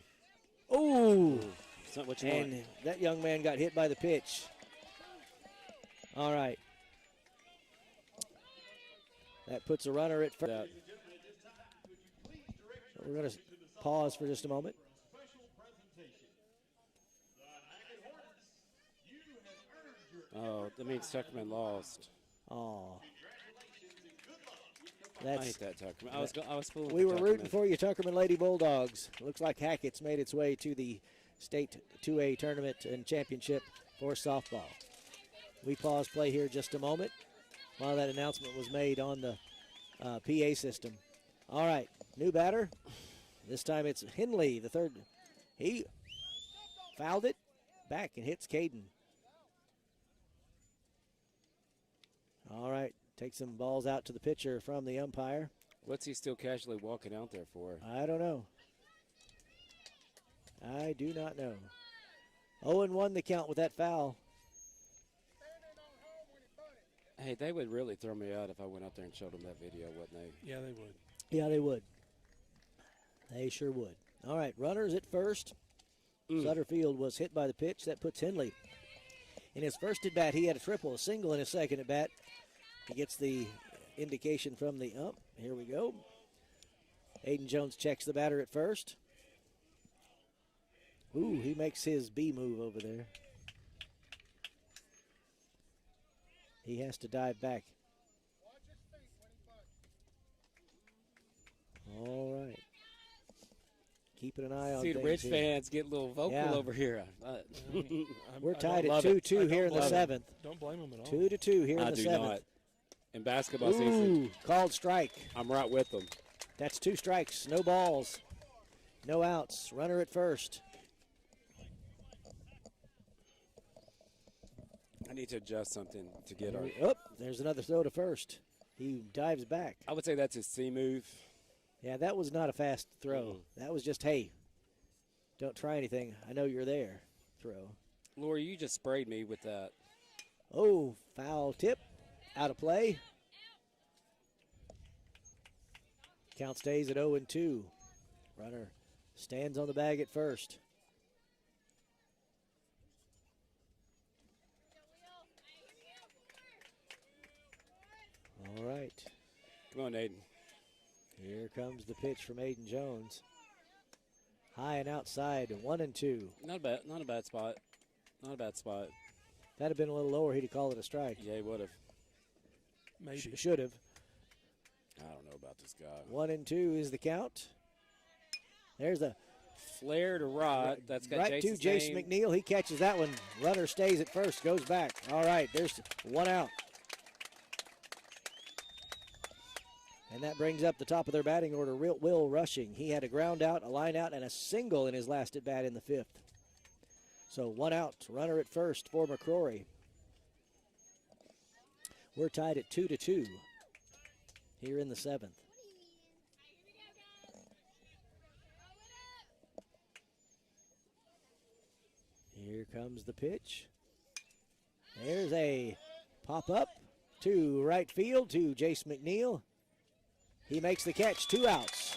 [SPEAKER 1] Ooh.
[SPEAKER 2] It's not what you
[SPEAKER 1] And
[SPEAKER 2] want.
[SPEAKER 1] that young man got hit by the pitch. All right. That puts a runner at first. We're going to pause for just a moment.
[SPEAKER 2] Oh, that means Tuckerman lost.
[SPEAKER 1] Oh.
[SPEAKER 2] I hate that Tuckerman. I was fooling.
[SPEAKER 1] We
[SPEAKER 2] with
[SPEAKER 1] were rooting
[SPEAKER 2] Tuckerman.
[SPEAKER 1] for you, Tuckerman Lady Bulldogs. Looks like Hackett's made its way to the state 2A tournament and championship for softball. We pause play here just a moment while that announcement was made on the PA system. All right, new batter. This time it's Henley, the third. He fouled it back and hits Caden. All right, take some balls out to the pitcher from the umpire.
[SPEAKER 2] What's he still casually walking out there for?
[SPEAKER 1] I don't know. I do not know. 0-1 the count with that foul.
[SPEAKER 2] Hey, they would really throw me out if I went out there and showed them that video, wouldn't they?
[SPEAKER 3] Yeah, they would.
[SPEAKER 1] Yeah, they would. They sure would. All right, runners at first. Sutterfield was hit by the pitch. That puts Henley. In his first at bat, he had a triple, a single in his second at bat. He gets the indication from the ump. Here we go. Aiden Jones checks the batter at first. Ooh, he makes his B move over there. He has to dive back. All right. Keeping an eye on
[SPEAKER 2] See, the
[SPEAKER 1] things
[SPEAKER 2] Ridge
[SPEAKER 1] here.
[SPEAKER 2] fans get a little vocal over here.
[SPEAKER 1] We're tied
[SPEAKER 2] don't
[SPEAKER 1] at
[SPEAKER 2] love it.
[SPEAKER 1] 2-2 here in the
[SPEAKER 2] love it.
[SPEAKER 1] 7th.
[SPEAKER 3] Don't blame them at all.
[SPEAKER 1] 2-2 here in
[SPEAKER 2] I
[SPEAKER 1] the
[SPEAKER 2] do
[SPEAKER 1] 7th.
[SPEAKER 2] not. In basketball season,
[SPEAKER 1] Ooh, called strike.
[SPEAKER 2] I'm right with them.
[SPEAKER 1] That's 2 strikes, no balls, no outs. Runner at first.
[SPEAKER 2] I need to adjust something to get our.
[SPEAKER 1] Oh, there's another throw to first. He dives back.
[SPEAKER 2] I would say that's his C move.
[SPEAKER 1] Yeah, that was not a fast throw. That was just, hey, don't try anything. I know you're there. Throw.
[SPEAKER 2] Lori, you just sprayed me with that.
[SPEAKER 1] Oh, foul tip. Out of play. Count stays at 0-2. Runner stands on the bag at first. All right.
[SPEAKER 2] Come on, Aiden.
[SPEAKER 1] Here comes the pitch from Aiden Jones. High and outside, 1-2.
[SPEAKER 2] Not a bad spot. Not a bad spot.
[SPEAKER 1] If that had been a little lower, he'd have called it a strike.
[SPEAKER 2] Yeah, he would have.
[SPEAKER 3] Maybe.
[SPEAKER 1] Should have.
[SPEAKER 2] I don't know about this guy.
[SPEAKER 1] 1-2 is the count. There's a
[SPEAKER 2] Flare to right. That's got
[SPEAKER 1] right to
[SPEAKER 2] Jason's
[SPEAKER 1] Jace
[SPEAKER 2] name.
[SPEAKER 1] McNeil. He catches that one. Runner stays at first, goes back. All right, there's one out. And that brings up the top of their batting order, Will Rushing. He had a ground out, a line out, and a single in his last at bat in the 5th. So 1 out, runner at first for McCrory. We're tied at 2-2 here in the 7th. Here comes the pitch. There's a pop-up to right field to Jace McNeil. He makes the catch, 2 outs.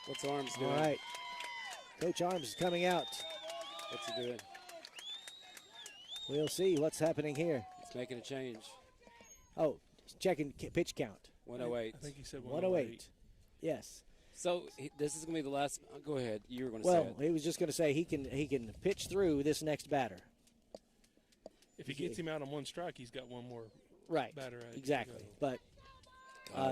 [SPEAKER 2] What's Arms doing?
[SPEAKER 1] All right. Coach Arms is coming out.
[SPEAKER 2] What's he doing?
[SPEAKER 1] We'll see what's happening here.
[SPEAKER 2] He's making a change.
[SPEAKER 1] Oh, checking pitch count.
[SPEAKER 2] 108.
[SPEAKER 3] I think he said
[SPEAKER 1] 108. Yes.
[SPEAKER 2] So this is going to be the last. Go ahead. You were going to
[SPEAKER 1] Well,
[SPEAKER 2] say it.
[SPEAKER 1] he was just going to say he can pitch through this next batter.
[SPEAKER 3] If he gets him out on 1 strike, he's got 1 more
[SPEAKER 1] Right.
[SPEAKER 3] batter out.
[SPEAKER 1] Exactly. But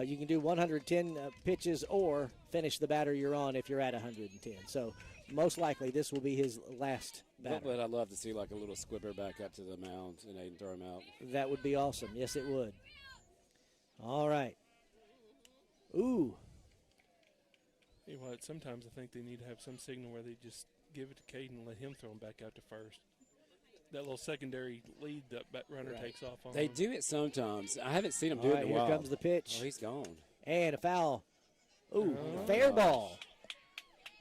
[SPEAKER 1] you can do 110 pitches or finish the batter you're on if you're at 110. So most likely this will be his last batter.
[SPEAKER 2] But I'd love to see like a little squibber back up to the mound and Aiden throw him out.
[SPEAKER 1] That would be awesome. Yes, it would. All right.
[SPEAKER 3] but sometimes I think they need to have some signal where they just give it to Caden and let him throw him back out to first. That little secondary lead that runner takes off on.
[SPEAKER 2] They do it sometimes. I haven't seen them do
[SPEAKER 1] All
[SPEAKER 2] it
[SPEAKER 1] right,
[SPEAKER 2] in a
[SPEAKER 1] here
[SPEAKER 2] while.
[SPEAKER 1] comes the pitch.
[SPEAKER 2] Oh, he's gone.
[SPEAKER 1] And a foul. Ooh,
[SPEAKER 3] Oh,
[SPEAKER 1] fair
[SPEAKER 2] gosh.
[SPEAKER 1] ball.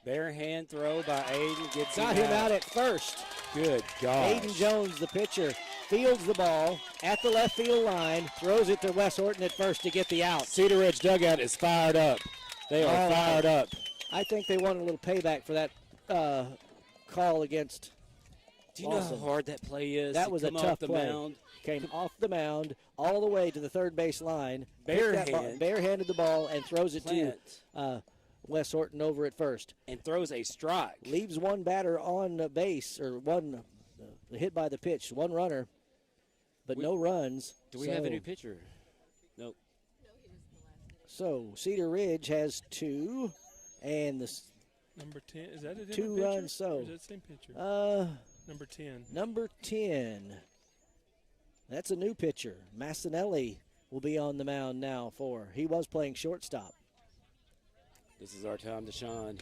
[SPEAKER 2] Bare hand throw by Aiden. Gets
[SPEAKER 1] Got him out at first.
[SPEAKER 2] Good gosh.
[SPEAKER 1] Aiden Jones, the pitcher, fields the ball at the left field line, throws it to Wes Horton at first to get the out.
[SPEAKER 2] Cedar Ridge dugout is fired up. They are
[SPEAKER 1] All right.
[SPEAKER 2] fired up.
[SPEAKER 1] I think they wanted a little payback for that call against
[SPEAKER 2] Do you know
[SPEAKER 1] Lawson.
[SPEAKER 2] how hard that play is?
[SPEAKER 1] That
[SPEAKER 2] to
[SPEAKER 1] was a
[SPEAKER 2] come off
[SPEAKER 1] tough
[SPEAKER 2] the
[SPEAKER 1] play.
[SPEAKER 2] mound
[SPEAKER 1] Came off the mound all the way to the third base line. picked that ball-
[SPEAKER 2] Barehand.
[SPEAKER 1] barehanded the ball and throws it
[SPEAKER 2] Plant,
[SPEAKER 1] to Wes Horton over at first.
[SPEAKER 2] and throws a strike.
[SPEAKER 1] Leaves one batter on base, or one hit by the pitch, one runner, but no runs.
[SPEAKER 2] Do we have a new pitcher? Nope.
[SPEAKER 1] So Cedar Ridge has two, and the
[SPEAKER 3] Number 10, is that a different
[SPEAKER 1] Two
[SPEAKER 3] pitcher?
[SPEAKER 1] runs, so.
[SPEAKER 3] Or is that the same pitcher? Number 10.
[SPEAKER 1] number 10. That's a new pitcher. Massinelli will be on the mound now for. He was playing shortstop.
[SPEAKER 2] This is our time to shine.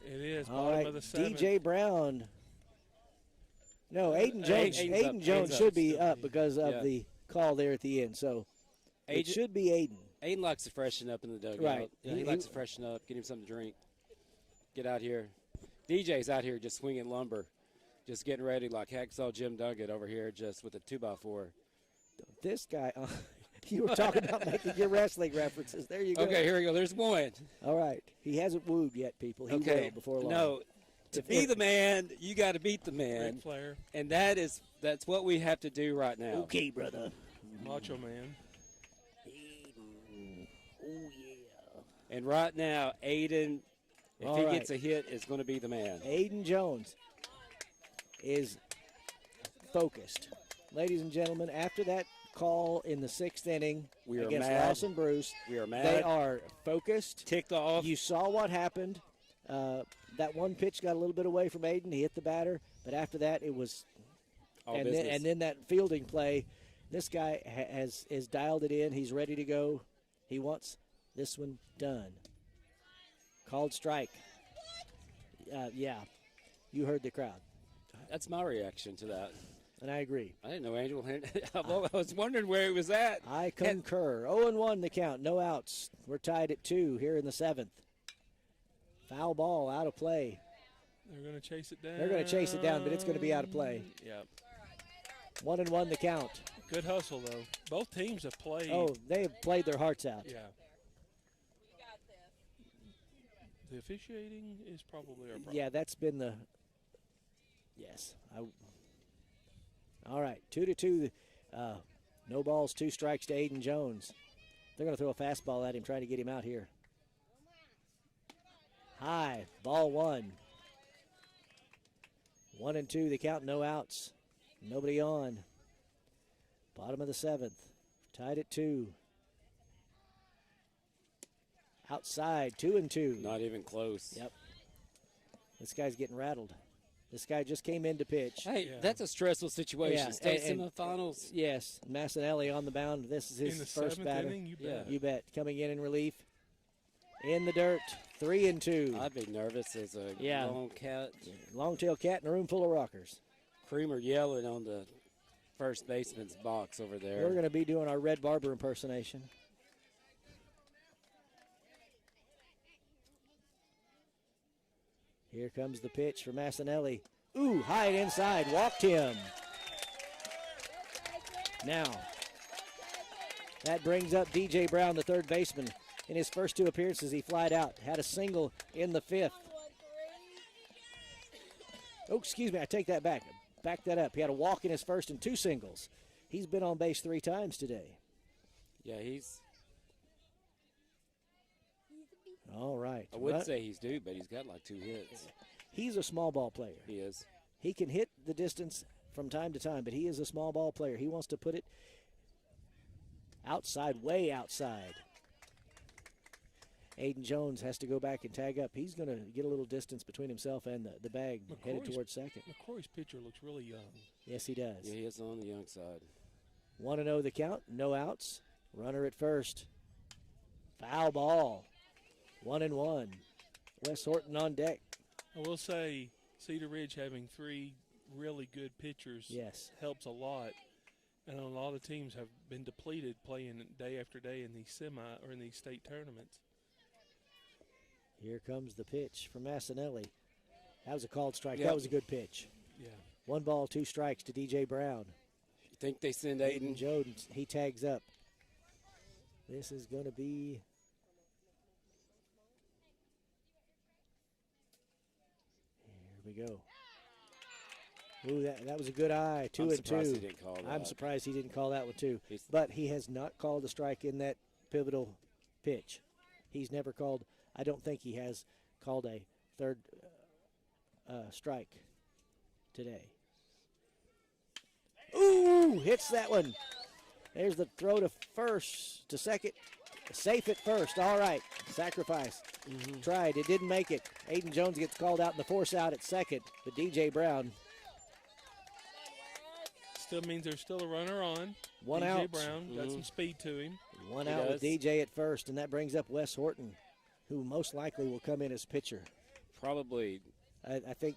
[SPEAKER 3] It is,
[SPEAKER 1] All
[SPEAKER 3] bottom
[SPEAKER 1] right,
[SPEAKER 3] of the seventh.
[SPEAKER 1] DJ Brown. No, Aiden Jones.
[SPEAKER 2] Aiden's up.
[SPEAKER 1] Aiden Jones
[SPEAKER 2] Aiden's
[SPEAKER 1] should
[SPEAKER 2] up.
[SPEAKER 1] be
[SPEAKER 3] Still
[SPEAKER 1] up
[SPEAKER 3] be.
[SPEAKER 1] because of
[SPEAKER 2] Yeah.
[SPEAKER 1] the call there at the end. So it
[SPEAKER 2] Agent-
[SPEAKER 1] should be Aiden.
[SPEAKER 2] Aiden likes to freshen up in the dugout.
[SPEAKER 1] Right.
[SPEAKER 2] Yeah, he
[SPEAKER 1] He-
[SPEAKER 2] likes to freshen up, get him something to drink. Get out here. DJ's out here just swinging lumber, just getting ready like Hacksaw Jim Duggan over here just with a 2x4.
[SPEAKER 1] This guy, you were talking about making your wrestling references. There you go.
[SPEAKER 2] Okay, here we go. There's one.
[SPEAKER 1] All right. He hasn't wooed yet, people. He
[SPEAKER 2] Okay.
[SPEAKER 1] will before long.
[SPEAKER 2] No, to be the man, you got to beat the man.
[SPEAKER 3] Ric Flair,
[SPEAKER 2] And that's what we have to do right now.
[SPEAKER 1] Okay, brother.
[SPEAKER 3] Macho Man.
[SPEAKER 1] Oh, yeah.
[SPEAKER 2] And right now, Aiden, if
[SPEAKER 1] All
[SPEAKER 2] he
[SPEAKER 1] right.
[SPEAKER 2] gets a hit, is going to be the man.
[SPEAKER 1] Aiden Jones is focused. Ladies and gentlemen, after that call in the 6th inning
[SPEAKER 2] We are
[SPEAKER 1] against
[SPEAKER 2] mad.
[SPEAKER 1] Lawson Bruce,
[SPEAKER 2] We are mad.
[SPEAKER 1] they are focused.
[SPEAKER 2] Ticked off.
[SPEAKER 1] You saw what happened. That one pitch got a little bit away from Aiden. He hit the batter, but after that, it was
[SPEAKER 2] All
[SPEAKER 1] and
[SPEAKER 2] business.
[SPEAKER 1] then that fielding play. This guy has dialed it in. He's ready to go. He wants this one done. Called strike. Yeah, you heard the crowd,
[SPEAKER 2] That's my reaction to that.
[SPEAKER 1] and I agree.
[SPEAKER 2] I didn't know Angel. I was wondering where he was at.
[SPEAKER 1] I concur. 0-1 the count, no outs. We're tied at 2 here in the 7th. Foul ball out of play.
[SPEAKER 3] They're going to chase it down.
[SPEAKER 1] They're going to chase it down, but it's going to be out of play.
[SPEAKER 3] Yep.
[SPEAKER 1] 1-1 the count.
[SPEAKER 3] Good hustle, though. Both teams have played.
[SPEAKER 1] Oh, they have played their hearts out.
[SPEAKER 3] Yeah. The officiating is probably our problem.
[SPEAKER 1] Yeah, that's been the. Yes. All right, 2-2. No balls, 2 strikes to Aiden Jones. They're going to throw a fastball at him, trying to get him out here. High, ball 1. 1-2, the count, no outs. Nobody on. Bottom of the 7th. Tied at 2. Outside, 2-2.
[SPEAKER 2] Not even close.
[SPEAKER 1] Yep. This guy's getting rattled. This guy just came in to pitch.
[SPEAKER 2] Hey,
[SPEAKER 3] Yeah.
[SPEAKER 2] that's a stressful situation.
[SPEAKER 1] Yeah,
[SPEAKER 2] State
[SPEAKER 1] and-
[SPEAKER 2] semifinals.
[SPEAKER 1] Yes, Massinelli on the mound. This is
[SPEAKER 3] In
[SPEAKER 1] his
[SPEAKER 3] the
[SPEAKER 1] first
[SPEAKER 3] 7th
[SPEAKER 1] batter.
[SPEAKER 3] inning, you
[SPEAKER 2] Yeah.
[SPEAKER 3] bet.
[SPEAKER 1] You bet. Coming in relief. In the dirt, 3-2.
[SPEAKER 2] I'd be nervous as a
[SPEAKER 1] Yeah.
[SPEAKER 2] long cat.
[SPEAKER 1] Long-tailed cat in a room full of rockers.
[SPEAKER 2] Creamer yelling on the first baseman's box over there.
[SPEAKER 1] We're going to be doing our Red Barber impersonation. Here comes the pitch for Massinelli. Ooh, high and inside. Walked him. Now, that brings up DJ Brown, the third baseman. In his first 2 appearances, he flied out. Had a single in the 5th. Oh, excuse me, I take that back. Back that up. He had a walk in his first and 2 singles. He's been on base 3 times today.
[SPEAKER 2] Yeah, he's.
[SPEAKER 1] All right.
[SPEAKER 2] I would say he's due, but he's got like 2 hits.
[SPEAKER 1] He's a small ball player.
[SPEAKER 2] He is.
[SPEAKER 1] He can hit the distance from time to time, but he is a small ball player. He wants to put it outside, way outside. Aiden Jones has to go back and tag up. He's going to get a little distance between himself and the bag, headed
[SPEAKER 3] McCrory's-
[SPEAKER 1] towards second.
[SPEAKER 3] McCrory's pitcher looks really young.
[SPEAKER 1] Yes, he does.
[SPEAKER 2] Yeah, he is on the young side.
[SPEAKER 1] 1-0 the count, no outs. Runner at first. Foul ball. 1-1. Wes Horton on deck.
[SPEAKER 3] I will say Cedar Ridge having 3 really good pitchers
[SPEAKER 1] Yes.
[SPEAKER 3] helps a lot. And a lot of teams have been depleted playing day after day in these in these state tournaments.
[SPEAKER 1] Here comes the pitch from Massinelli. That was a called strike.
[SPEAKER 2] Yep.
[SPEAKER 1] That was a good pitch.
[SPEAKER 3] Yeah.
[SPEAKER 1] 1 ball, 2 strikes to DJ Brown.
[SPEAKER 2] You think they send
[SPEAKER 1] Aiden
[SPEAKER 2] Aiden?
[SPEAKER 1] Jones, he tags up. This is going to be here we go. Ooh, that was a good eye. 2
[SPEAKER 2] I'm
[SPEAKER 1] and
[SPEAKER 2] surprised
[SPEAKER 1] 2.
[SPEAKER 2] he didn't call
[SPEAKER 1] I'm
[SPEAKER 2] that.
[SPEAKER 1] surprised he didn't call that one too.
[SPEAKER 2] He's-
[SPEAKER 1] But he has not called a strike in that pivotal pitch. He's never called. I don't think he has called a third strike today. Ooh, hits that one. There's the throw to first, to second. Safe at first. All right. Sacrifice. Tried. It didn't make it. Aiden Jones gets called out in the force out at second. But DJ Brown.
[SPEAKER 3] Still means there's still a runner on.
[SPEAKER 1] One
[SPEAKER 3] DJ
[SPEAKER 1] out.
[SPEAKER 3] Brown got some speed to him.
[SPEAKER 1] One
[SPEAKER 2] He
[SPEAKER 1] out with
[SPEAKER 2] does.
[SPEAKER 1] DJ at first, and that brings up Wes Horton, who most likely will come in as pitcher.
[SPEAKER 2] Probably.
[SPEAKER 1] I think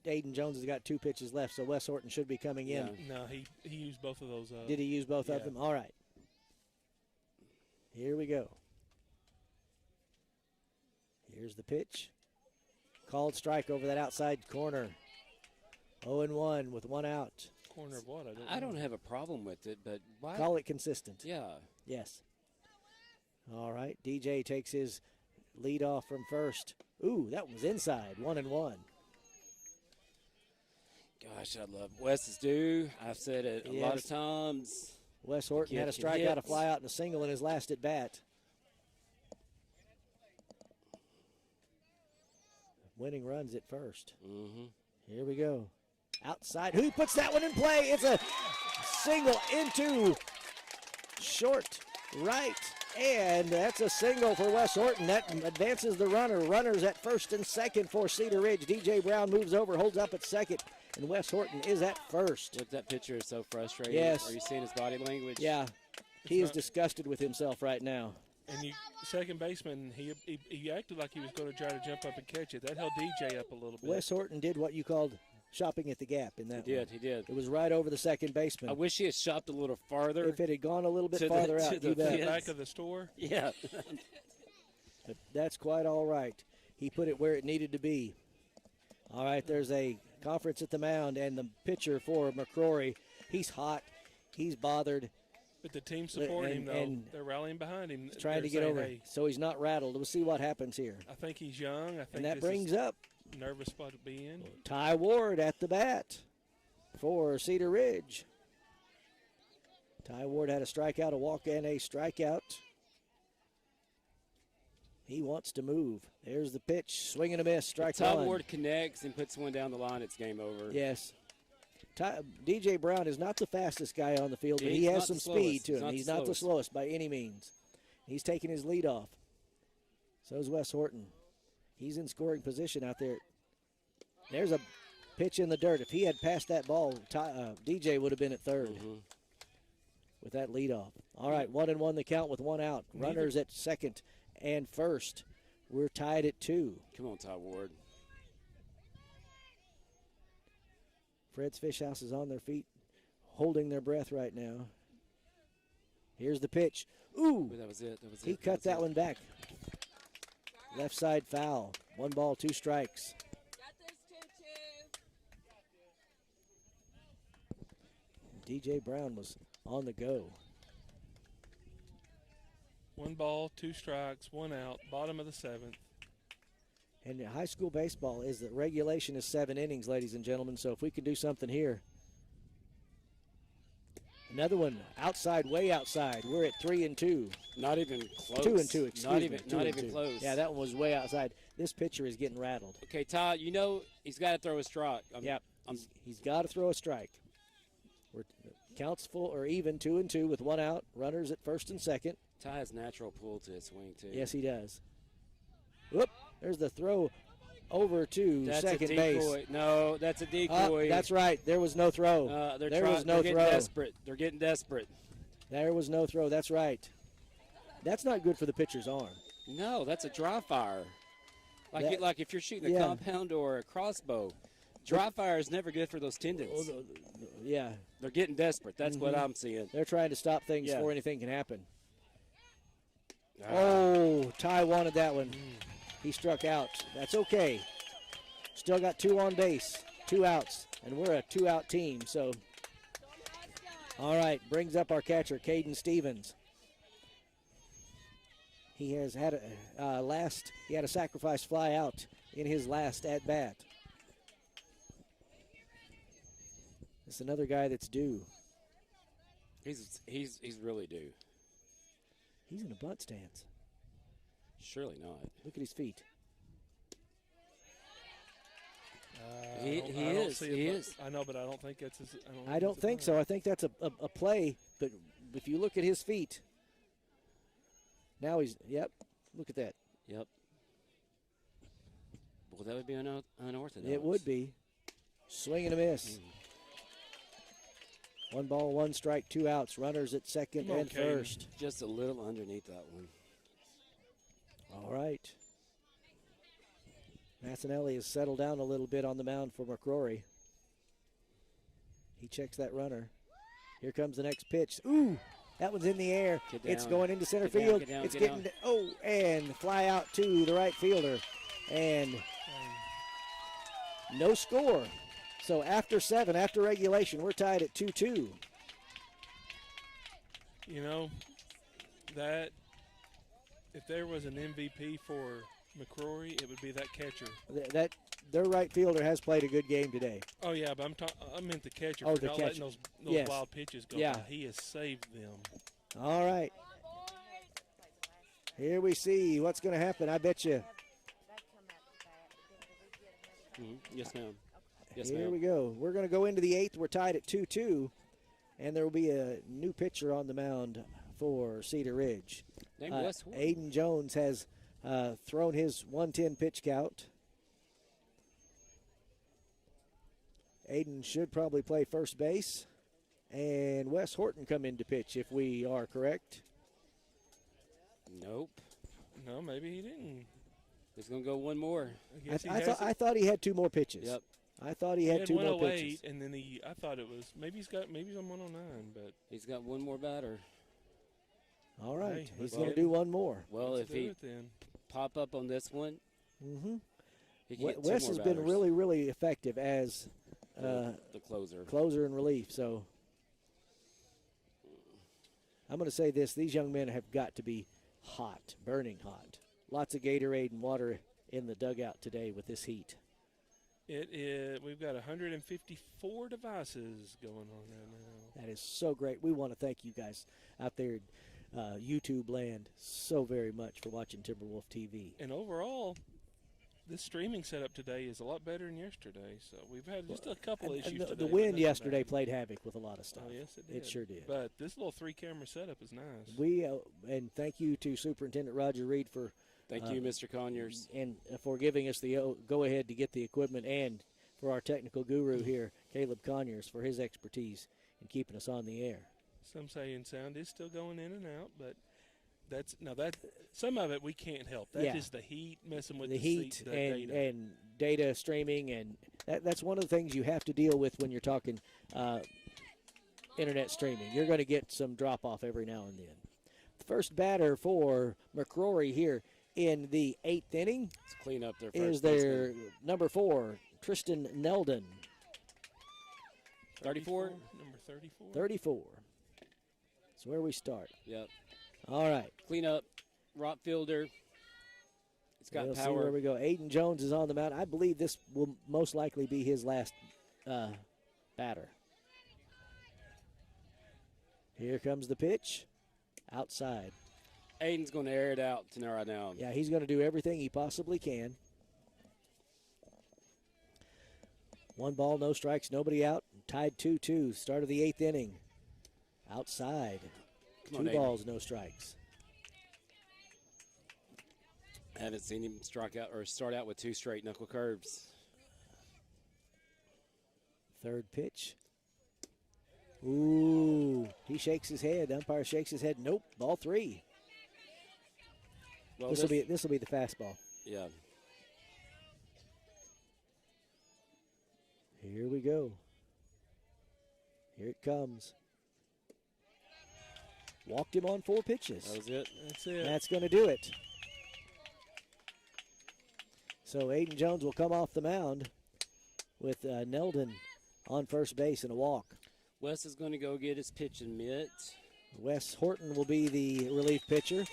[SPEAKER 1] Aiden Jones has got 2 pitches left, so Wes Horton should be coming in.
[SPEAKER 2] Yeah.
[SPEAKER 3] No, he used both of those up.
[SPEAKER 1] Did he use both of
[SPEAKER 3] Yeah.
[SPEAKER 1] them? All right. Here we go. Here's the pitch. Called strike over that outside corner. 0-1 with 1 out.
[SPEAKER 3] Corner of what?
[SPEAKER 2] I don't have a problem with it, but why?
[SPEAKER 1] Call it consistent.
[SPEAKER 2] Yeah.
[SPEAKER 1] Yes. All right. DJ takes his lead off from first. Ooh, that was inside. 1-1.
[SPEAKER 2] Gosh, I love Wes's due. I've said it a lot of
[SPEAKER 1] Yes.
[SPEAKER 2] times.
[SPEAKER 1] Wes Horton had a
[SPEAKER 2] Catching
[SPEAKER 1] strikeout, a
[SPEAKER 2] hits.
[SPEAKER 1] fly out, and a single in his last at bat. Winning runs at first.
[SPEAKER 2] Mm-hmm.
[SPEAKER 1] Here we go. Outside. Who puts that one in play? It's a single into short right. And that's a single for Wes Horton. That advances the runner. Runners at first and second for Cedar Ridge. DJ Brown moves over, holds up at second. And Wes Horton is at first.
[SPEAKER 2] Look, that pitcher is so frustrated.
[SPEAKER 1] Yes.
[SPEAKER 2] Are you seeing his body language?
[SPEAKER 1] Yeah, he is
[SPEAKER 3] not-
[SPEAKER 1] disgusted with himself right now.
[SPEAKER 3] And second baseman, he acted like he was going to try to jump up and catch it. That held DJ up a little bit.
[SPEAKER 1] Wes Horton did what you called shopping at the gap in that
[SPEAKER 2] He
[SPEAKER 1] one.
[SPEAKER 2] did. He did.
[SPEAKER 1] It was right over the second baseman.
[SPEAKER 2] I wish he had shopped a little farther.
[SPEAKER 1] If it had gone a little bit
[SPEAKER 2] To the-
[SPEAKER 1] farther
[SPEAKER 2] to
[SPEAKER 1] out,
[SPEAKER 2] the
[SPEAKER 1] you bet.
[SPEAKER 2] fence.
[SPEAKER 3] Back of the store.
[SPEAKER 2] Yeah.
[SPEAKER 1] But that's quite all right. He put it where it needed to be. All right, there's a conference at the mound, and the pitcher for McCrory, he's hot, he's bothered,
[SPEAKER 3] But the team supporting him, though.
[SPEAKER 1] and
[SPEAKER 3] They're rallying behind him.
[SPEAKER 1] he's trying
[SPEAKER 3] They're
[SPEAKER 1] to get
[SPEAKER 3] saying,
[SPEAKER 1] over
[SPEAKER 3] hey,
[SPEAKER 1] it. So he's not rattled. We'll see what happens here.
[SPEAKER 3] I think he's young. I think
[SPEAKER 1] And that
[SPEAKER 3] this
[SPEAKER 1] brings
[SPEAKER 3] is
[SPEAKER 1] up
[SPEAKER 3] a nervous spot to be in.
[SPEAKER 1] Ty Ward at the bat for Cedar Ridge. Ty Ward had a strikeout, a walk, and a strikeout. He wants to move. There's the pitch. Swing and a miss. Strike
[SPEAKER 2] Ty
[SPEAKER 1] one.
[SPEAKER 2] Ward connects and puts one down the line. It's game over.
[SPEAKER 1] Yes. DJ Brown is not the fastest guy on the field, but
[SPEAKER 2] He's
[SPEAKER 1] he has
[SPEAKER 2] not
[SPEAKER 1] some
[SPEAKER 2] the
[SPEAKER 1] speed
[SPEAKER 2] slowest.
[SPEAKER 1] to
[SPEAKER 2] He's
[SPEAKER 1] him.
[SPEAKER 2] not
[SPEAKER 1] He's
[SPEAKER 2] the
[SPEAKER 1] not the
[SPEAKER 2] slowest.
[SPEAKER 1] slowest by any means. He's taking his lead off. So is Wes Horton. He's in scoring position out there. There's a pitch in the dirt. If he had passed that ball, DJ would have been at third
[SPEAKER 2] Mhm.
[SPEAKER 1] with that lead off. All right, 1-1 the count with 1 out. Runners at second and first. We're tied at 2.
[SPEAKER 2] Come on, Ty Ward.
[SPEAKER 1] Fred's Fish House is on their feet, holding their breath right now. Here's the pitch. Ooh,
[SPEAKER 2] That was it. That was it.
[SPEAKER 1] he cut that one back. Left side foul. 1 ball, 2 strikes.
[SPEAKER 4] Got this, Tutu.
[SPEAKER 1] DJ Brown was on the go.
[SPEAKER 3] 1 ball, 2 strikes, 1 out, bottom of the 7th.
[SPEAKER 1] And high school baseball is the regulation is 7 innings, ladies and gentlemen. So if we can do something here. Another one outside, way outside. We're at 3-2.
[SPEAKER 2] Not even close.
[SPEAKER 1] 2-2, excuse
[SPEAKER 2] Not
[SPEAKER 1] me.
[SPEAKER 2] even,
[SPEAKER 1] 2
[SPEAKER 2] not
[SPEAKER 1] and
[SPEAKER 2] even
[SPEAKER 1] 2.
[SPEAKER 2] close.
[SPEAKER 1] Yeah, that one was way outside. This pitcher is getting rattled.
[SPEAKER 2] Okay, Ty, you know he's got to throw a strike.
[SPEAKER 1] Yep.
[SPEAKER 2] I'm-
[SPEAKER 1] He's got to throw a strike. We're counts full or even 2-2 with 1 out. Runners at first and second.
[SPEAKER 2] Ty has natural pull to his swing, too.
[SPEAKER 1] Yes, he does. Whoop! There's the throw over to
[SPEAKER 2] That's
[SPEAKER 1] second
[SPEAKER 2] a
[SPEAKER 1] base.
[SPEAKER 2] decoy. No, that's a decoy.
[SPEAKER 1] That's right. There was no throw. There was no
[SPEAKER 2] they're
[SPEAKER 1] throw.
[SPEAKER 2] Getting desperate. They're getting desperate.
[SPEAKER 1] There was no throw. That's right. That's not good for the pitcher's arm.
[SPEAKER 2] No, that's a dry fire. Like if you're shooting a compound or a crossbow, dry fire is never good for those tendons.
[SPEAKER 1] Yeah.
[SPEAKER 2] They're getting desperate. That's what I'm seeing.
[SPEAKER 1] They're trying to stop things before anything can happen.
[SPEAKER 2] Ah.
[SPEAKER 1] Oh, Ty wanted that one. He struck out. That's okay. Still got 2 on base, 2 outs, and we're a 2-out team. So, all right, brings up our catcher, Caden Stevens. He has had a sacrifice fly out in his last at bat. It's another guy that's due.
[SPEAKER 2] He's really due.
[SPEAKER 1] He's in a bunt stance.
[SPEAKER 2] Surely not.
[SPEAKER 1] Look at his feet.
[SPEAKER 2] He is.
[SPEAKER 3] I know, but I don't think that's his.
[SPEAKER 1] I don't think so. I think that's a play, but if you look at his feet, now yep, look at that.
[SPEAKER 2] Yep. Well, that would be unorthodox.
[SPEAKER 1] It would be. Swing and a miss. 1 ball, 1 strike, 2 outs. Runners at second and first.
[SPEAKER 2] Just a little underneath that one.
[SPEAKER 1] All right. Massinelli has settled down a little bit on the mound for McCrory. He checks that runner. Here comes the next pitch. Ooh, that one's in the air. It's going into center field. It's getting and fly out to the right fielder. And no score. So after 7, after regulation, we're tied at 2-2.
[SPEAKER 3] You know, that if there was an MVP for McCrory, it would be that catcher.
[SPEAKER 1] Their right fielder has played a good game today.
[SPEAKER 3] Oh yeah, but I meant the catcher
[SPEAKER 1] Oh,
[SPEAKER 3] for
[SPEAKER 1] the
[SPEAKER 3] not
[SPEAKER 1] catcher.
[SPEAKER 3] letting those wild pitches go.
[SPEAKER 1] Yeah.
[SPEAKER 3] He has saved them.
[SPEAKER 1] All right. Here we see what's going to happen. I bet you.
[SPEAKER 2] Yes, ma'am. Yes,
[SPEAKER 1] Here
[SPEAKER 2] ma'am.
[SPEAKER 1] we go. We're going to go into the 8th. We're tied at 2-2, and there will be a new pitcher on the mound for Cedar Ridge. Aiden Jones has thrown his 110 pitch count. Aiden should probably play first base, and Wes Horton come in to pitch if we are correct.
[SPEAKER 2] Nope.
[SPEAKER 3] No, maybe he didn't.
[SPEAKER 2] He's going to go one more.
[SPEAKER 1] I thought he had 2 more pitches.
[SPEAKER 2] Yep.
[SPEAKER 1] I thought he had 2 more pitches.
[SPEAKER 3] And then I thought it was maybe he's on 109, but
[SPEAKER 2] he's got one more batter.
[SPEAKER 1] All right,
[SPEAKER 3] hey,
[SPEAKER 1] he's going to do one more.
[SPEAKER 2] Well, if he pop up on this one, he can get 2
[SPEAKER 1] Wes
[SPEAKER 2] more
[SPEAKER 1] has
[SPEAKER 2] batters.
[SPEAKER 1] been really, really effective as
[SPEAKER 2] the closer
[SPEAKER 1] in relief. So I'm going to say this: these young men have got to be hot, burning hot. Lots of Gatorade and water in the dugout today with this heat.
[SPEAKER 3] It is. We've got 154 devices going on right now.
[SPEAKER 1] That is so great. We want to thank you guys out there in YouTube land so very much for watching Timberwolf TV.
[SPEAKER 3] And overall, this streaming setup today is a lot better than yesterday. So we've had just a couple issues today.
[SPEAKER 1] The wind yesterday played havoc with a lot of stuff.
[SPEAKER 3] Oh, yes, it did.
[SPEAKER 1] It sure did.
[SPEAKER 3] But this little 3-camera setup is nice.
[SPEAKER 1] And thank you to Superintendent Roger Reed for
[SPEAKER 2] Thank you, Mr. Conyers.
[SPEAKER 1] And for giving us the go-ahead to get the equipment, and for our technical guru here, Caleb Conyers, for his expertise in keeping us on the air.
[SPEAKER 3] Some saying sound is still going in and out, but that's some of it we can't help. That is the heat messing with
[SPEAKER 1] the heat and data streaming, and that's one of the things you have to deal with when you're talking internet streaming. You're going to get some drop-off every now and then. The first batter for McCrory here in the 8th inning
[SPEAKER 2] Let's clean up their
[SPEAKER 1] is
[SPEAKER 2] first
[SPEAKER 1] their number 4, Tristan Neldon.
[SPEAKER 2] 34?
[SPEAKER 3] Number 34.
[SPEAKER 1] 34. That's where we start.
[SPEAKER 2] Yep.
[SPEAKER 1] All right.
[SPEAKER 2] Clean up. Right fielder. It's got
[SPEAKER 1] We'll see
[SPEAKER 2] power.
[SPEAKER 1] where we go. Aiden Jones is on the mound. I believe this will most likely be his last batter. Here comes the pitch. Outside.
[SPEAKER 2] Aiden's going to air it out right now.
[SPEAKER 1] Yeah, he's going to do everything he possibly can. 1 ball, no strikes, nobody out. Tied 2-2. Start of the 8th inning. Outside. 2 balls, no strikes.
[SPEAKER 2] I haven't seen him strike out or start out with 2 straight knuckle curves. 3rd
[SPEAKER 1] pitch. Ooh, he shakes his head. Umpire shakes his head. Nope, ball 3.
[SPEAKER 2] Well,
[SPEAKER 1] this will be the fastball.
[SPEAKER 2] Yeah.
[SPEAKER 1] Here we go. Here it comes. Walked him on 4 pitches.
[SPEAKER 2] That was it.
[SPEAKER 3] That's it.
[SPEAKER 1] That's going to do it. So Aiden Jones will come off the mound with Neldon on first base and a walk.
[SPEAKER 2] Wes is going to go get his pitching mitt.
[SPEAKER 1] Wes Horton will be the relief pitcher.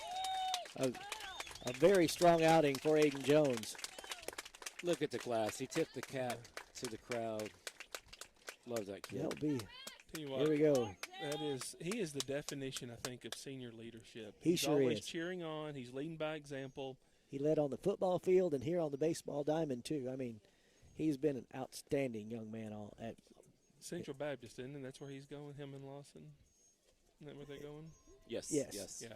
[SPEAKER 1] A very strong outing for Aiden Jones.
[SPEAKER 2] Look at the glass. He tipped the cap to the crowd. Love that kid.
[SPEAKER 1] That'll be.
[SPEAKER 3] Tell you what,
[SPEAKER 1] Here we go.
[SPEAKER 3] he is the definition, I think, of senior leadership.
[SPEAKER 1] He
[SPEAKER 3] He's
[SPEAKER 1] sure
[SPEAKER 3] always
[SPEAKER 1] is.
[SPEAKER 3] cheering on. He's leading by example.
[SPEAKER 1] He led on the football field and here on the baseball diamond, too. I mean, he's been an outstanding young man all at
[SPEAKER 3] Central Baptist, isn't it? That's where he's going, him and Lawson. Isn't that where they're going?
[SPEAKER 2] Yes.
[SPEAKER 1] Yes.
[SPEAKER 3] Yeah.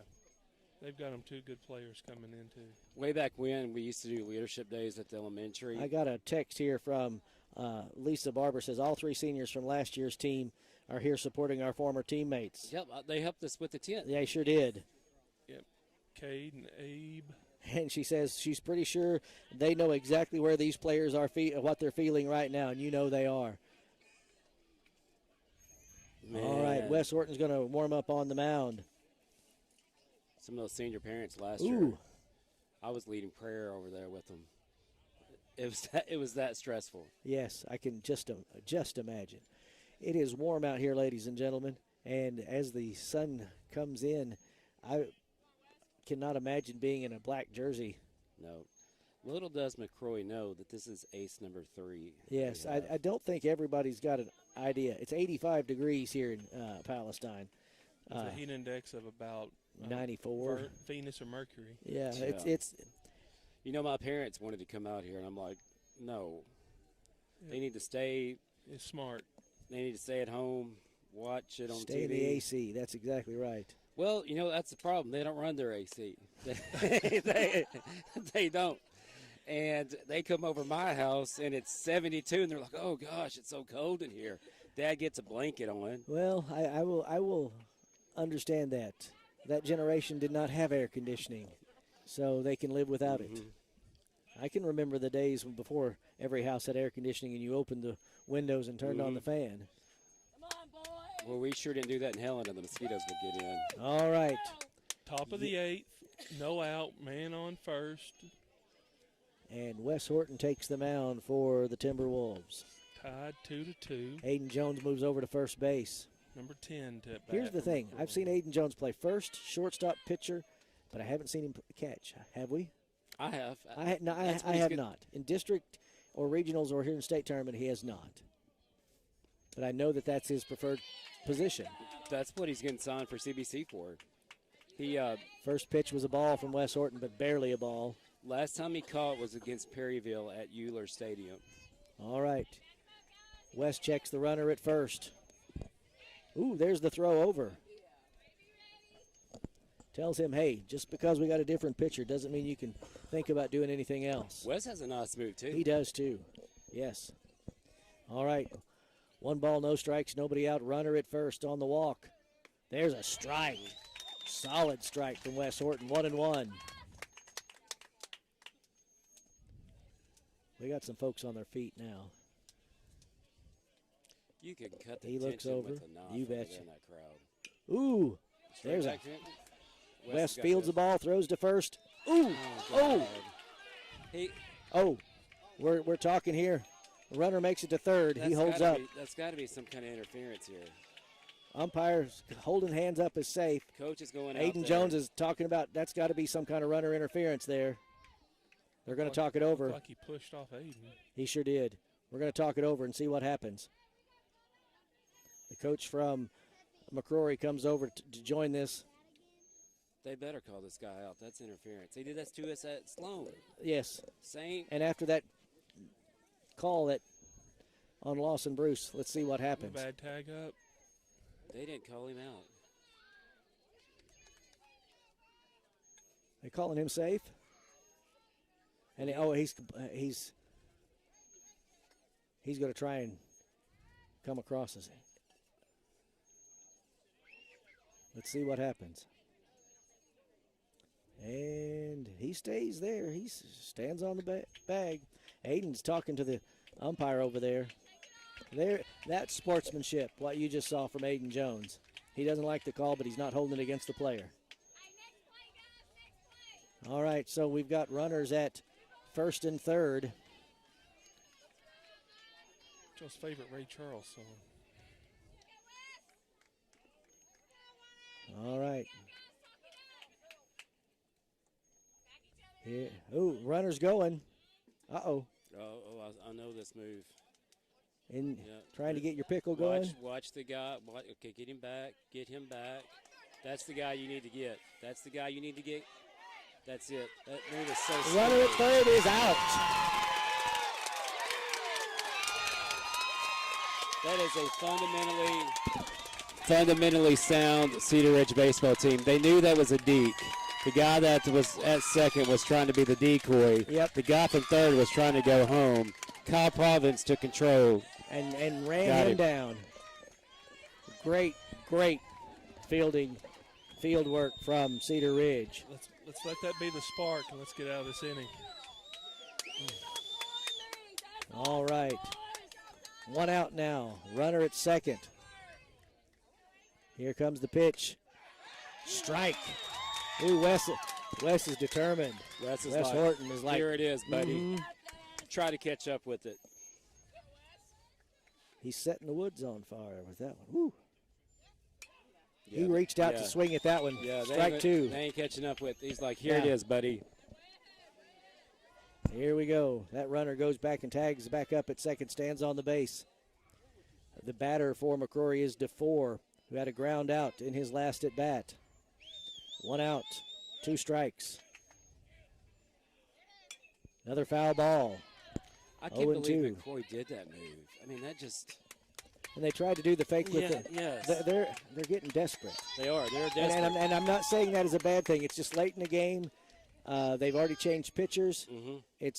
[SPEAKER 3] They've got them 2 good players coming in, too.
[SPEAKER 2] Way back when, we used to do leadership days at the elementary.
[SPEAKER 1] I got a text here from Lisa Barber. Says all 3 seniors from last year's team are here supporting our former teammates.
[SPEAKER 2] Yep, they helped us with the tent.
[SPEAKER 1] They sure did.
[SPEAKER 3] Yep. Cade and Abe.
[SPEAKER 1] And she says she's pretty sure they know exactly where these players are, what they're feeling right now, and you know they are.
[SPEAKER 2] Man.
[SPEAKER 1] All right, Wes Horton's going to warm up on the mound.
[SPEAKER 2] Some of those senior parents last
[SPEAKER 1] Ooh.
[SPEAKER 2] year, I was leading prayer over there with them. It was that stressful.
[SPEAKER 1] Yes, I can just imagine. It is warm out here, ladies and gentlemen, and as the sun comes in, I cannot imagine being in a black jersey.
[SPEAKER 2] No. Little does McCrory know that this is ace number 3.
[SPEAKER 1] Yes, I don't think everybody's got an idea. It's 85 degrees here in Palestine.
[SPEAKER 3] It's a heat index of about
[SPEAKER 1] 94.
[SPEAKER 3] Venus or Mercury.
[SPEAKER 1] Yeah,
[SPEAKER 2] Yeah.
[SPEAKER 1] it's
[SPEAKER 2] You know, my parents wanted to come out here, and I'm like, no. They need to stay.
[SPEAKER 3] It's smart.
[SPEAKER 2] They need to stay at home, watch it on
[SPEAKER 1] stay
[SPEAKER 2] TV.
[SPEAKER 1] in the AC. That's exactly right.
[SPEAKER 2] Well, you know, that's the problem. They don't run their AC. They don't. And they come over my house, and it's 72, and they're like, oh, gosh, it's so cold in here. Dad gets a blanket on.
[SPEAKER 1] Well, I will understand that. That generation did not have air conditioning, so they can live without it. I can remember the days when before every house had air conditioning and you opened the windows and turned on the fan.
[SPEAKER 4] Come on, boys.
[SPEAKER 2] Well, we sure didn't do that in Helena. The mosquitoes would get in.
[SPEAKER 1] All right.
[SPEAKER 3] Top of the 8th, no out, man on first.
[SPEAKER 1] And Wes Horton takes the mound for the Timberwolves.
[SPEAKER 3] Tied 2-2.
[SPEAKER 1] Aiden Jones moves over to first base.
[SPEAKER 3] Number 10 to bat.
[SPEAKER 1] Here's the
[SPEAKER 3] for
[SPEAKER 1] thing.
[SPEAKER 3] McCrory.
[SPEAKER 1] I've seen Aiden Jones play first, shortstop, pitcher, but I haven't seen him catch. Have we?
[SPEAKER 2] I have.
[SPEAKER 1] I
[SPEAKER 2] That's what
[SPEAKER 1] I
[SPEAKER 2] he's
[SPEAKER 1] have
[SPEAKER 2] good-
[SPEAKER 1] not. In district or regionals or here in state tournament, he has not. But I know that that's his preferred position.
[SPEAKER 2] That's what he's getting signed for CBC for. He
[SPEAKER 1] First pitch was a ball from Wes Horton, but barely a ball.
[SPEAKER 2] last time he caught was against Perryville at Euler Stadium.
[SPEAKER 1] All right. Wes checks the runner at first. Ooh, there's the throw over. Tells him, hey, just because we got a different pitcher doesn't mean you can think about doing anything else.
[SPEAKER 2] Wes has a nice move too.
[SPEAKER 1] He does too. Yes. All right. 1 ball, no strikes, nobody out. Runner at first on the walk. There's a strike. Solid strike from Wes Horton. 1-1. We got some folks on their feet now.
[SPEAKER 2] You can cut the
[SPEAKER 1] He looks
[SPEAKER 2] tension
[SPEAKER 1] over.
[SPEAKER 2] with a knife
[SPEAKER 1] You
[SPEAKER 2] over there
[SPEAKER 1] betcha.
[SPEAKER 2] in that crowd.
[SPEAKER 1] Ooh. There's a
[SPEAKER 2] Back to him.
[SPEAKER 1] Wes
[SPEAKER 2] has got
[SPEAKER 1] fields the
[SPEAKER 2] this.
[SPEAKER 1] ball, throws to first. Ooh. Oh.
[SPEAKER 2] God. He
[SPEAKER 1] Oh. We're talking here. The runner makes it to third. He
[SPEAKER 2] that's
[SPEAKER 1] holds
[SPEAKER 2] gotta
[SPEAKER 1] up.
[SPEAKER 2] that's got to be some kind of interference here.
[SPEAKER 1] Umpires holding hands up is safe.
[SPEAKER 2] Coach is going out
[SPEAKER 1] Aiden
[SPEAKER 2] there.
[SPEAKER 1] Jones is talking about that's got to be some kind of runner interference there. They're going to talk it over.
[SPEAKER 3] Like he pushed off Aiden.
[SPEAKER 1] He sure did. We're going to talk it over and see what happens. The coach from McCrory comes over to join this.
[SPEAKER 2] They better call this guy out. That's interference. He did that to us at Sloan.
[SPEAKER 1] Yes.
[SPEAKER 2] Same.
[SPEAKER 1] And after that call that on Lawson Bruce, let's see what happens.
[SPEAKER 3] Bad tag up.
[SPEAKER 2] They didn't call him out.
[SPEAKER 1] They calling him safe? And he's going to try and come across us. Let's see what happens. And he stays there. He stands on the bag. Aiden's talking to the umpire over there. There, that's sportsmanship, what you just saw from Aiden Jones. He doesn't like the call, but he's not holding it against the player. All right, so we've got runners at first and third.
[SPEAKER 3] Joe's favorite Ray Charles song.
[SPEAKER 1] All right. Here. Ooh, runner's going. Uh-oh.
[SPEAKER 2] I know this move.
[SPEAKER 1] And trying to get your pickle going.
[SPEAKER 2] Watch the guy. Okay, get him back. Get him back. That's the guy you need to get. That's the guy you need to get. That's it. That move is so
[SPEAKER 1] The runner at third is out.
[SPEAKER 2] That is a fundamentally sound Cedar Ridge baseball team. They knew that was a deke. The guy that was at second was trying to be the decoy.
[SPEAKER 1] Yep.
[SPEAKER 2] The guy from third was trying to go home. Kyle Providence took control.
[SPEAKER 1] And ran him down. Great fielding, field work from Cedar Ridge.
[SPEAKER 3] Let's let that be the spark, and let's get out of this inning.
[SPEAKER 1] All right. One out now. Runner at second. Here comes the pitch. Strike. Ooh, Wes is determined. Wes Horton is like,
[SPEAKER 2] here it is, buddy. Try to catch up with it.
[SPEAKER 1] He's setting the woods on fire with that one. Woo.
[SPEAKER 2] Yeah,
[SPEAKER 1] he reached out to swing at that one.
[SPEAKER 2] Yeah,
[SPEAKER 1] Strike two.
[SPEAKER 2] They ain't catching up with. He's like, here it is, buddy.
[SPEAKER 1] Here we go. That runner goes back and tags back up at second, stands on the base. The batter for McCrory is DeFore, who had a ground out in his last at bat. One out, two strikes. Another foul ball.
[SPEAKER 2] I can't believe McCrory did that move. I mean, that just.
[SPEAKER 1] And they tried to do the fake with it.
[SPEAKER 2] Yes.
[SPEAKER 1] They're getting desperate.
[SPEAKER 2] They are. They're desperate.
[SPEAKER 1] And I'm not saying that is a bad thing. It's just late in the game. They've already changed pitchers.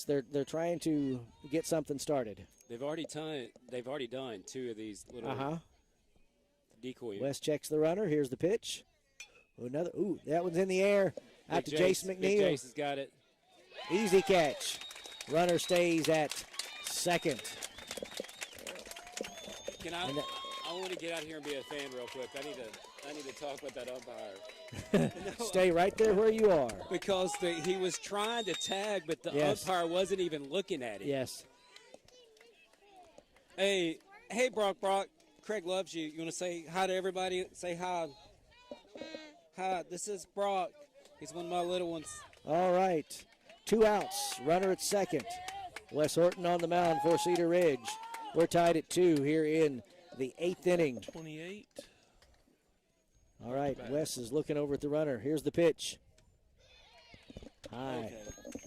[SPEAKER 1] They're trying to get something started.
[SPEAKER 2] They've already done two of these little decoys.
[SPEAKER 1] West checks the runner. Here's the pitch. That one's in the air. Out to Jace McNeil.
[SPEAKER 2] Big Jace has got it.
[SPEAKER 1] Easy catch. Runner stays at second.
[SPEAKER 2] I want to get out here and be a fan real quick. I need to talk with that umpire.
[SPEAKER 1] Stay right there where you are.
[SPEAKER 2] Because he was trying to tag, but the umpire wasn't even looking at it.
[SPEAKER 1] Yes.
[SPEAKER 2] Hey, Brock. Craig loves you. You want to say hi to everybody? Say hi. Hi, this is Brock. He's one of my little ones.
[SPEAKER 1] All right. 2 outs. Runner at second. Wes Horton on the mound for Cedar Ridge. We're tied at 2 here in the 8th inning.
[SPEAKER 3] 28.
[SPEAKER 1] All right, Wes is looking over at the runner. Here's the pitch. High.
[SPEAKER 2] Okay.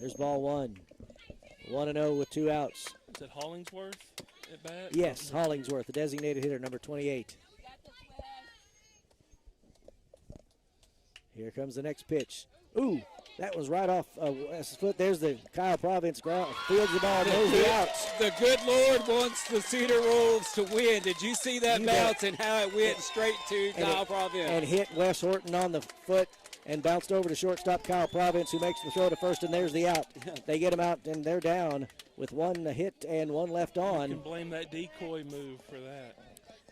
[SPEAKER 1] There's ball one. 1-0 with 2 outs.
[SPEAKER 3] Is that Hollingsworth at bat?
[SPEAKER 1] Yes, Hollingsworth, the designated hitter, number 28. Here comes the next pitch. Ooh, that was right off Wes's foot. There's the Kyle Providence ground. Fields the ball, knows the outs.
[SPEAKER 2] The good Lord wants the Cedar Wolves to win. Did you see that bounce and how it went straight to Kyle Providence?
[SPEAKER 1] And hit Wes Horton on the foot and bounced over to shortstop Kyle Providence, who makes the throw to first, and there's the out. They get him out, and they're down with 1 hit and 1 left on.
[SPEAKER 3] You can blame that decoy move for that.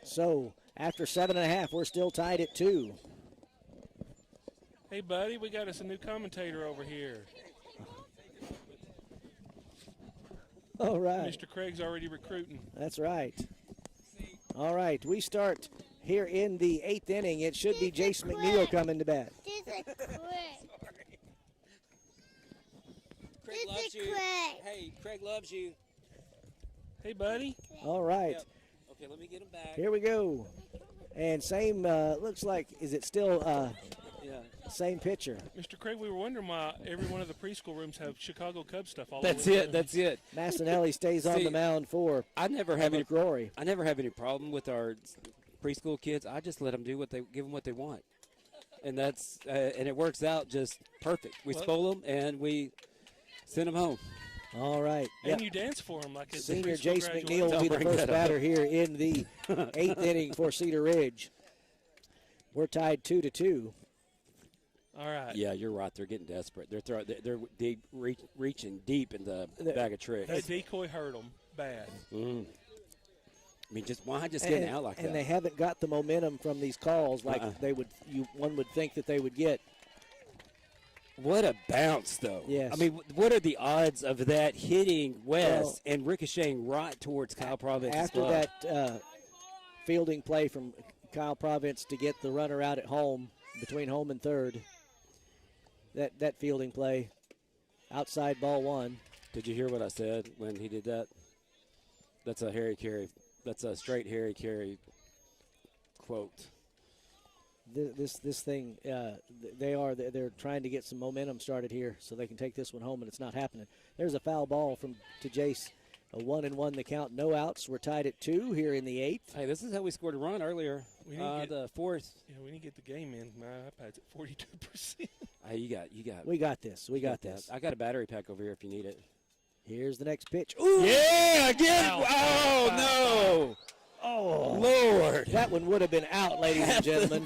[SPEAKER 1] So after 7.5, we're still tied at 2.
[SPEAKER 3] Hey, buddy, we got us a new commentator over here.
[SPEAKER 1] All right.
[SPEAKER 3] Mr. Craig's already recruiting.
[SPEAKER 1] That's right. All right, we start here in the 8th inning. It should be Jace McNeil coming to bat.
[SPEAKER 2] Craig loves you. Hey, Craig loves you.
[SPEAKER 3] Hey, buddy.
[SPEAKER 1] All right.
[SPEAKER 2] Yep. Okay, let me get him back.
[SPEAKER 1] Here we go. And same, looks like, is it still same pitcher?
[SPEAKER 3] Mr. Craig, we were wondering why every one of the preschool rooms have Chicago Cubs stuff all
[SPEAKER 2] That's
[SPEAKER 3] over.
[SPEAKER 2] That's it.
[SPEAKER 1] Massinelli stays on the mound for
[SPEAKER 2] I never have
[SPEAKER 1] McCrory.
[SPEAKER 2] I never have any problem with our preschool kids. I just let them do give them what they want. And that's and it works out just perfect. We spoil them and we send them home.
[SPEAKER 1] All right.
[SPEAKER 3] And you dance for them like it's
[SPEAKER 1] Senior
[SPEAKER 3] a preschool
[SPEAKER 1] Jace
[SPEAKER 3] graduation.
[SPEAKER 1] McNeil will be the first batter here in the 8th inning for Cedar Ridge. We're tied 2-2.
[SPEAKER 3] All right.
[SPEAKER 2] Yeah, you're right. They're getting desperate. They're reaching deep in the bag of tricks.
[SPEAKER 3] That decoy hurt them bad.
[SPEAKER 2] I mean, why just getting out like that?
[SPEAKER 1] And they haven't got the momentum from these calls like one would think that they would get.
[SPEAKER 2] What a bounce, though.
[SPEAKER 1] Yes.
[SPEAKER 2] I mean, what are the odds of that hitting west and ricocheting right towards Kyle Province's
[SPEAKER 1] After
[SPEAKER 2] glove?
[SPEAKER 1] that fielding play from Kyle Province to get the runner out at home, between home and third, that fielding play, outside ball one.
[SPEAKER 2] Did you hear what I said when he did that? That's a Harry Carey. That's a straight Harry Carey quote.
[SPEAKER 1] This thing, they're trying to get some momentum started here so they can take this one home, and it's not happening. There's a foul ball to Jace. A 1-1 the count, no outs. We're tied at 2 here in the 8th.
[SPEAKER 2] Hey, this is how we scored a run earlier. The fourth.
[SPEAKER 3] Yeah, we need to get the game in. My iPad's at 42%.
[SPEAKER 2] Hey, you got.
[SPEAKER 1] We got this. We got this.
[SPEAKER 2] I got a battery pack over here if you need it.
[SPEAKER 1] Here's the next pitch. Ooh!
[SPEAKER 2] Yeah, again.
[SPEAKER 3] Wow.
[SPEAKER 2] Oh no!
[SPEAKER 1] Oh,
[SPEAKER 2] Lord!
[SPEAKER 1] that one would have been out, ladies and gentlemen.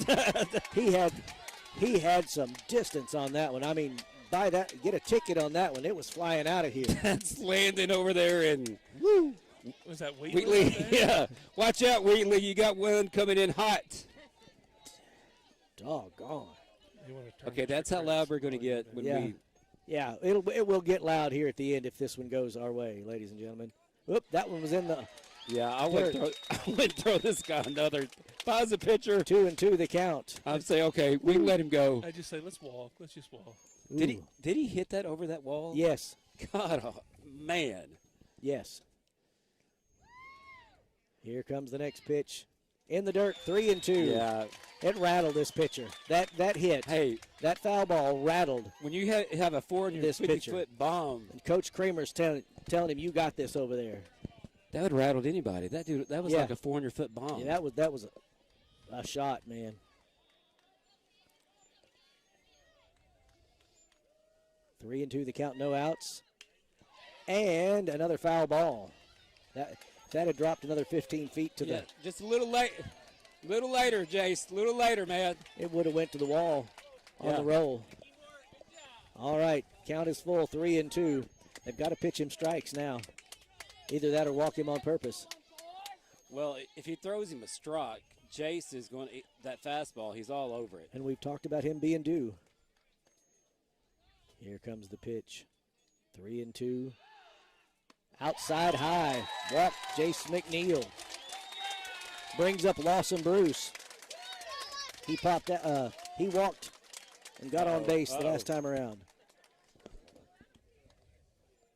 [SPEAKER 1] He had some distance on that one. I mean, buy that, get a ticket on that one. It was flying out of here.
[SPEAKER 2] That's landing over there and
[SPEAKER 1] Woo!
[SPEAKER 3] Was that Wheatley?
[SPEAKER 2] Wheatley. Yeah, watch out, Wheatley. You got one coming in hot.
[SPEAKER 1] Doggone.
[SPEAKER 2] Okay, that's how loud we're going to get when
[SPEAKER 1] Yeah.
[SPEAKER 2] we.
[SPEAKER 1] Yeah, it will get loud here at the end if this one goes our way, ladies and gentlemen. Whoop, that one was in the
[SPEAKER 2] Yeah, I wouldn't throw this guy another. If I was a pitcher,
[SPEAKER 1] 2-2 the count.
[SPEAKER 2] I'd say, okay, we can let him go.
[SPEAKER 3] I just say, let's walk. Let's just walk.
[SPEAKER 2] Did
[SPEAKER 1] Ooh.
[SPEAKER 2] he hit that over that wall?
[SPEAKER 1] Yes.
[SPEAKER 2] God, oh, man.
[SPEAKER 1] Yes. Here comes the next pitch. In the dirt, 3-2.
[SPEAKER 2] Yeah.
[SPEAKER 1] It rattled this pitcher. That hit.
[SPEAKER 2] Hey,
[SPEAKER 1] That foul ball rattled.
[SPEAKER 2] when you have a
[SPEAKER 1] This pitcher.
[SPEAKER 2] 450-foot bomb,
[SPEAKER 1] And Coach Kramer's telling him, you got this over there.
[SPEAKER 2] that would have rattled anybody. That dude, that was
[SPEAKER 1] Yeah.
[SPEAKER 2] like a 400-foot bomb.
[SPEAKER 1] Yeah, that was a shot, man. Three and two, the count, no outs. And another foul ball. That had dropped another 15 feet to
[SPEAKER 2] just a little late. Little later, Jace. A little later, man.
[SPEAKER 1] it would have went to the wall on
[SPEAKER 2] Yeah.
[SPEAKER 1] the roll. All right, count is full, 3-2. They've got to pitch him strikes now. Either that or walk him on purpose.
[SPEAKER 2] Well, if he throws him a strike, Jace is going to that fastball. He's all over it.
[SPEAKER 1] And we've talked about him being due. Here comes the pitch. 3-2. Outside high. Walk, Jace McNeil. Brings up Lawson Bruce. He he walked and got on base the last time around.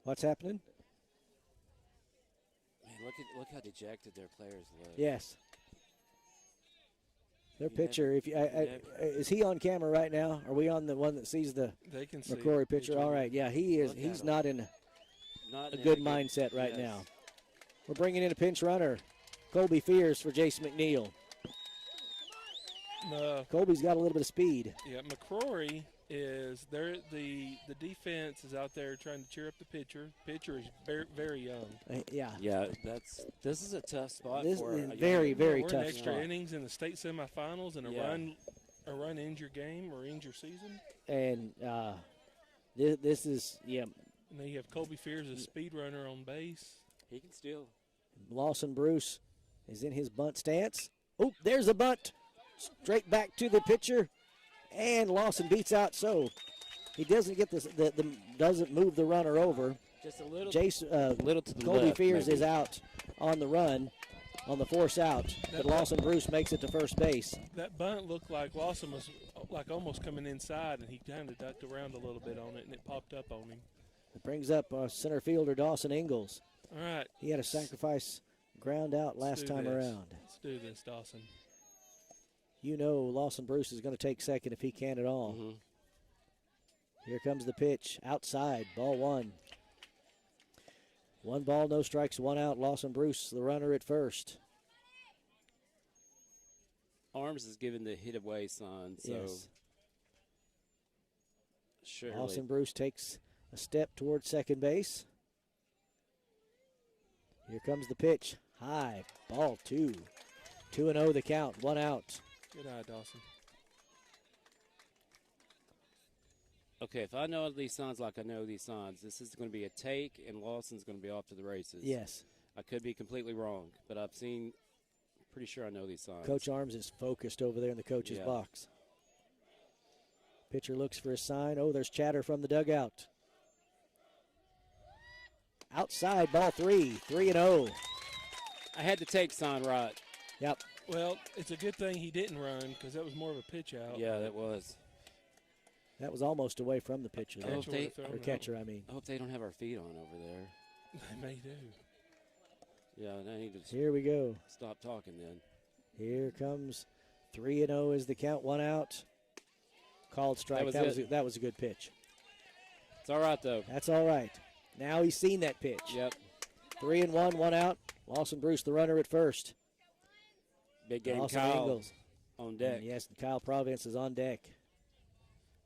[SPEAKER 1] What's happening?
[SPEAKER 2] Man, look how dejected their players look.
[SPEAKER 1] Yes. Their
[SPEAKER 2] You never-
[SPEAKER 1] pitcher, if you, is he on camera right now? Are we on the one that sees the
[SPEAKER 3] They can see.
[SPEAKER 1] McCrory pitcher? All right, yeah, he is.
[SPEAKER 2] Look at
[SPEAKER 1] He's
[SPEAKER 2] him.
[SPEAKER 1] not in
[SPEAKER 2] Not
[SPEAKER 1] a
[SPEAKER 2] in
[SPEAKER 1] good mindset right
[SPEAKER 2] yes.
[SPEAKER 1] now. We're bringing in a pinch runner, Colby Fears for Jace McNeil. Colby's got a little bit of speed.
[SPEAKER 3] Yeah, McCrory is there. The defense is out there trying to cheer up the pitcher. Pitcher is very, very young.
[SPEAKER 1] Yeah.
[SPEAKER 2] Yeah, this is a tough spot
[SPEAKER 1] This
[SPEAKER 2] for
[SPEAKER 1] is
[SPEAKER 2] a young-
[SPEAKER 1] very, very
[SPEAKER 3] We're
[SPEAKER 1] tough
[SPEAKER 3] in extra
[SPEAKER 1] spot.
[SPEAKER 3] innings in the state semifinals, and
[SPEAKER 2] Yeah.
[SPEAKER 3] a run ends your game or ends your season.
[SPEAKER 1] And this is, yeah,
[SPEAKER 3] And then you have Colby Fears, a speed runner on base.
[SPEAKER 2] He can steal.
[SPEAKER 1] Lawson Bruce is in his bunt stance. Oh, there's a bunt. Straight back to the pitcher. And Lawson beats out, so he doesn't get doesn't move the runner over.
[SPEAKER 2] Just a little.
[SPEAKER 1] Little
[SPEAKER 2] to the
[SPEAKER 1] Colby
[SPEAKER 2] left,
[SPEAKER 1] Fears
[SPEAKER 2] maybe.
[SPEAKER 1] is out on the run, on the force out. But Lawson Bruce makes it to first base.
[SPEAKER 3] That bunt looked like Lawson was like almost coming inside, and he kind of ducked around a little bit on it, and it popped up on him.
[SPEAKER 1] It brings up center fielder Dawson Ingalls.
[SPEAKER 3] All right.
[SPEAKER 1] He had a sacrifice ground out
[SPEAKER 3] let's
[SPEAKER 1] last
[SPEAKER 3] do
[SPEAKER 1] time
[SPEAKER 3] this.
[SPEAKER 1] around.
[SPEAKER 3] Let's do this, Dawson.
[SPEAKER 1] You know Lawson Bruce is going to take second if he can at all.
[SPEAKER 2] Mm-hmm.
[SPEAKER 1] Here comes the pitch. Outside. Ball one. 1 ball, no strikes, 1 out. Lawson Bruce, the runner at first.
[SPEAKER 2] Arms is giving the hit away sign, so
[SPEAKER 1] Yes.
[SPEAKER 2] surely.
[SPEAKER 1] Lawson Bruce takes a step towards second base. Here comes the pitch. High. Ball 2. 2-0 the count. 1 out.
[SPEAKER 3] Good eye, Dawson.
[SPEAKER 2] Okay, if I know these signs like I know these signs, this is going to be a take, and Lawson's going to be off to the races.
[SPEAKER 1] Yes.
[SPEAKER 2] I could be completely wrong, but pretty sure I know these signs.
[SPEAKER 1] Coach Arms is focused over there in the coach's box. Pitcher looks for a sign. Oh, there's chatter from the dugout. Outside, ball 3, 3-0.
[SPEAKER 2] I had to take sign right.
[SPEAKER 1] Yep.
[SPEAKER 3] Well, it's a good thing he didn't run because that was more of a pitch out.
[SPEAKER 2] Yeah, that was.
[SPEAKER 1] That was almost away from the pitcher there. Or catcher, I mean.
[SPEAKER 2] I hope they don't have our feet on over there.
[SPEAKER 3] They may do.
[SPEAKER 2] Yeah, I need to
[SPEAKER 1] Here we go.
[SPEAKER 2] stop talking then.
[SPEAKER 1] Here comes 3-0 is the count, 1 out. Called strike. That was a good pitch.
[SPEAKER 2] It's all right, though.
[SPEAKER 1] That's all right. Now he's seen that pitch.
[SPEAKER 2] Yep.
[SPEAKER 1] 3-1, 1 out. Lawson Bruce, the runner at first.
[SPEAKER 2] Big game,
[SPEAKER 1] Lawson
[SPEAKER 2] Kyle
[SPEAKER 1] Ingalls
[SPEAKER 2] on deck.
[SPEAKER 1] And yes, Kyle Providence is on deck.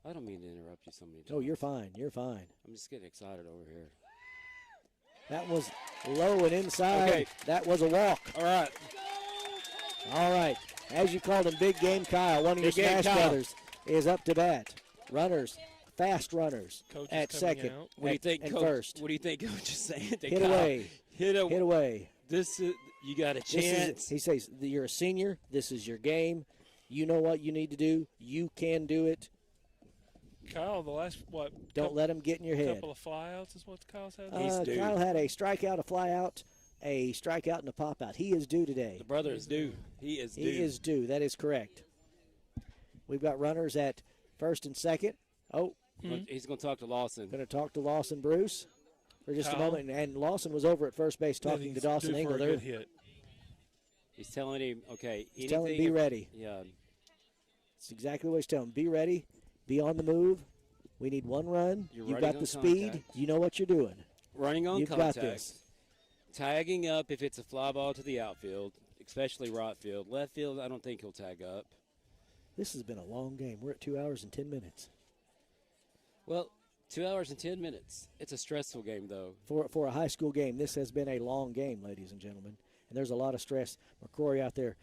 [SPEAKER 2] I don't mean to interrupt you so many times.
[SPEAKER 1] Oh, you're fine. You're fine.
[SPEAKER 2] I'm just getting excited over here.
[SPEAKER 1] That was low and inside.
[SPEAKER 2] Okay.
[SPEAKER 1] That was a walk.
[SPEAKER 2] All right.
[SPEAKER 1] All right. As you called him, Big Game Kyle, one of your
[SPEAKER 2] Big Game
[SPEAKER 1] Smash
[SPEAKER 2] Kyle.
[SPEAKER 1] brothers, is up to bat. Runners, fast runners
[SPEAKER 3] Coach is
[SPEAKER 1] at
[SPEAKER 3] coming
[SPEAKER 1] second
[SPEAKER 3] out.
[SPEAKER 2] What do you think,
[SPEAKER 1] and
[SPEAKER 2] Coach?
[SPEAKER 1] first.
[SPEAKER 2] What do you think Coach is saying? To
[SPEAKER 1] Hit
[SPEAKER 2] Kyle?
[SPEAKER 1] away.
[SPEAKER 2] Hit
[SPEAKER 1] away.
[SPEAKER 2] This is, you got a
[SPEAKER 1] This is-
[SPEAKER 2] chance.
[SPEAKER 1] he says, you're a senior. This is your game. You know what you need to do. You can do it.
[SPEAKER 3] Kyle, the last,
[SPEAKER 1] Don't let him get in your head.
[SPEAKER 3] couple of flyouts is what Kyle's had?
[SPEAKER 2] He's due.
[SPEAKER 1] Kyle had a strikeout, a flyout, a strikeout, and a pop out. He is due today.
[SPEAKER 2] The brother is due. He is due.
[SPEAKER 1] He is due. That is correct. We've got runners at first and second. Oh,
[SPEAKER 2] He's going to talk to Lawson.
[SPEAKER 1] going to talk to Lawson Bruce for just a
[SPEAKER 3] Kyle?
[SPEAKER 1] moment. And Lawson was over at first base talking to Dawson
[SPEAKER 3] due for
[SPEAKER 1] Engel
[SPEAKER 3] a
[SPEAKER 1] there.
[SPEAKER 3] good hit.
[SPEAKER 2] He's telling him, okay,
[SPEAKER 1] He's telling him, be ready.
[SPEAKER 2] Yeah.
[SPEAKER 1] That's exactly what he's telling him. Be ready. Be on the move. We need 1 run.
[SPEAKER 2] You're
[SPEAKER 1] You've
[SPEAKER 2] running
[SPEAKER 1] got
[SPEAKER 2] on
[SPEAKER 1] the speed.
[SPEAKER 2] contact.
[SPEAKER 1] You know what you're doing.
[SPEAKER 2] Running on
[SPEAKER 1] You've got
[SPEAKER 2] contact.
[SPEAKER 1] this.
[SPEAKER 2] Tagging up if it's a fly ball to the outfield, especially right field. Left field, I don't think he'll tag up.
[SPEAKER 1] This has been a long game. We're at 2 hours and 10 minutes.
[SPEAKER 2] Well, 2 hours and 10 minutes. It's a stressful game, though.
[SPEAKER 1] For a high school game, this has been a long game, ladies and gentlemen. And there's a lot of stress. McCrory out there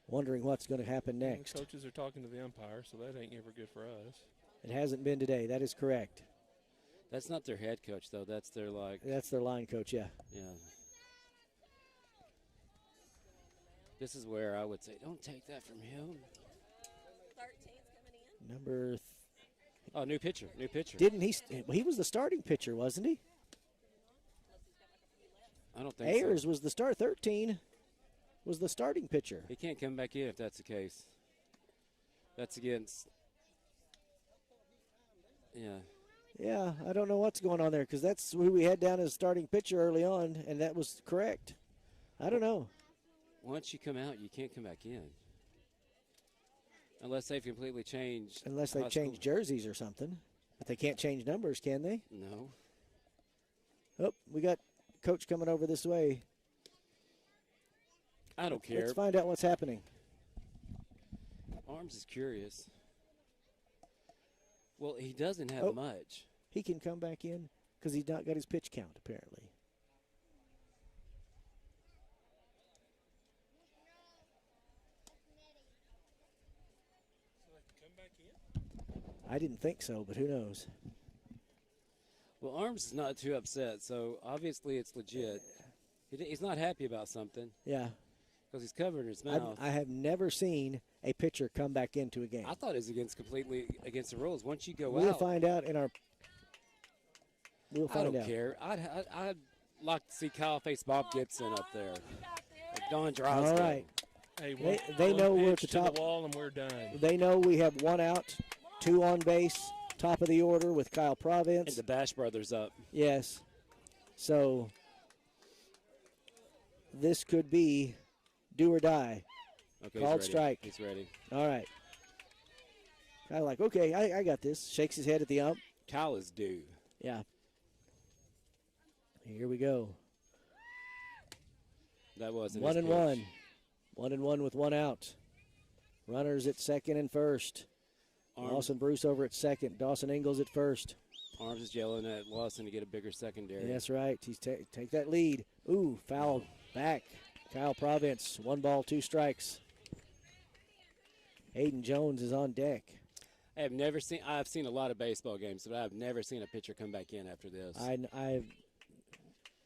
[SPEAKER 1] wondering what's going to happen
[SPEAKER 3] And
[SPEAKER 1] next.
[SPEAKER 3] coaches are talking to the umpire, so that ain't ever good for us.
[SPEAKER 1] It hasn't been today. That is correct.
[SPEAKER 2] That's not their head coach, though. That's their,
[SPEAKER 1] That's their line coach, yeah.
[SPEAKER 2] yeah. This is where I would say, don't take that from him.
[SPEAKER 4] 13's coming in.
[SPEAKER 1] Number
[SPEAKER 2] Oh, new pitcher.
[SPEAKER 1] didn't he was the starting pitcher, wasn't he?
[SPEAKER 2] I don't think
[SPEAKER 1] Ayers
[SPEAKER 2] so.
[SPEAKER 1] was the 13 was the starting pitcher.
[SPEAKER 2] He can't come back in if that's the case. That's against. Yeah.
[SPEAKER 1] Yeah, I don't know what's going on there because that's who we had down as starting pitcher early on, and that was correct. I don't know.
[SPEAKER 2] Once you come out, you can't come back in. Unless they've completely changed.
[SPEAKER 1] Unless they
[SPEAKER 2] high
[SPEAKER 1] change
[SPEAKER 2] school.
[SPEAKER 1] jerseys or something. But they can't change numbers, can they?
[SPEAKER 2] No.
[SPEAKER 1] Oh, we got coach coming over this way.
[SPEAKER 2] I don't care.
[SPEAKER 1] Let's find out what's happening.
[SPEAKER 2] Arms is curious. Well, he doesn't have
[SPEAKER 1] Oh.
[SPEAKER 2] much.
[SPEAKER 1] He can come back in because he's not got his pitch count, apparently. I didn't think so, but who knows?
[SPEAKER 2] Well, Arms is not too upset, so obviously it's legit. He's not happy about something
[SPEAKER 1] Yeah.
[SPEAKER 2] because he's covering his mouth.
[SPEAKER 1] I have never seen a pitcher come back into a game.
[SPEAKER 2] I thought it was completely against the rules. Once you go
[SPEAKER 1] We'll
[SPEAKER 2] out,
[SPEAKER 1] find out in our. We'll
[SPEAKER 2] I
[SPEAKER 1] find
[SPEAKER 2] don't
[SPEAKER 1] out.
[SPEAKER 2] care. I'd like to see Kyle face Bob Gibson up there. Or Don Drosko.
[SPEAKER 1] All right.
[SPEAKER 3] Hey,
[SPEAKER 1] They
[SPEAKER 3] one
[SPEAKER 1] know we're at
[SPEAKER 3] pitch
[SPEAKER 1] the
[SPEAKER 3] to
[SPEAKER 1] top.
[SPEAKER 3] the wall and we're done.
[SPEAKER 1] They know we have 1 out, 2 on base, top of the order with Kyle
[SPEAKER 2] And
[SPEAKER 1] Providence.
[SPEAKER 2] the Bash brothers up.
[SPEAKER 1] Yes. So this could be do or die.
[SPEAKER 2] Okay,
[SPEAKER 1] Called
[SPEAKER 2] he's ready.
[SPEAKER 1] strike.
[SPEAKER 2] He's ready.
[SPEAKER 1] All right. Kind of like, okay, I got this. Shakes his head at the ump.
[SPEAKER 2] Kyle is due.
[SPEAKER 1] Yeah. Here we go.
[SPEAKER 2] That wasn't
[SPEAKER 1] 1
[SPEAKER 2] his
[SPEAKER 1] and
[SPEAKER 2] pitch.
[SPEAKER 1] 1. 1 and 1 with 1 out. Runners at second and first.
[SPEAKER 2] Arms,
[SPEAKER 1] Lawson Bruce over at second. Dawson Ingalls at first.
[SPEAKER 2] Arms is yelling at Lawson to get a bigger secondary.
[SPEAKER 1] That's right. He's take that lead. Ooh, foul back. Kyle Providence. 1 ball, 2 strikes. Aiden Jones is on deck.
[SPEAKER 2] I've seen a lot of baseball games, but I've never seen a pitcher come back in after this.
[SPEAKER 1] I've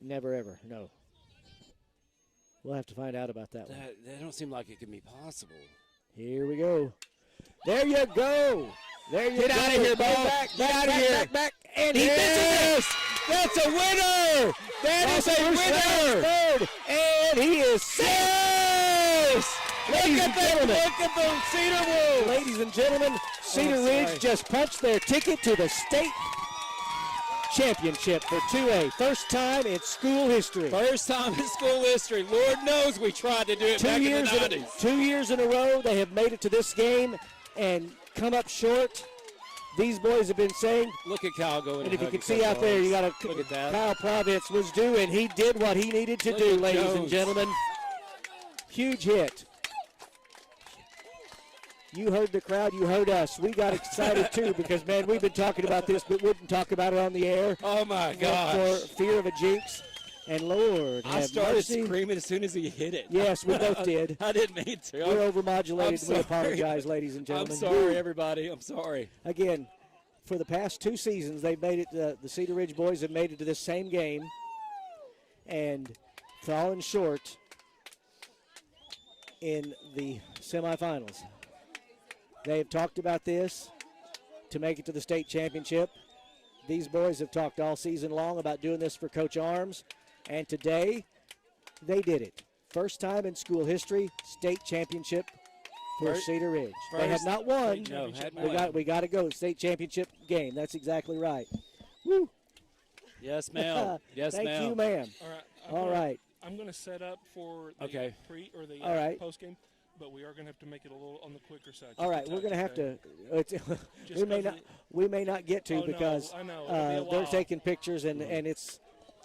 [SPEAKER 1] never ever, no. We'll have to find out about that one.
[SPEAKER 2] That don't seem like it could be possible.
[SPEAKER 1] Here we go. There you go. There you go.
[SPEAKER 2] Get out of here, ball. Get out of here.
[SPEAKER 1] Back. And he
[SPEAKER 2] Yes!
[SPEAKER 1] misses it.
[SPEAKER 2] That's a winner! That is a winner!
[SPEAKER 1] Third, and he is safe. Ladies and gentlemen,
[SPEAKER 2] Look at the Cedar Wolves!
[SPEAKER 1] ladies and gentlemen, Cedar
[SPEAKER 2] sorry.
[SPEAKER 1] Ridge just punched their ticket to the state championship for 2A. First time in school history.
[SPEAKER 2] First time in school history. Lord knows we tried to do it back in the 90s.
[SPEAKER 1] 2 years in a row, they have made it to this game and come up short. These boys have been saying,
[SPEAKER 2] Look at Kyle going.
[SPEAKER 1] and if you can see out there, you got a
[SPEAKER 2] Look at that.
[SPEAKER 1] Kyle Providence was due, and he did what he needed to
[SPEAKER 2] Look
[SPEAKER 1] do,
[SPEAKER 2] at
[SPEAKER 1] ladies and
[SPEAKER 2] Jones.
[SPEAKER 1] gentlemen. Huge hit. You heard the crowd, you heard us. We got excited too because, man, we've been talking about this, but wouldn't talk about it on the air.
[SPEAKER 2] Oh my
[SPEAKER 1] For
[SPEAKER 2] gosh.
[SPEAKER 1] fear of a jinx. And Lord,
[SPEAKER 2] I
[SPEAKER 1] have
[SPEAKER 2] started
[SPEAKER 1] mercy.
[SPEAKER 2] screaming as soon as he hit it.
[SPEAKER 1] Yes, we both did.
[SPEAKER 2] I didn't mean to.
[SPEAKER 1] We're overmodulated.
[SPEAKER 2] I'm
[SPEAKER 1] We
[SPEAKER 2] sorry.
[SPEAKER 1] apologize, ladies and
[SPEAKER 2] I'm
[SPEAKER 1] gentlemen.
[SPEAKER 2] sorry, everybody. I'm sorry.
[SPEAKER 1] Again, for the past 2 seasons, they've made it. The Cedar Ridge boys have made it to this same game, and fallen short in the semifinals. They have talked about this to make it to the state championship. These boys have talked all season long about doing this for Coach Arms, and today they did it. First time in school history, state championship for
[SPEAKER 2] First-
[SPEAKER 1] Cedar Ridge. They have not won.
[SPEAKER 2] No, had
[SPEAKER 1] We
[SPEAKER 2] one.
[SPEAKER 1] got to go state championship game. That's exactly right. Woo!
[SPEAKER 2] Yes, ma'am. Yes,
[SPEAKER 1] Thank
[SPEAKER 2] ma'am.
[SPEAKER 1] you, ma'am.
[SPEAKER 3] All right.
[SPEAKER 1] All right.
[SPEAKER 3] I'm going to set up for the
[SPEAKER 2] Okay.
[SPEAKER 3] pre or the
[SPEAKER 1] All right.
[SPEAKER 3] post game, but we are going to have to make it a little on the quicker side. just
[SPEAKER 1] All
[SPEAKER 3] a
[SPEAKER 1] right, we're
[SPEAKER 3] touch,
[SPEAKER 1] going to have
[SPEAKER 3] okay?
[SPEAKER 1] to. It's,
[SPEAKER 3] Just
[SPEAKER 1] we may
[SPEAKER 3] 'cause
[SPEAKER 1] not.
[SPEAKER 3] it-
[SPEAKER 1] We may not get to
[SPEAKER 3] Oh, no,
[SPEAKER 1] because
[SPEAKER 3] I know. It'll be a
[SPEAKER 1] they're
[SPEAKER 3] while.
[SPEAKER 1] taking pictures and it's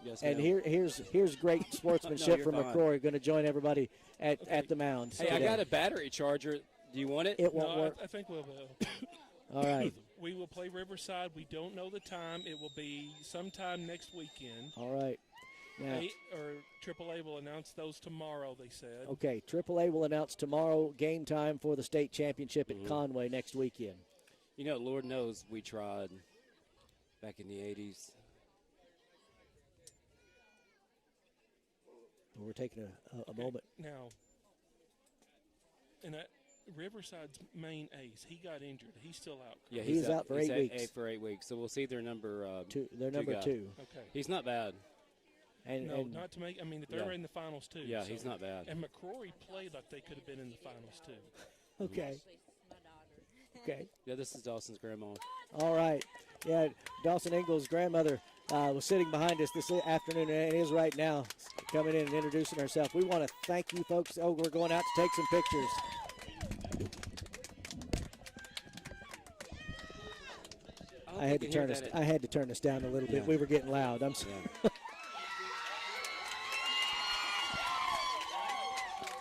[SPEAKER 2] Yes,
[SPEAKER 1] and
[SPEAKER 2] ma'am.
[SPEAKER 1] here's great sportsmanship
[SPEAKER 2] you're
[SPEAKER 1] from
[SPEAKER 2] fine.
[SPEAKER 1] McCrory. Going to join everybody at the mound.
[SPEAKER 2] Hey, I
[SPEAKER 1] today.
[SPEAKER 2] got a battery charger. Do you want it?
[SPEAKER 1] It
[SPEAKER 3] No,
[SPEAKER 1] won't work.
[SPEAKER 3] I think we'll.
[SPEAKER 1] All right.
[SPEAKER 3] We will play Riverside. We don't know the time. It will be sometime next weekend.
[SPEAKER 1] All right. Now,
[SPEAKER 3] AAA will announce those tomorrow, they said.
[SPEAKER 1] okay. AAA will announce tomorrow game time for the state championship
[SPEAKER 2] Mm-hmm.
[SPEAKER 1] at Conway next weekend.
[SPEAKER 2] You know, Lord knows we tried back in the 80s.
[SPEAKER 1] We're taking a moment.
[SPEAKER 3] Now, and Riverside's main ace, he got injured. He's still out.
[SPEAKER 2] Yeah,
[SPEAKER 1] He was out for
[SPEAKER 2] he's
[SPEAKER 1] 8 weeks.
[SPEAKER 2] For 8 weeks. So we'll see their number
[SPEAKER 1] They're number
[SPEAKER 2] guy.
[SPEAKER 1] 2.
[SPEAKER 3] Okay.
[SPEAKER 2] He's not bad.
[SPEAKER 1] And,
[SPEAKER 3] No,
[SPEAKER 1] and
[SPEAKER 3] not to make. I mean, they're
[SPEAKER 2] Yeah.
[SPEAKER 3] in the finals too.
[SPEAKER 2] Yeah,
[SPEAKER 3] so-
[SPEAKER 2] he's not bad.
[SPEAKER 3] And McCrory played like they could have been in the finals too.
[SPEAKER 1] okay. Okay.
[SPEAKER 2] Yeah, this is Dawson's grandma.
[SPEAKER 1] All right. Yeah, Dawson Engel's grandmother was sitting behind us this afternoon and is right now coming in and introducing herself. We want to thank you folks. Oh, we're going out to take some pictures. I had to turn us. I had to turn us down a little bit.
[SPEAKER 2] Yeah.
[SPEAKER 1] We were getting loud. I'm sorry.
[SPEAKER 2] Yeah.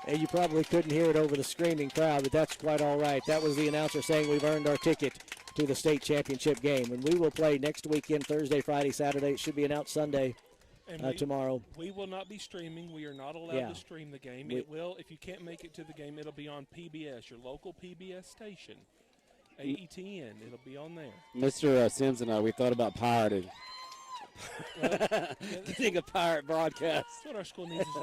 [SPEAKER 1] And you probably couldn't hear it over the screaming crowd, but that's quite all right. That was the announcer saying we've earned our ticket to the state championship game. And we will play next weekend, Thursday, Friday, Saturday. It should be announced Sunday
[SPEAKER 3] And
[SPEAKER 1] tomorrow.
[SPEAKER 3] we will not be streaming. We are not allowed
[SPEAKER 1] Yeah.
[SPEAKER 3] to stream the game.
[SPEAKER 1] We-
[SPEAKER 3] It will, if you can't make it to the game, it'll be on PBS, your local PBS station. AETN, it'll be on there.
[SPEAKER 2] Mr. Sims and I, we thought about pirating. Getting a pirate broadcast.
[SPEAKER 3] That's what our school needs is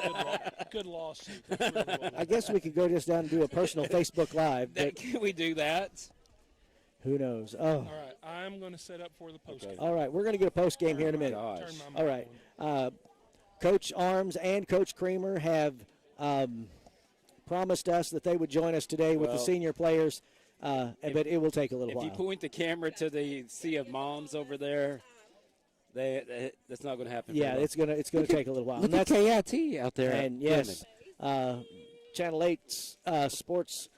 [SPEAKER 3] a good lawsuit. That's really what we
[SPEAKER 1] I guess we could go just down and do a personal Facebook Live, but
[SPEAKER 2] Can we do that?
[SPEAKER 1] who knows? Oh,
[SPEAKER 3] All right, I'm going to set up for the post game.
[SPEAKER 1] all right. We're going to get a post game here in a minute.
[SPEAKER 2] Gosh.
[SPEAKER 3] Turn my
[SPEAKER 1] All
[SPEAKER 3] mic
[SPEAKER 1] right.
[SPEAKER 3] on.
[SPEAKER 1] Coach Arms and Coach Creamer have promised us that they would join us today with the
[SPEAKER 2] Well,
[SPEAKER 1] senior players, but it will take a little
[SPEAKER 2] If
[SPEAKER 1] while.
[SPEAKER 2] you point the camera to the sea of moms over there, that's not going to happen.
[SPEAKER 1] Yeah,
[SPEAKER 2] very well.
[SPEAKER 1] it's gonna take a little while.
[SPEAKER 2] Look
[SPEAKER 1] And
[SPEAKER 2] at
[SPEAKER 1] that's
[SPEAKER 2] KIT out there.
[SPEAKER 1] and yes, Channel 8's Sports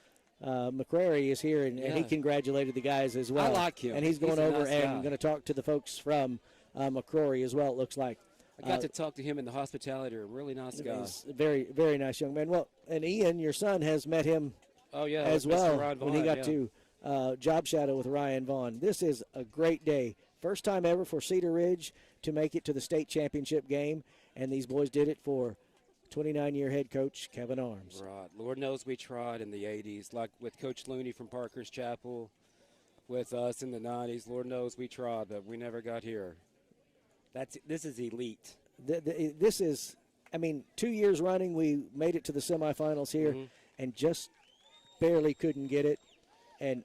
[SPEAKER 1] McCrory is here, and he
[SPEAKER 2] Yeah.
[SPEAKER 1] congratulated the guys as well.
[SPEAKER 2] I like him.
[SPEAKER 1] and he's going
[SPEAKER 2] He's a
[SPEAKER 1] over
[SPEAKER 2] nice
[SPEAKER 1] and
[SPEAKER 2] guy.
[SPEAKER 1] going to talk to the folks from McCrory as well. It looks like.
[SPEAKER 2] I got to talk to him in the hospitality room. Really nice guy.
[SPEAKER 1] He's a very, very nice young man. Well, and Ian, your son, has met him
[SPEAKER 2] Oh, yeah.
[SPEAKER 1] as
[SPEAKER 2] Mr.
[SPEAKER 1] well
[SPEAKER 2] Ryan
[SPEAKER 1] when he
[SPEAKER 2] Vaughn,
[SPEAKER 1] got
[SPEAKER 2] yeah.
[SPEAKER 1] to job shadow with Ryan Vaughn. This is a great day. First time ever for Cedar Ridge to make it to the state championship game, and these boys did it for 29-year head coach Kevin Arms.
[SPEAKER 2] Right. Lord knows we tried in the 80s, like with Coach Looney from Parker's Chapel, with us in the 90s. Lord knows we tried, but we never got here. This is elite.
[SPEAKER 1] This is I mean, 2 years running, we made it to the semifinals here and just barely couldn't get it. And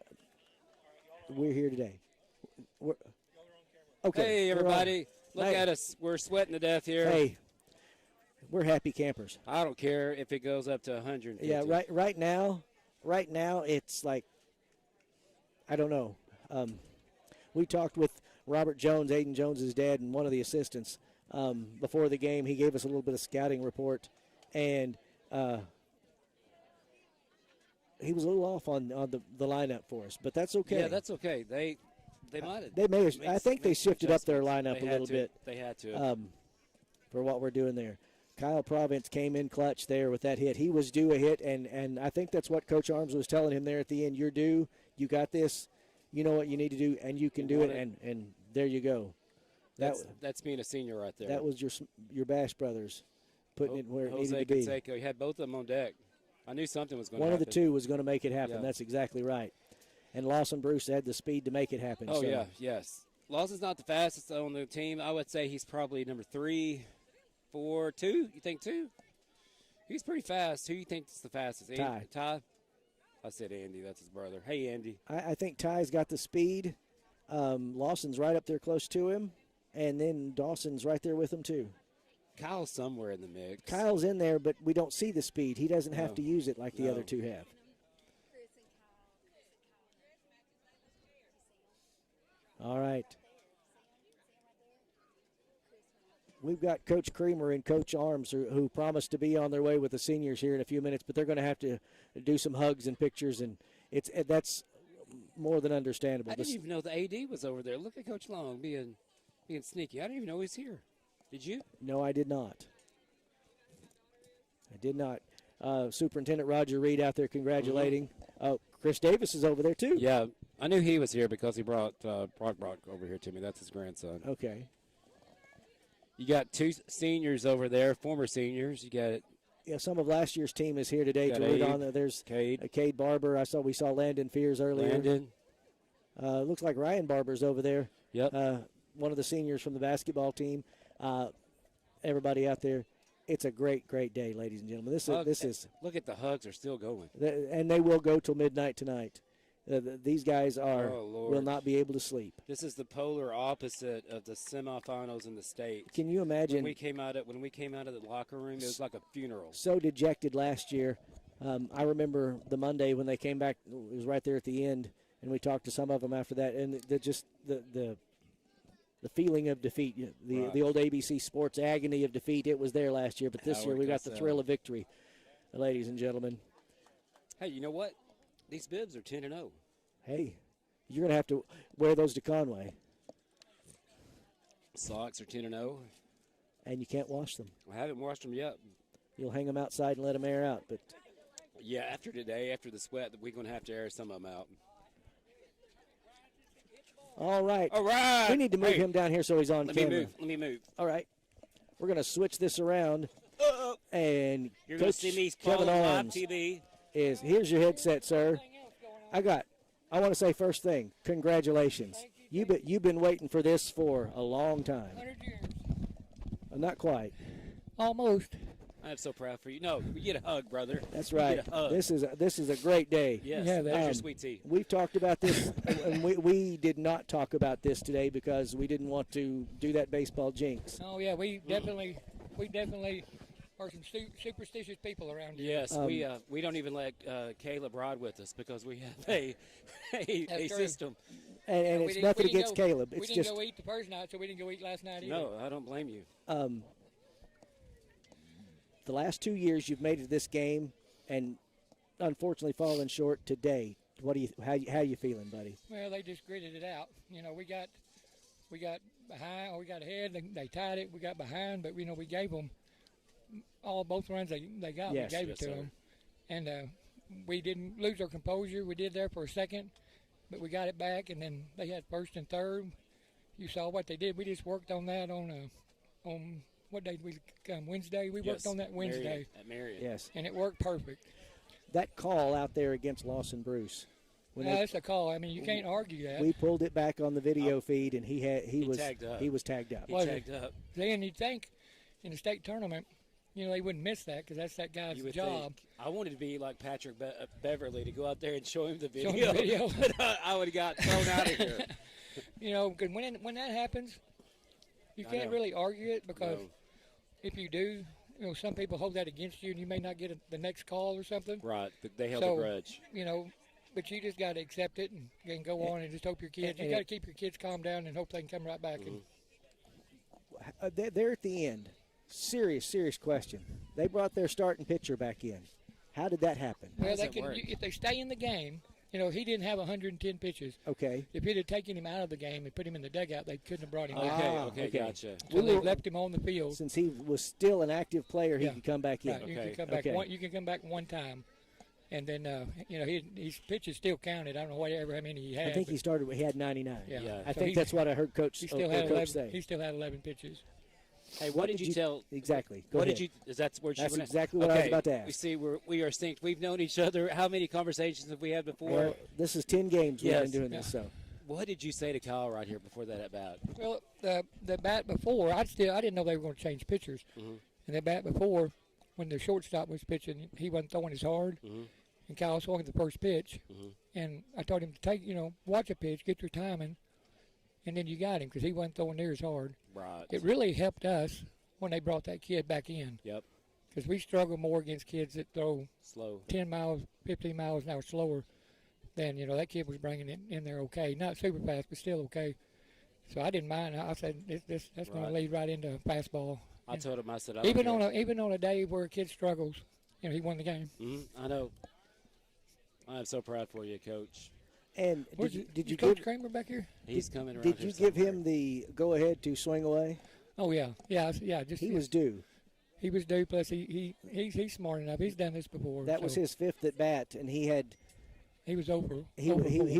[SPEAKER 1] we're here today. Okay.
[SPEAKER 2] Hey, everybody. Look at us. We're sweating to death here.
[SPEAKER 1] Hey, we're happy campers.
[SPEAKER 2] I don't care if it goes up to 150.
[SPEAKER 1] Yeah, right now, it's like, I don't know. We talked with Robert Jones, Aiden Jones's dad, and one of the assistants before the game. He gave us a little bit of scouting report, and he was a little off on the lineup for us, but that's okay.
[SPEAKER 2] Yeah, that's okay. They might have.
[SPEAKER 1] They may have. I think they shifted up their lineup a little bit.
[SPEAKER 2] They had to.
[SPEAKER 1] For what we're doing there. Kyle Province came in clutch there with that hit. He was due a hit, and I think that's what Coach Arms was telling him there at the end. You're due. You got this. You know what you need to do, and you can do it, and there you go.
[SPEAKER 2] That's being a senior right there.
[SPEAKER 1] That was your Bash brothers putting it where it
[SPEAKER 2] Jose
[SPEAKER 1] needed to be.
[SPEAKER 2] Canseco, he had both of them on deck. I knew something was going to happen.
[SPEAKER 1] One of the two was going to make it happen.
[SPEAKER 2] Yeah.
[SPEAKER 1] That's exactly right. And Lawson Bruce had the speed to make it happen.
[SPEAKER 2] Oh, yeah, yes. Lawson's not the fastest on the team. I would say he's probably number 3, 4, 2. You think 2? He's pretty fast. Who you think is the fastest? Ty? I said Andy. That's his brother. Hey, Andy.
[SPEAKER 1] I think Ty's got the speed. Lawson's right up there close to him. And then Dawson's right there with him, too.
[SPEAKER 2] Kyle's somewhere in the mix.
[SPEAKER 1] Kyle's in there, but we don't see the speed. He doesn't have to use it like the other two have. All right. We've got Coach Creamer and Coach Arms who promised to be on their way with the seniors here in a few minutes, but they're going to have to do some hugs and pictures, and that's more than understandable.
[SPEAKER 2] I didn't even know the AD was over there. Look at Coach Long being sneaky. I didn't even know he's here. Did you?
[SPEAKER 1] No, I did not. Superintendent Roger Reed out there congratulating. Chris Davis is over there, too.
[SPEAKER 2] Yeah, I knew he was here because he brought Brock over here to me. That's his grandson.
[SPEAKER 1] Okay.
[SPEAKER 2] You got 2 seniors over there, former seniors. You got
[SPEAKER 1] some of last year's team is here today to root on. There's Cade Barber. We saw Landon Fears earlier.
[SPEAKER 2] Landon.
[SPEAKER 1] Looks like Ryan Barber's over there.
[SPEAKER 2] Yep.
[SPEAKER 1] One of the seniors from the basketball team. Everybody out there, it's a great, great day, ladies and gentlemen. This is.
[SPEAKER 2] Look at the hugs are still going,
[SPEAKER 1] and they will go till midnight tonight. These guys will not be able to sleep.
[SPEAKER 2] This is the polar opposite of the semifinals in the state.
[SPEAKER 1] Can you imagine?
[SPEAKER 2] When we came out of the locker room, it was like a funeral.
[SPEAKER 1] So dejected last year. I remember the Monday when they came back. It was right there at the end, and we talked to some of them after that, and the feeling of defeat, the old ABC Sports agony of defeat. It was there last year, but this year we got the thrill of victory, ladies and gentlemen.
[SPEAKER 2] Hey, you know what? These bibs are 10-0.
[SPEAKER 1] Hey, you're going to have to wear those to Conway.
[SPEAKER 2] Socks are 10-0.
[SPEAKER 1] And you can't wash them.
[SPEAKER 2] I haven't washed them yet.
[SPEAKER 1] You'll hang them outside and let them air out. But
[SPEAKER 2] yeah, after today, after the sweat, we're going to have to air some of them out.
[SPEAKER 1] All right.
[SPEAKER 2] All right.
[SPEAKER 1] We need to move him down here so he's on camera.
[SPEAKER 2] Let me move.
[SPEAKER 1] All right. We're going to switch this around. And
[SPEAKER 2] you're going to see me
[SPEAKER 1] Kevin
[SPEAKER 2] live TV.
[SPEAKER 1] Here's your headset, sir. I want to say first thing, congratulations. You've been waiting for this for a long time.
[SPEAKER 6] 100 years.
[SPEAKER 1] Not quite.
[SPEAKER 6] Almost.
[SPEAKER 2] I'm so proud for you. No, we get a hug, brother.
[SPEAKER 1] That's right.
[SPEAKER 2] Get a hug.
[SPEAKER 1] This is a great day.
[SPEAKER 2] Yes, there's your sweet tea.
[SPEAKER 1] We've talked about this, and we did not talk about this today because we didn't want to do that baseball jinx.
[SPEAKER 6] Oh yeah, we definitely are some superstitious people around here.
[SPEAKER 2] Yes, we don't even let Caleb ride with us because we have a system.
[SPEAKER 1] And it's nothing against Caleb.
[SPEAKER 6] We didn't go eat the first night, so we didn't go eat last night either.
[SPEAKER 2] No, I don't blame you.
[SPEAKER 1] The last 2 years you've made it to this game, and unfortunately fallen short today. How you feeling, buddy?
[SPEAKER 6] Well, they just gritted it out. We got behind, or we got ahead. They tied it. We got behind, but we gave them both runs they got.
[SPEAKER 1] Yes,
[SPEAKER 6] we gave it to them, and we didn't lose our composure. We did there for a second, but we got it back, and then they had first and third. You saw what they did. We just worked on that on what day did we come? Wednesday. We worked on that Wednesday.
[SPEAKER 2] At Marion.
[SPEAKER 1] Yes.
[SPEAKER 6] And it worked perfect.
[SPEAKER 1] That call out there against Lawson Bruce.
[SPEAKER 6] That's a call. I mean, you can't argue that.
[SPEAKER 1] We pulled it back on the video feed, and he was
[SPEAKER 2] tagged up.
[SPEAKER 1] He was tagged up.
[SPEAKER 2] He tagged up.
[SPEAKER 6] Then you'd think in the state tournament, they wouldn't miss that because that's that guy's
[SPEAKER 2] You would
[SPEAKER 6] job.
[SPEAKER 2] think. I wanted to be like Patrick Beverly to go out there and show him the
[SPEAKER 6] Show him
[SPEAKER 2] video.
[SPEAKER 6] the video.
[SPEAKER 2] But I would have got thrown out of here.
[SPEAKER 6] Because when that happens, you
[SPEAKER 2] I
[SPEAKER 6] can't
[SPEAKER 2] know.
[SPEAKER 6] really argue it because
[SPEAKER 2] No.
[SPEAKER 6] if you do, some people hold that against you and you may not get the next call or something.
[SPEAKER 2] Right. They held
[SPEAKER 6] So,
[SPEAKER 2] a grudge.
[SPEAKER 6] But you just got to accept it and go on and just hope your kids. You got to keep your kids calm down and hope they can come right back.
[SPEAKER 1] They're at the end. Serious question. They brought their starting pitcher back in. How did that happen?
[SPEAKER 6] Well,
[SPEAKER 2] does that work?
[SPEAKER 6] if they stay in the game. He didn't have 110 pitches.
[SPEAKER 1] Okay.
[SPEAKER 6] If he'd have taken him out of the game and put him in the dugout, they couldn't have brought him
[SPEAKER 2] Okay,
[SPEAKER 6] back.
[SPEAKER 2] okay, gotcha.
[SPEAKER 6] So they left him on the field.
[SPEAKER 1] Since he was still an active player, he could come back in.
[SPEAKER 6] Right, you
[SPEAKER 2] Okay.
[SPEAKER 6] can come back.
[SPEAKER 1] Okay.
[SPEAKER 6] You can come back one time, and then his pitches still counted. I don't know how many he had.
[SPEAKER 1] I think
[SPEAKER 6] but
[SPEAKER 1] he had 99.
[SPEAKER 6] Yeah.
[SPEAKER 1] I
[SPEAKER 6] So
[SPEAKER 1] think that's what I heard Coach
[SPEAKER 6] he still had
[SPEAKER 1] Coach
[SPEAKER 6] 11.
[SPEAKER 1] say.
[SPEAKER 6] He still had 11 pitches.
[SPEAKER 2] Hey, what did you tell?
[SPEAKER 1] Exactly. Go
[SPEAKER 2] What
[SPEAKER 1] ahead.
[SPEAKER 2] did you? Is that where
[SPEAKER 1] That's
[SPEAKER 2] you?
[SPEAKER 1] exactly what I was about to ask.
[SPEAKER 2] We see we are synced. We've known each other. How many conversations have we had before?
[SPEAKER 1] Well, this is 10 games we've
[SPEAKER 2] Yes.
[SPEAKER 1] been doing this. So
[SPEAKER 2] What did you say to Kyle right here before that at bat?
[SPEAKER 6] Well, the bat before, I didn't know they were going to change pitchers.
[SPEAKER 2] Mhm.
[SPEAKER 6] And the bat before, when the shortstop was pitching, he wasn't throwing as hard.
[SPEAKER 2] Mhm.
[SPEAKER 6] And Kyle swung at the first pitch.
[SPEAKER 2] Mhm.
[SPEAKER 6] And I told him to watch a pitch, get your timing, and then you got him because he wasn't throwing near as hard.
[SPEAKER 2] Right.
[SPEAKER 6] It really helped us when they brought that kid back in.
[SPEAKER 2] Yep.
[SPEAKER 6] Because we struggle more against kids that throw
[SPEAKER 2] Slow.
[SPEAKER 6] 10 miles, 15 miles an hour slower than, that kid was bringing it in there okay. Not super fast, but still okay. So I didn't mind. I said, that's going to lead right into fastball.
[SPEAKER 2] I told him, I said, I
[SPEAKER 6] Even on a day where a kid struggles, he won the game.
[SPEAKER 2] I know. I am so proud for you, Coach.
[SPEAKER 1] and
[SPEAKER 6] Did you Coach Kramer back here?
[SPEAKER 2] He's coming around.
[SPEAKER 1] did
[SPEAKER 2] here
[SPEAKER 1] you give
[SPEAKER 2] somewhere.
[SPEAKER 1] him the go ahead to swing away?
[SPEAKER 6] Oh yeah. Just
[SPEAKER 1] He was due.
[SPEAKER 6] He was due. Plus he's smart enough. He's done this before.
[SPEAKER 1] That was
[SPEAKER 6] so
[SPEAKER 1] his 5th at bat, and he
[SPEAKER 6] was over.
[SPEAKER 1] he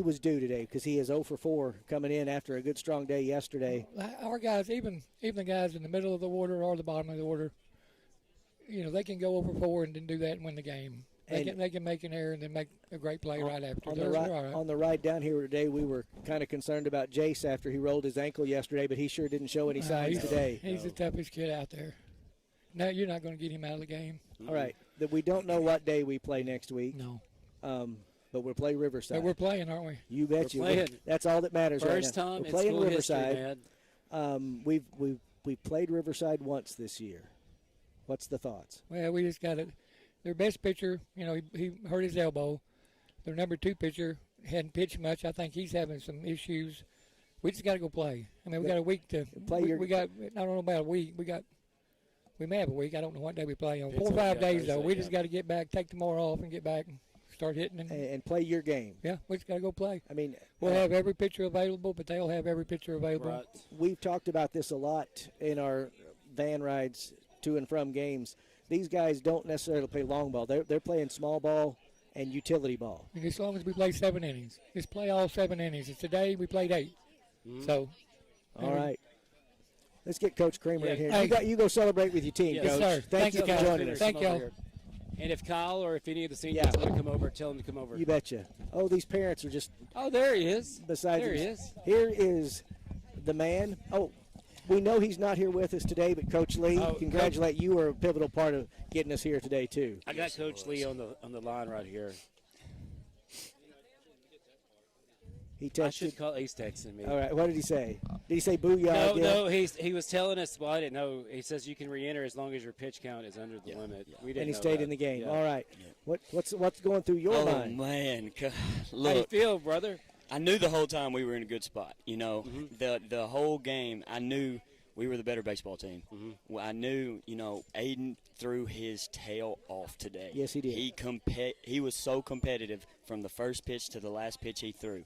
[SPEAKER 1] was due today because he is 0 for 4 coming in after a good strong day yesterday.
[SPEAKER 6] Our guys, even the guys in the middle of the order or the bottom of the order, they can go over 4 and then do that and win the game. They can make an error and then make a great play right after.
[SPEAKER 1] On the ride down here today, we were kind of concerned about Jace after he rolled his ankle yesterday, but he sure didn't show any signs today.
[SPEAKER 6] He's the toughest kid out there. No, you're not going to get him out of the game.
[SPEAKER 1] All right, that we don't know what day we play next week.
[SPEAKER 6] No.
[SPEAKER 1] But we'll play Riverside.
[SPEAKER 6] But we're playing, aren't we?
[SPEAKER 1] You bet
[SPEAKER 2] We're
[SPEAKER 1] you.
[SPEAKER 2] playing.
[SPEAKER 1] That's all that matters
[SPEAKER 2] First
[SPEAKER 1] right now.
[SPEAKER 2] time
[SPEAKER 1] We're
[SPEAKER 2] in
[SPEAKER 1] playing
[SPEAKER 2] school
[SPEAKER 1] Riverside.
[SPEAKER 2] history, man.
[SPEAKER 1] We've played Riverside once this year. What's the thoughts?
[SPEAKER 6] Well, we just got it. Their best pitcher, he hurt his elbow. Their number 2 pitcher hadn't pitched much. I think he's having some issues. We just got to go play. I mean, we got a week to
[SPEAKER 1] play.
[SPEAKER 6] We got, I don't know about a week. We may have a week. I don't know what day we play on.
[SPEAKER 2] It's
[SPEAKER 6] 4 or 5 days,
[SPEAKER 2] Thursday,
[SPEAKER 6] though. We just got to get back, take tomorrow off, and get back and start hitting.
[SPEAKER 1] And play your game.
[SPEAKER 6] Yeah, we just got to go play.
[SPEAKER 1] I mean,
[SPEAKER 6] We'll have every pitcher available, but they'll have every pitcher available.
[SPEAKER 2] Right.
[SPEAKER 1] we've talked about this a lot in our van rides to and from games. These guys don't necessarily play long ball. They're playing small ball and utility ball.
[SPEAKER 6] And as long as we play 7 innings, just play all 7 innings. And today we played 8. So,
[SPEAKER 1] All right. Let's get Coach Kramer in here.
[SPEAKER 6] Hey.
[SPEAKER 1] You go celebrate with your team,
[SPEAKER 2] Yes,
[SPEAKER 1] Coach.
[SPEAKER 6] sir.
[SPEAKER 1] Thank you for
[SPEAKER 6] Thank you,
[SPEAKER 1] joining
[SPEAKER 6] guys.
[SPEAKER 1] us.
[SPEAKER 6] Thank
[SPEAKER 2] Come over
[SPEAKER 6] y'all.
[SPEAKER 2] here. And if Kyle or if any of the seniors
[SPEAKER 1] Yeah.
[SPEAKER 2] want to come over, tell them to come over.
[SPEAKER 1] You betcha. Oh, these parents are just
[SPEAKER 2] Oh, there he is.
[SPEAKER 1] beside
[SPEAKER 2] There
[SPEAKER 1] them.
[SPEAKER 2] he is.
[SPEAKER 1] Here is the man. Oh, we know he's not here with us today, but Coach Lee,
[SPEAKER 2] Oh,
[SPEAKER 1] congratulate you. Are a pivotal part of getting us here today too.
[SPEAKER 2] I got Coach Lee on the line right here.
[SPEAKER 1] He
[SPEAKER 2] I
[SPEAKER 1] texted.
[SPEAKER 2] should call. He's texting me.
[SPEAKER 1] All right. What did he say? Did he say booyah?
[SPEAKER 2] No,
[SPEAKER 1] again?
[SPEAKER 2] he was telling us. Well, I didn't know. He says you can re-enter as long as your pitch count is under the limit. We didn't.
[SPEAKER 1] And he
[SPEAKER 2] know
[SPEAKER 1] stayed
[SPEAKER 2] that.
[SPEAKER 1] in the game.
[SPEAKER 2] Yeah.
[SPEAKER 1] All right. What's going through your
[SPEAKER 7] Oh
[SPEAKER 1] mind?
[SPEAKER 7] man,
[SPEAKER 2] How do you
[SPEAKER 7] look,
[SPEAKER 2] feel, brother?
[SPEAKER 7] I knew the whole time we were in a good spot. The whole game, I knew we were the better baseball team. Well, I knew, Aiden threw his tail off today.
[SPEAKER 1] Yes, he did.
[SPEAKER 7] He was so competitive from the first pitch to the last pitch he threw.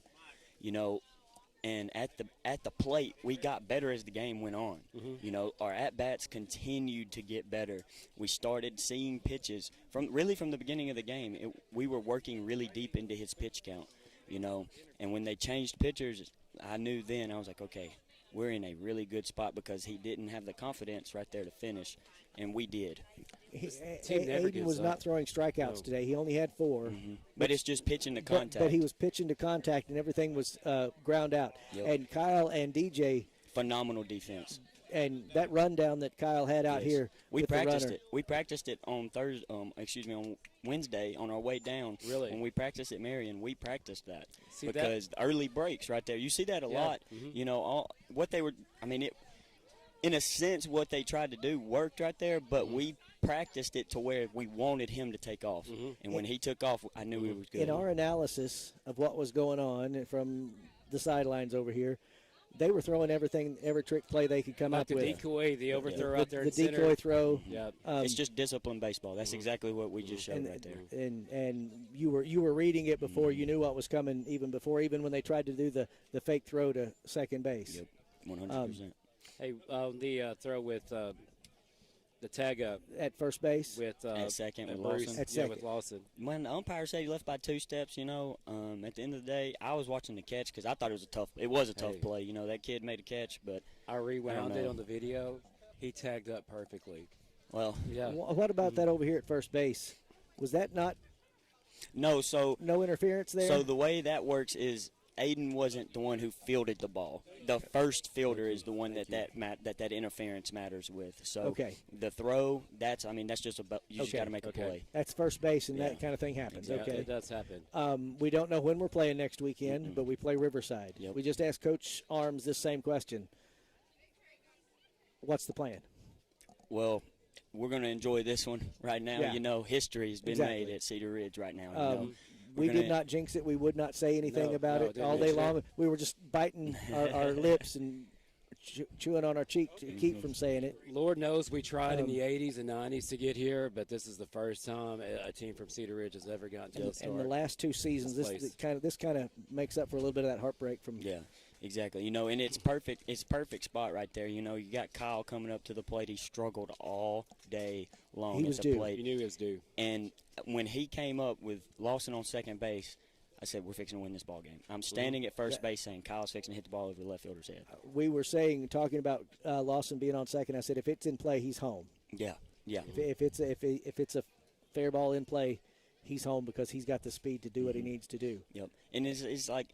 [SPEAKER 7] And at the plate, we got better as the game went on. Our at-bats continued to get better. We started seeing pitches from the beginning of the game. We were working really deep into his pitch count, And when they changed pitchers, I knew then, I was like, okay, we're in a really good spot because he didn't have the confidence right there to finish, and we did.
[SPEAKER 2] team never
[SPEAKER 1] Aiden
[SPEAKER 2] gives
[SPEAKER 1] was
[SPEAKER 2] up.
[SPEAKER 1] not throwing strikeouts today. He only had 4.
[SPEAKER 7] But it's just pitching to contact.
[SPEAKER 1] But he was pitching to contact, and everything was ground out.
[SPEAKER 7] Yep.
[SPEAKER 1] And Kyle and DJ,
[SPEAKER 7] Phenomenal defense.
[SPEAKER 1] and that rundown that Kyle had out
[SPEAKER 7] Yes.
[SPEAKER 1] here
[SPEAKER 7] We
[SPEAKER 1] with
[SPEAKER 7] practiced
[SPEAKER 1] the runner.
[SPEAKER 7] it. We practiced it on Thursday. On Wednesday on our way down.
[SPEAKER 2] Really?
[SPEAKER 7] When we practiced at Marion, we practiced that
[SPEAKER 2] See
[SPEAKER 7] because the early breaks right there. You see that a
[SPEAKER 2] Yeah.
[SPEAKER 7] lot. You know, what they were. I mean, it. In a sense, what they tried to do worked right there, but we practiced it to where we wanted him to take off. And when he took off, I knew he was good.
[SPEAKER 1] In our analysis of what was going on from the sidelines over here, they were throwing every trick play they could come
[SPEAKER 2] Like
[SPEAKER 1] up
[SPEAKER 2] the
[SPEAKER 1] with.
[SPEAKER 2] decoy, the overthrow out there
[SPEAKER 1] The
[SPEAKER 2] in center.
[SPEAKER 1] decoy throw.
[SPEAKER 2] Yeah.
[SPEAKER 7] It's just disciplined baseball. That's exactly what we just showed right there.
[SPEAKER 1] And you were reading it before you knew what was coming, even when they tried to do the fake throw to second base.
[SPEAKER 7] Yep, 100%.
[SPEAKER 2] Hey, the throw with the tag up
[SPEAKER 1] At first base.
[SPEAKER 2] with
[SPEAKER 7] At second with
[SPEAKER 2] Bruce.
[SPEAKER 7] Lawson.
[SPEAKER 1] At
[SPEAKER 2] Yeah,
[SPEAKER 1] second.
[SPEAKER 2] with Lawson.
[SPEAKER 7] When the umpire said he left by 2 steps, at the end of the day, I was watching the catch because I thought it was a tough
[SPEAKER 2] Hey.
[SPEAKER 7] play. That kid made a catch, but
[SPEAKER 2] I rewound
[SPEAKER 7] know.
[SPEAKER 2] it on the video. He tagged up perfectly.
[SPEAKER 7] well,
[SPEAKER 2] Yeah.
[SPEAKER 1] What about that over here at first base? Was that not
[SPEAKER 7] no. So
[SPEAKER 1] no interference there?
[SPEAKER 7] So the way that works is Aiden wasn't the one who fielded the ball. The first fielder is the one that interference matters with. So
[SPEAKER 1] Okay.
[SPEAKER 7] the throw, that's just about you just
[SPEAKER 1] Okay.
[SPEAKER 7] got to make a play.
[SPEAKER 1] That's first base, and
[SPEAKER 7] Yeah.
[SPEAKER 1] that kind of thing happens.
[SPEAKER 2] Yeah,
[SPEAKER 1] Okay.
[SPEAKER 2] it does happen.
[SPEAKER 1] We don't know when we're playing next weekend, but we play Riverside.
[SPEAKER 7] Yep.
[SPEAKER 1] We just asked Coach Arms this same question. What's the plan?
[SPEAKER 7] Well, we're going to enjoy this one right now.
[SPEAKER 1] Yeah.
[SPEAKER 7] History has been
[SPEAKER 1] Exactly.
[SPEAKER 7] made at Cedar Ridge right now.
[SPEAKER 1] We
[SPEAKER 7] We're
[SPEAKER 1] did
[SPEAKER 7] gonna-
[SPEAKER 1] not jinx it. We would not say anything
[SPEAKER 2] No,
[SPEAKER 1] about it
[SPEAKER 2] didn't
[SPEAKER 1] all day
[SPEAKER 2] mention it.
[SPEAKER 1] long. We were just biting our lips and chewing on our cheek to keep from saying it.
[SPEAKER 2] Lord knows we tried in the 80s and 90s to get here, but this is the first time a team from Cedar Ridge has ever gotten to the start.
[SPEAKER 1] And the last 2 seasons,
[SPEAKER 2] This
[SPEAKER 1] this
[SPEAKER 2] place.
[SPEAKER 1] kind of makes up for a little bit of that heartbreak from.
[SPEAKER 7] Yeah, exactly. And it's perfect. It's a perfect spot right there. You got Kyle coming up to the plate. He struggled all day long
[SPEAKER 1] He
[SPEAKER 7] at
[SPEAKER 1] was
[SPEAKER 7] the
[SPEAKER 1] due.
[SPEAKER 7] plate.
[SPEAKER 2] You knew he was due.
[SPEAKER 7] And when he came up with Lawson on second base, I said, we're fixing to win this ball game. I'm standing at first base saying Kyle's fixing to hit the ball over the left fielder's head.
[SPEAKER 1] We were talking about Lawson being on second. I said, if it's in play, he's home.
[SPEAKER 7] Yeah, yeah.
[SPEAKER 1] If it's a fair ball in play, he's home because he's got the speed to do what he needs to do.
[SPEAKER 7] Yep. And it's like,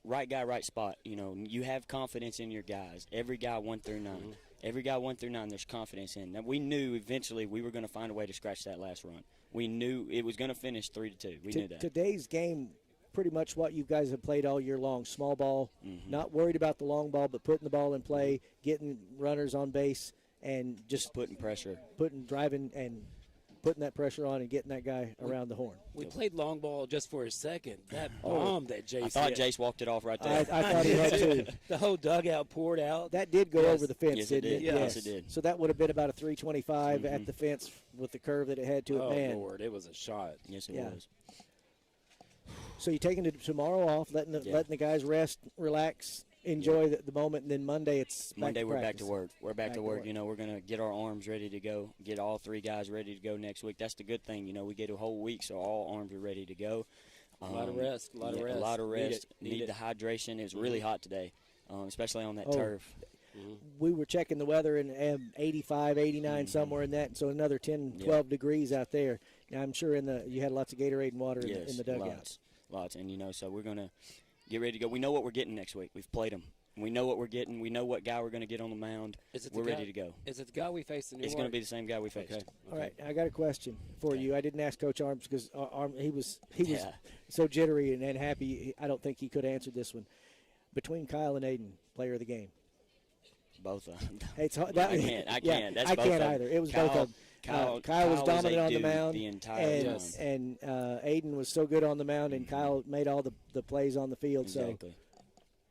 [SPEAKER 7] right guy, right spot. You have confidence in your guys. Every guy 1 through 9. Every guy 1 through 9, there's confidence in. Now, we knew eventually we were going to find a way to scratch that last run. We knew it was going to finish 3-2. We knew that.
[SPEAKER 1] Today's game, pretty much what you guys have played all year long. Small ball, not worried about the long ball, but putting the ball in play, getting runners on base, and just
[SPEAKER 7] putting pressure.
[SPEAKER 1] Driving and putting that pressure on and getting that guy around the horn.
[SPEAKER 2] We played long ball just for a second. That bomb that Jace
[SPEAKER 7] I thought
[SPEAKER 2] hit.
[SPEAKER 7] Jace walked it off right there.
[SPEAKER 1] I thought he had too.
[SPEAKER 2] The whole dugout poured out.
[SPEAKER 1] That did go over the fence,
[SPEAKER 7] Yes, it
[SPEAKER 1] didn't it?
[SPEAKER 7] did. Yes, it did.
[SPEAKER 1] So that would have been about a 325 at the fence with the curve that it had to it.
[SPEAKER 2] Oh,
[SPEAKER 1] Man.
[SPEAKER 2] Lord, it was a shot.
[SPEAKER 7] Yes, it
[SPEAKER 1] Yeah.
[SPEAKER 7] was.
[SPEAKER 1] So you're taking tomorrow off, letting the guys rest, relax, enjoy the moment, and then Monday it's
[SPEAKER 7] Monday we're back
[SPEAKER 1] practice.
[SPEAKER 7] to work. We're back to work. We're going to get our arms ready to go, get all 3 guys ready to go next week. That's the good thing. We get a whole week, so all arms are ready to go.
[SPEAKER 2] A lot of rest. A lot of rest.
[SPEAKER 7] A lot of rest.
[SPEAKER 2] Need it.
[SPEAKER 7] the hydration. It's really hot today, especially on that
[SPEAKER 1] Oh.
[SPEAKER 7] turf.
[SPEAKER 1] We were checking the weather and 85, 89, somewhere in that, so another 10, 12 degrees out there. Now, I'm sure you had lots of Gatorade and water in the dugouts.
[SPEAKER 7] Lots. And, so we're going to get ready to go. We know what we're getting next week. We've played them. We know what we're getting. We know what guy we're going to get on the mound. We're ready to go.
[SPEAKER 2] Is it the guy we faced in New
[SPEAKER 7] It's
[SPEAKER 2] York?
[SPEAKER 7] going to be the same guy we faced.
[SPEAKER 2] Okay.
[SPEAKER 1] All right, I got a question for you. I didn't ask Coach Arms because he was
[SPEAKER 7] Yeah.
[SPEAKER 1] so jittery and happy. I don't think he could answer this one. Between Kyle and Aiden, player of the game.
[SPEAKER 7] Both of them.
[SPEAKER 1] It's hard.
[SPEAKER 7] I can't.
[SPEAKER 1] Yeah,
[SPEAKER 7] That's
[SPEAKER 1] I
[SPEAKER 7] both
[SPEAKER 1] can't
[SPEAKER 7] of them.
[SPEAKER 1] either. It was
[SPEAKER 7] Kyle,
[SPEAKER 1] both of them. Kyle was dominant on the mound,
[SPEAKER 7] the entire time.
[SPEAKER 1] and Aiden was so good on the mound, and Kyle made all the plays on the field.
[SPEAKER 7] Exactly.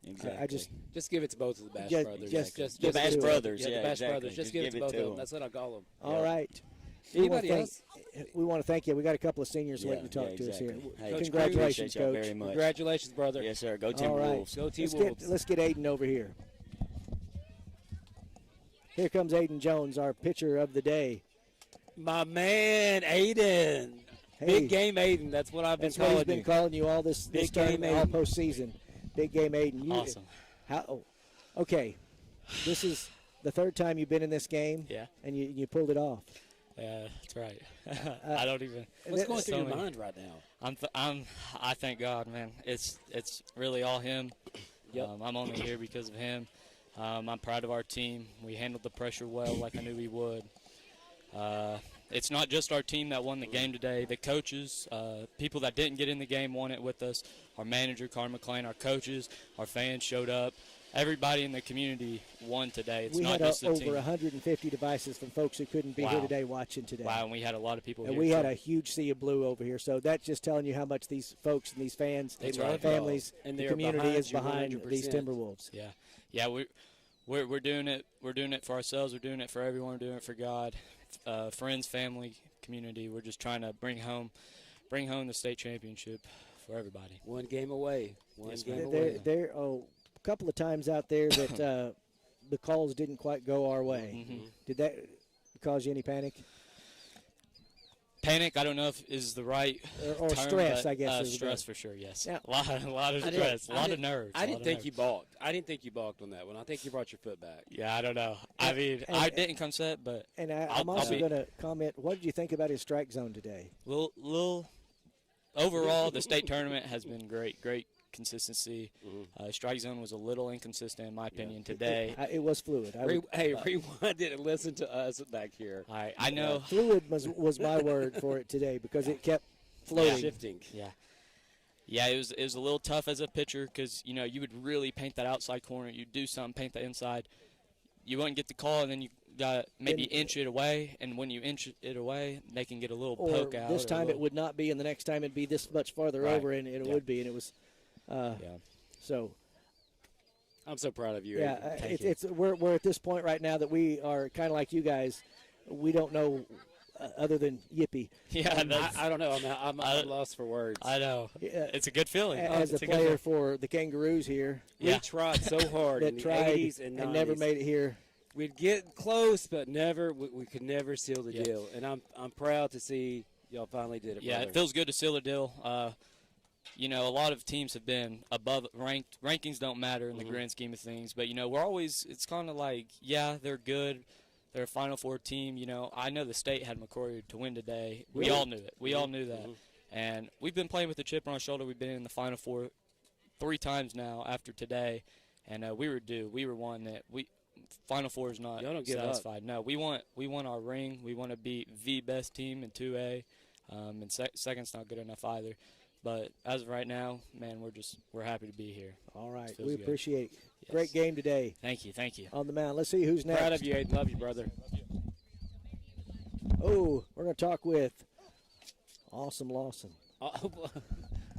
[SPEAKER 7] Exactly.
[SPEAKER 1] I just
[SPEAKER 2] give it to both of the Bash
[SPEAKER 1] Just-
[SPEAKER 2] brothers.
[SPEAKER 1] just
[SPEAKER 7] the Bash
[SPEAKER 1] do it.
[SPEAKER 7] brothers.
[SPEAKER 2] Yeah,
[SPEAKER 7] Yeah,
[SPEAKER 2] the Bash
[SPEAKER 7] exactly.
[SPEAKER 2] brothers. Just give it to both of them. That's what I call them.
[SPEAKER 1] all right.
[SPEAKER 2] Anybody else?
[SPEAKER 1] We want to thank you. We got a couple of seniors waiting to talk to us
[SPEAKER 7] exactly.
[SPEAKER 1] here.
[SPEAKER 7] Hey,
[SPEAKER 2] Coach,
[SPEAKER 1] Congratulations,
[SPEAKER 7] appreciate y'all
[SPEAKER 1] Coach.
[SPEAKER 7] very much.
[SPEAKER 2] Congratulations, brother.
[SPEAKER 7] Yes, sir. Go Team
[SPEAKER 1] All right.
[SPEAKER 7] Wolves.
[SPEAKER 2] Go Team
[SPEAKER 1] let's
[SPEAKER 2] Wolves.
[SPEAKER 1] let's get Aiden over here. Here comes Aiden Jones, our pitcher of the day.
[SPEAKER 2] My man, Aiden.
[SPEAKER 1] Hey,
[SPEAKER 2] Big game Aiden. That's what I've been
[SPEAKER 1] That's what he's
[SPEAKER 2] calling
[SPEAKER 1] been
[SPEAKER 2] you.
[SPEAKER 1] calling you all this
[SPEAKER 2] Big
[SPEAKER 1] time,
[SPEAKER 2] game
[SPEAKER 1] all
[SPEAKER 2] Aiden.
[SPEAKER 1] postseason. Big game Aiden.
[SPEAKER 8] Awesome.
[SPEAKER 1] Okay, this is the 3rd time you've been in this game.
[SPEAKER 8] Yeah.
[SPEAKER 1] And you pulled it off.
[SPEAKER 8] Yeah, that's right. I don't even.
[SPEAKER 2] What's going through
[SPEAKER 8] so
[SPEAKER 2] your
[SPEAKER 8] many-
[SPEAKER 2] mind right now?
[SPEAKER 8] I thank God, man. It's really all Him.
[SPEAKER 2] Yep.
[SPEAKER 8] I'm only here because of Him, I'm proud of our team. We handled the pressure well, like I knew we would. It's not just our team that won the game today. The coaches, people that didn't get in the game won it with us. Our manager, Carl McClain, our coaches, our fans showed up. Everybody in the community won today. It's not just the
[SPEAKER 1] we had
[SPEAKER 8] team.
[SPEAKER 1] over 150 devices from folks who couldn't be here today watching today.
[SPEAKER 8] Wow, and we had a lot of people
[SPEAKER 1] and
[SPEAKER 8] here.
[SPEAKER 1] we had a huge sea of blue over here. So that's just telling you how much these folks and these fans, families,
[SPEAKER 9] and
[SPEAKER 1] the community is behind
[SPEAKER 9] 100%.
[SPEAKER 1] these Timberwolves.
[SPEAKER 8] Yeah, we're doing it. We're doing it for ourselves. We're doing it for everyone. We're doing it for God, friends, family, community. We're just trying to bring home the state championship for everybody.
[SPEAKER 9] One game away.
[SPEAKER 1] There a couple of times out there that the calls didn't quite go our way.
[SPEAKER 8] Mm-hmm.
[SPEAKER 1] Did that cause you any panic?
[SPEAKER 8] Panic, I don't know if is the right
[SPEAKER 1] or
[SPEAKER 8] term,
[SPEAKER 1] stress,
[SPEAKER 8] but,
[SPEAKER 1] I guess.
[SPEAKER 8] Stress for sure, yes.
[SPEAKER 1] Yeah.
[SPEAKER 8] A lot of stress, a lot of nerves.
[SPEAKER 9] I didn't think you balked. I didn't think you balked on that one. I think you brought your foot back.
[SPEAKER 8] Yeah, I don't know. I mean, I didn't come set, but
[SPEAKER 1] I'm also going to comment. What did you think about his strike zone today?
[SPEAKER 8] Little. Overall, the state tournament has been great consistency. Strike zone was a little inconsistent, in my opinion, today.
[SPEAKER 1] It was fluid.
[SPEAKER 9] Rewind it and listen to us back here.
[SPEAKER 8] I know.
[SPEAKER 1] Fluid was my word for it today because it kept floating.
[SPEAKER 9] Shifting.
[SPEAKER 8] Yeah, it was a little tough as a pitcher because, you would really paint that outside corner. You'd do something, paint the inside. You wouldn't get the call, and then you got maybe inch it away, and when you inch it away, they can get a little poke out.
[SPEAKER 1] This time it would not be, and the next time it'd be this much farther over, and it would be, and it was so.
[SPEAKER 9] I'm so proud of you.
[SPEAKER 1] Yeah, we're at this point right now that we are kind of like you guys. We don't know other than yippee.
[SPEAKER 8] Yeah,
[SPEAKER 9] I don't know. I'm lost for words.
[SPEAKER 8] I know. It's a good feeling.
[SPEAKER 1] As a player for the Kangaroos here,
[SPEAKER 9] we tried so hard in the 80s and 90s
[SPEAKER 1] and never made it here.
[SPEAKER 9] We'd get close, but we could never seal the deal. And I'm proud to see y'all finally did it.
[SPEAKER 8] Yeah,
[SPEAKER 9] brother.
[SPEAKER 8] It feels good to seal a deal. A lot of teams have been above ranked. Rankings don't matter in the grand scheme of things, but we're always. It's kind of like, they're good. They're a Final Four team. I know the state had McCrory to win today. We all knew it. We all knew that. And we've been playing with a chip on our shoulder. We've been in the Final Four 3 times now after today, and we were due. We were one that Final Four is not satisfied. No, we want our ring. We want to be the best team in 2A, and second's not good enough either. But as of right now, man, we're happy to be here.
[SPEAKER 1] All right, we appreciate it. Yes. Great game today.
[SPEAKER 8] Thank you.
[SPEAKER 1] On the mound. Let's see who's next.
[SPEAKER 9] Proud of you, Aiden. Love you, brother.
[SPEAKER 1] Oh, we're going to talk with Awesome Lawson.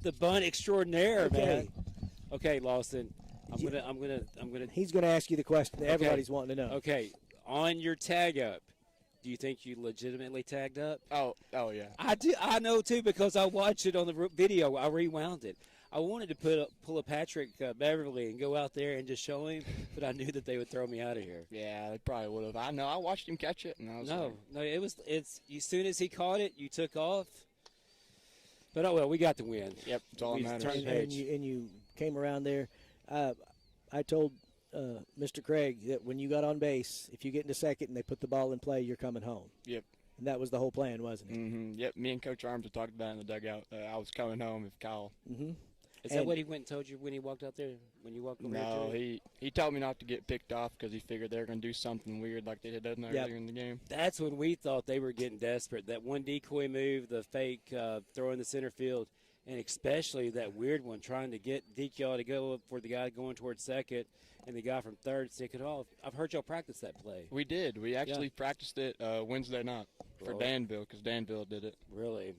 [SPEAKER 9] The bunt extraordinaire, man. Okay, Lawson. I'm gonna.
[SPEAKER 1] He's gonna ask you the question that everybody's wanting to know.
[SPEAKER 9] Okay, on your tag up, do you think you legitimately tagged up?
[SPEAKER 10] Oh yeah.
[SPEAKER 9] I do. I know too because I watched it on the video. I rewound it. I wanted to pull a Patrick Beverly and go out there and just show him, but I knew that they would throw me out of here.
[SPEAKER 10] Yeah, they probably would have. I know. I watched him catch it, and I was
[SPEAKER 9] no. It's as soon as he caught it, you took off. But oh well, we got the win.
[SPEAKER 10] Yep, it's all that matters.
[SPEAKER 1] And you came around there. I told Mr. Craig that when you got on base, if you get into second and they put the ball in play, you're coming home.
[SPEAKER 10] Yep.
[SPEAKER 1] And that was the whole plan, wasn't it?
[SPEAKER 10] Mm-hmm. Yep. Me and Coach Arms have talked about it in the dugout. I was coming home if Kyle.
[SPEAKER 1] Mm-hmm.
[SPEAKER 9] Is that what he went and told you when he walked out there? When you walked over
[SPEAKER 10] No,
[SPEAKER 9] there?
[SPEAKER 10] he told me not to get picked off because he figured they were going to do something weird like they had done earlier in the game.
[SPEAKER 9] That's when we thought they were getting desperate. That one decoy move, the fake throw in the center field, and especially that weird one trying to get DQ to go for the guy going towards second and the guy from third stick it off. I've heard y'all practice that play.
[SPEAKER 10] We did. We actually practiced it Wednesday night for Danville because Danville did it.
[SPEAKER 9] Really?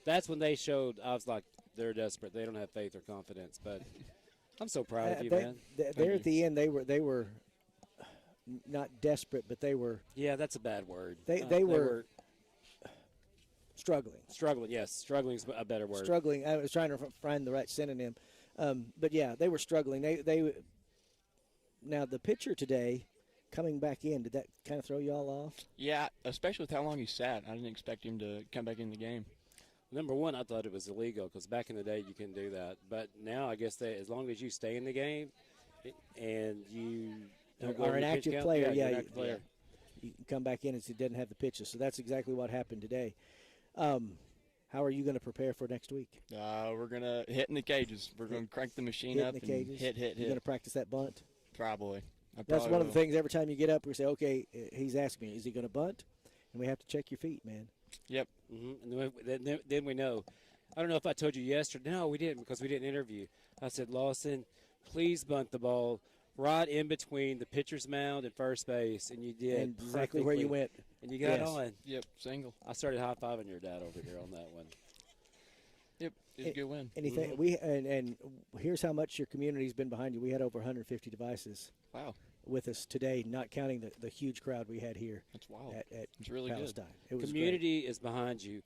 [SPEAKER 9] That's when they showed, I was like, they're desperate. They don't have faith or confidence. But I'm so proud of you, man.
[SPEAKER 1] There at the end, they were not desperate, but they were.
[SPEAKER 9] Yeah, that's a bad word.
[SPEAKER 1] They were struggling.
[SPEAKER 9] Struggling, yes. Struggling is a better word.
[SPEAKER 1] Struggling. I was trying to find the right synonym. But, yeah, they were struggling. Now, the pitcher today coming back in, did that kind of throw you all off?
[SPEAKER 10] Yeah, especially with how long he sat. I didn't expect him to come back in the game.
[SPEAKER 9] Number one, I thought it was illegal because back in the day you couldn't do that. But now I guess as long as you stay in the game and you
[SPEAKER 1] are an active player, you can come back in and it doesn't have the pitches. So that's exactly what happened today. How are you going to prepare for next week?
[SPEAKER 10] We're going to hit in the cages. We're going to crank the machine up and hit.
[SPEAKER 1] You're going to practice that bunt?
[SPEAKER 10] Probably.
[SPEAKER 1] That's one of the things every time you get up, we say, okay, he's asking me, is he going to bunt? And we have to check your feet, man.
[SPEAKER 10] Yep.
[SPEAKER 9] And then we know. I don't know if I told you yesterday. No, we didn't because we didn't interview. I said, Lawson, please bunt the ball right in between the pitcher's mound and first base. And you did.
[SPEAKER 1] And exactly where you went.
[SPEAKER 9] And you got on.
[SPEAKER 10] Yep, single.
[SPEAKER 9] I started high-fiving your dad over here on that one.
[SPEAKER 10] Yep, it's a good win.
[SPEAKER 1] Anything and here's how much your community's been behind you. We had over 150 devices.
[SPEAKER 10] Wow.
[SPEAKER 1] With us today, not counting the huge crowd we had here.
[SPEAKER 10] That's wild.
[SPEAKER 1] At
[SPEAKER 10] it's really
[SPEAKER 1] Palestine.
[SPEAKER 10] good.
[SPEAKER 1] It was
[SPEAKER 9] Community is behind you.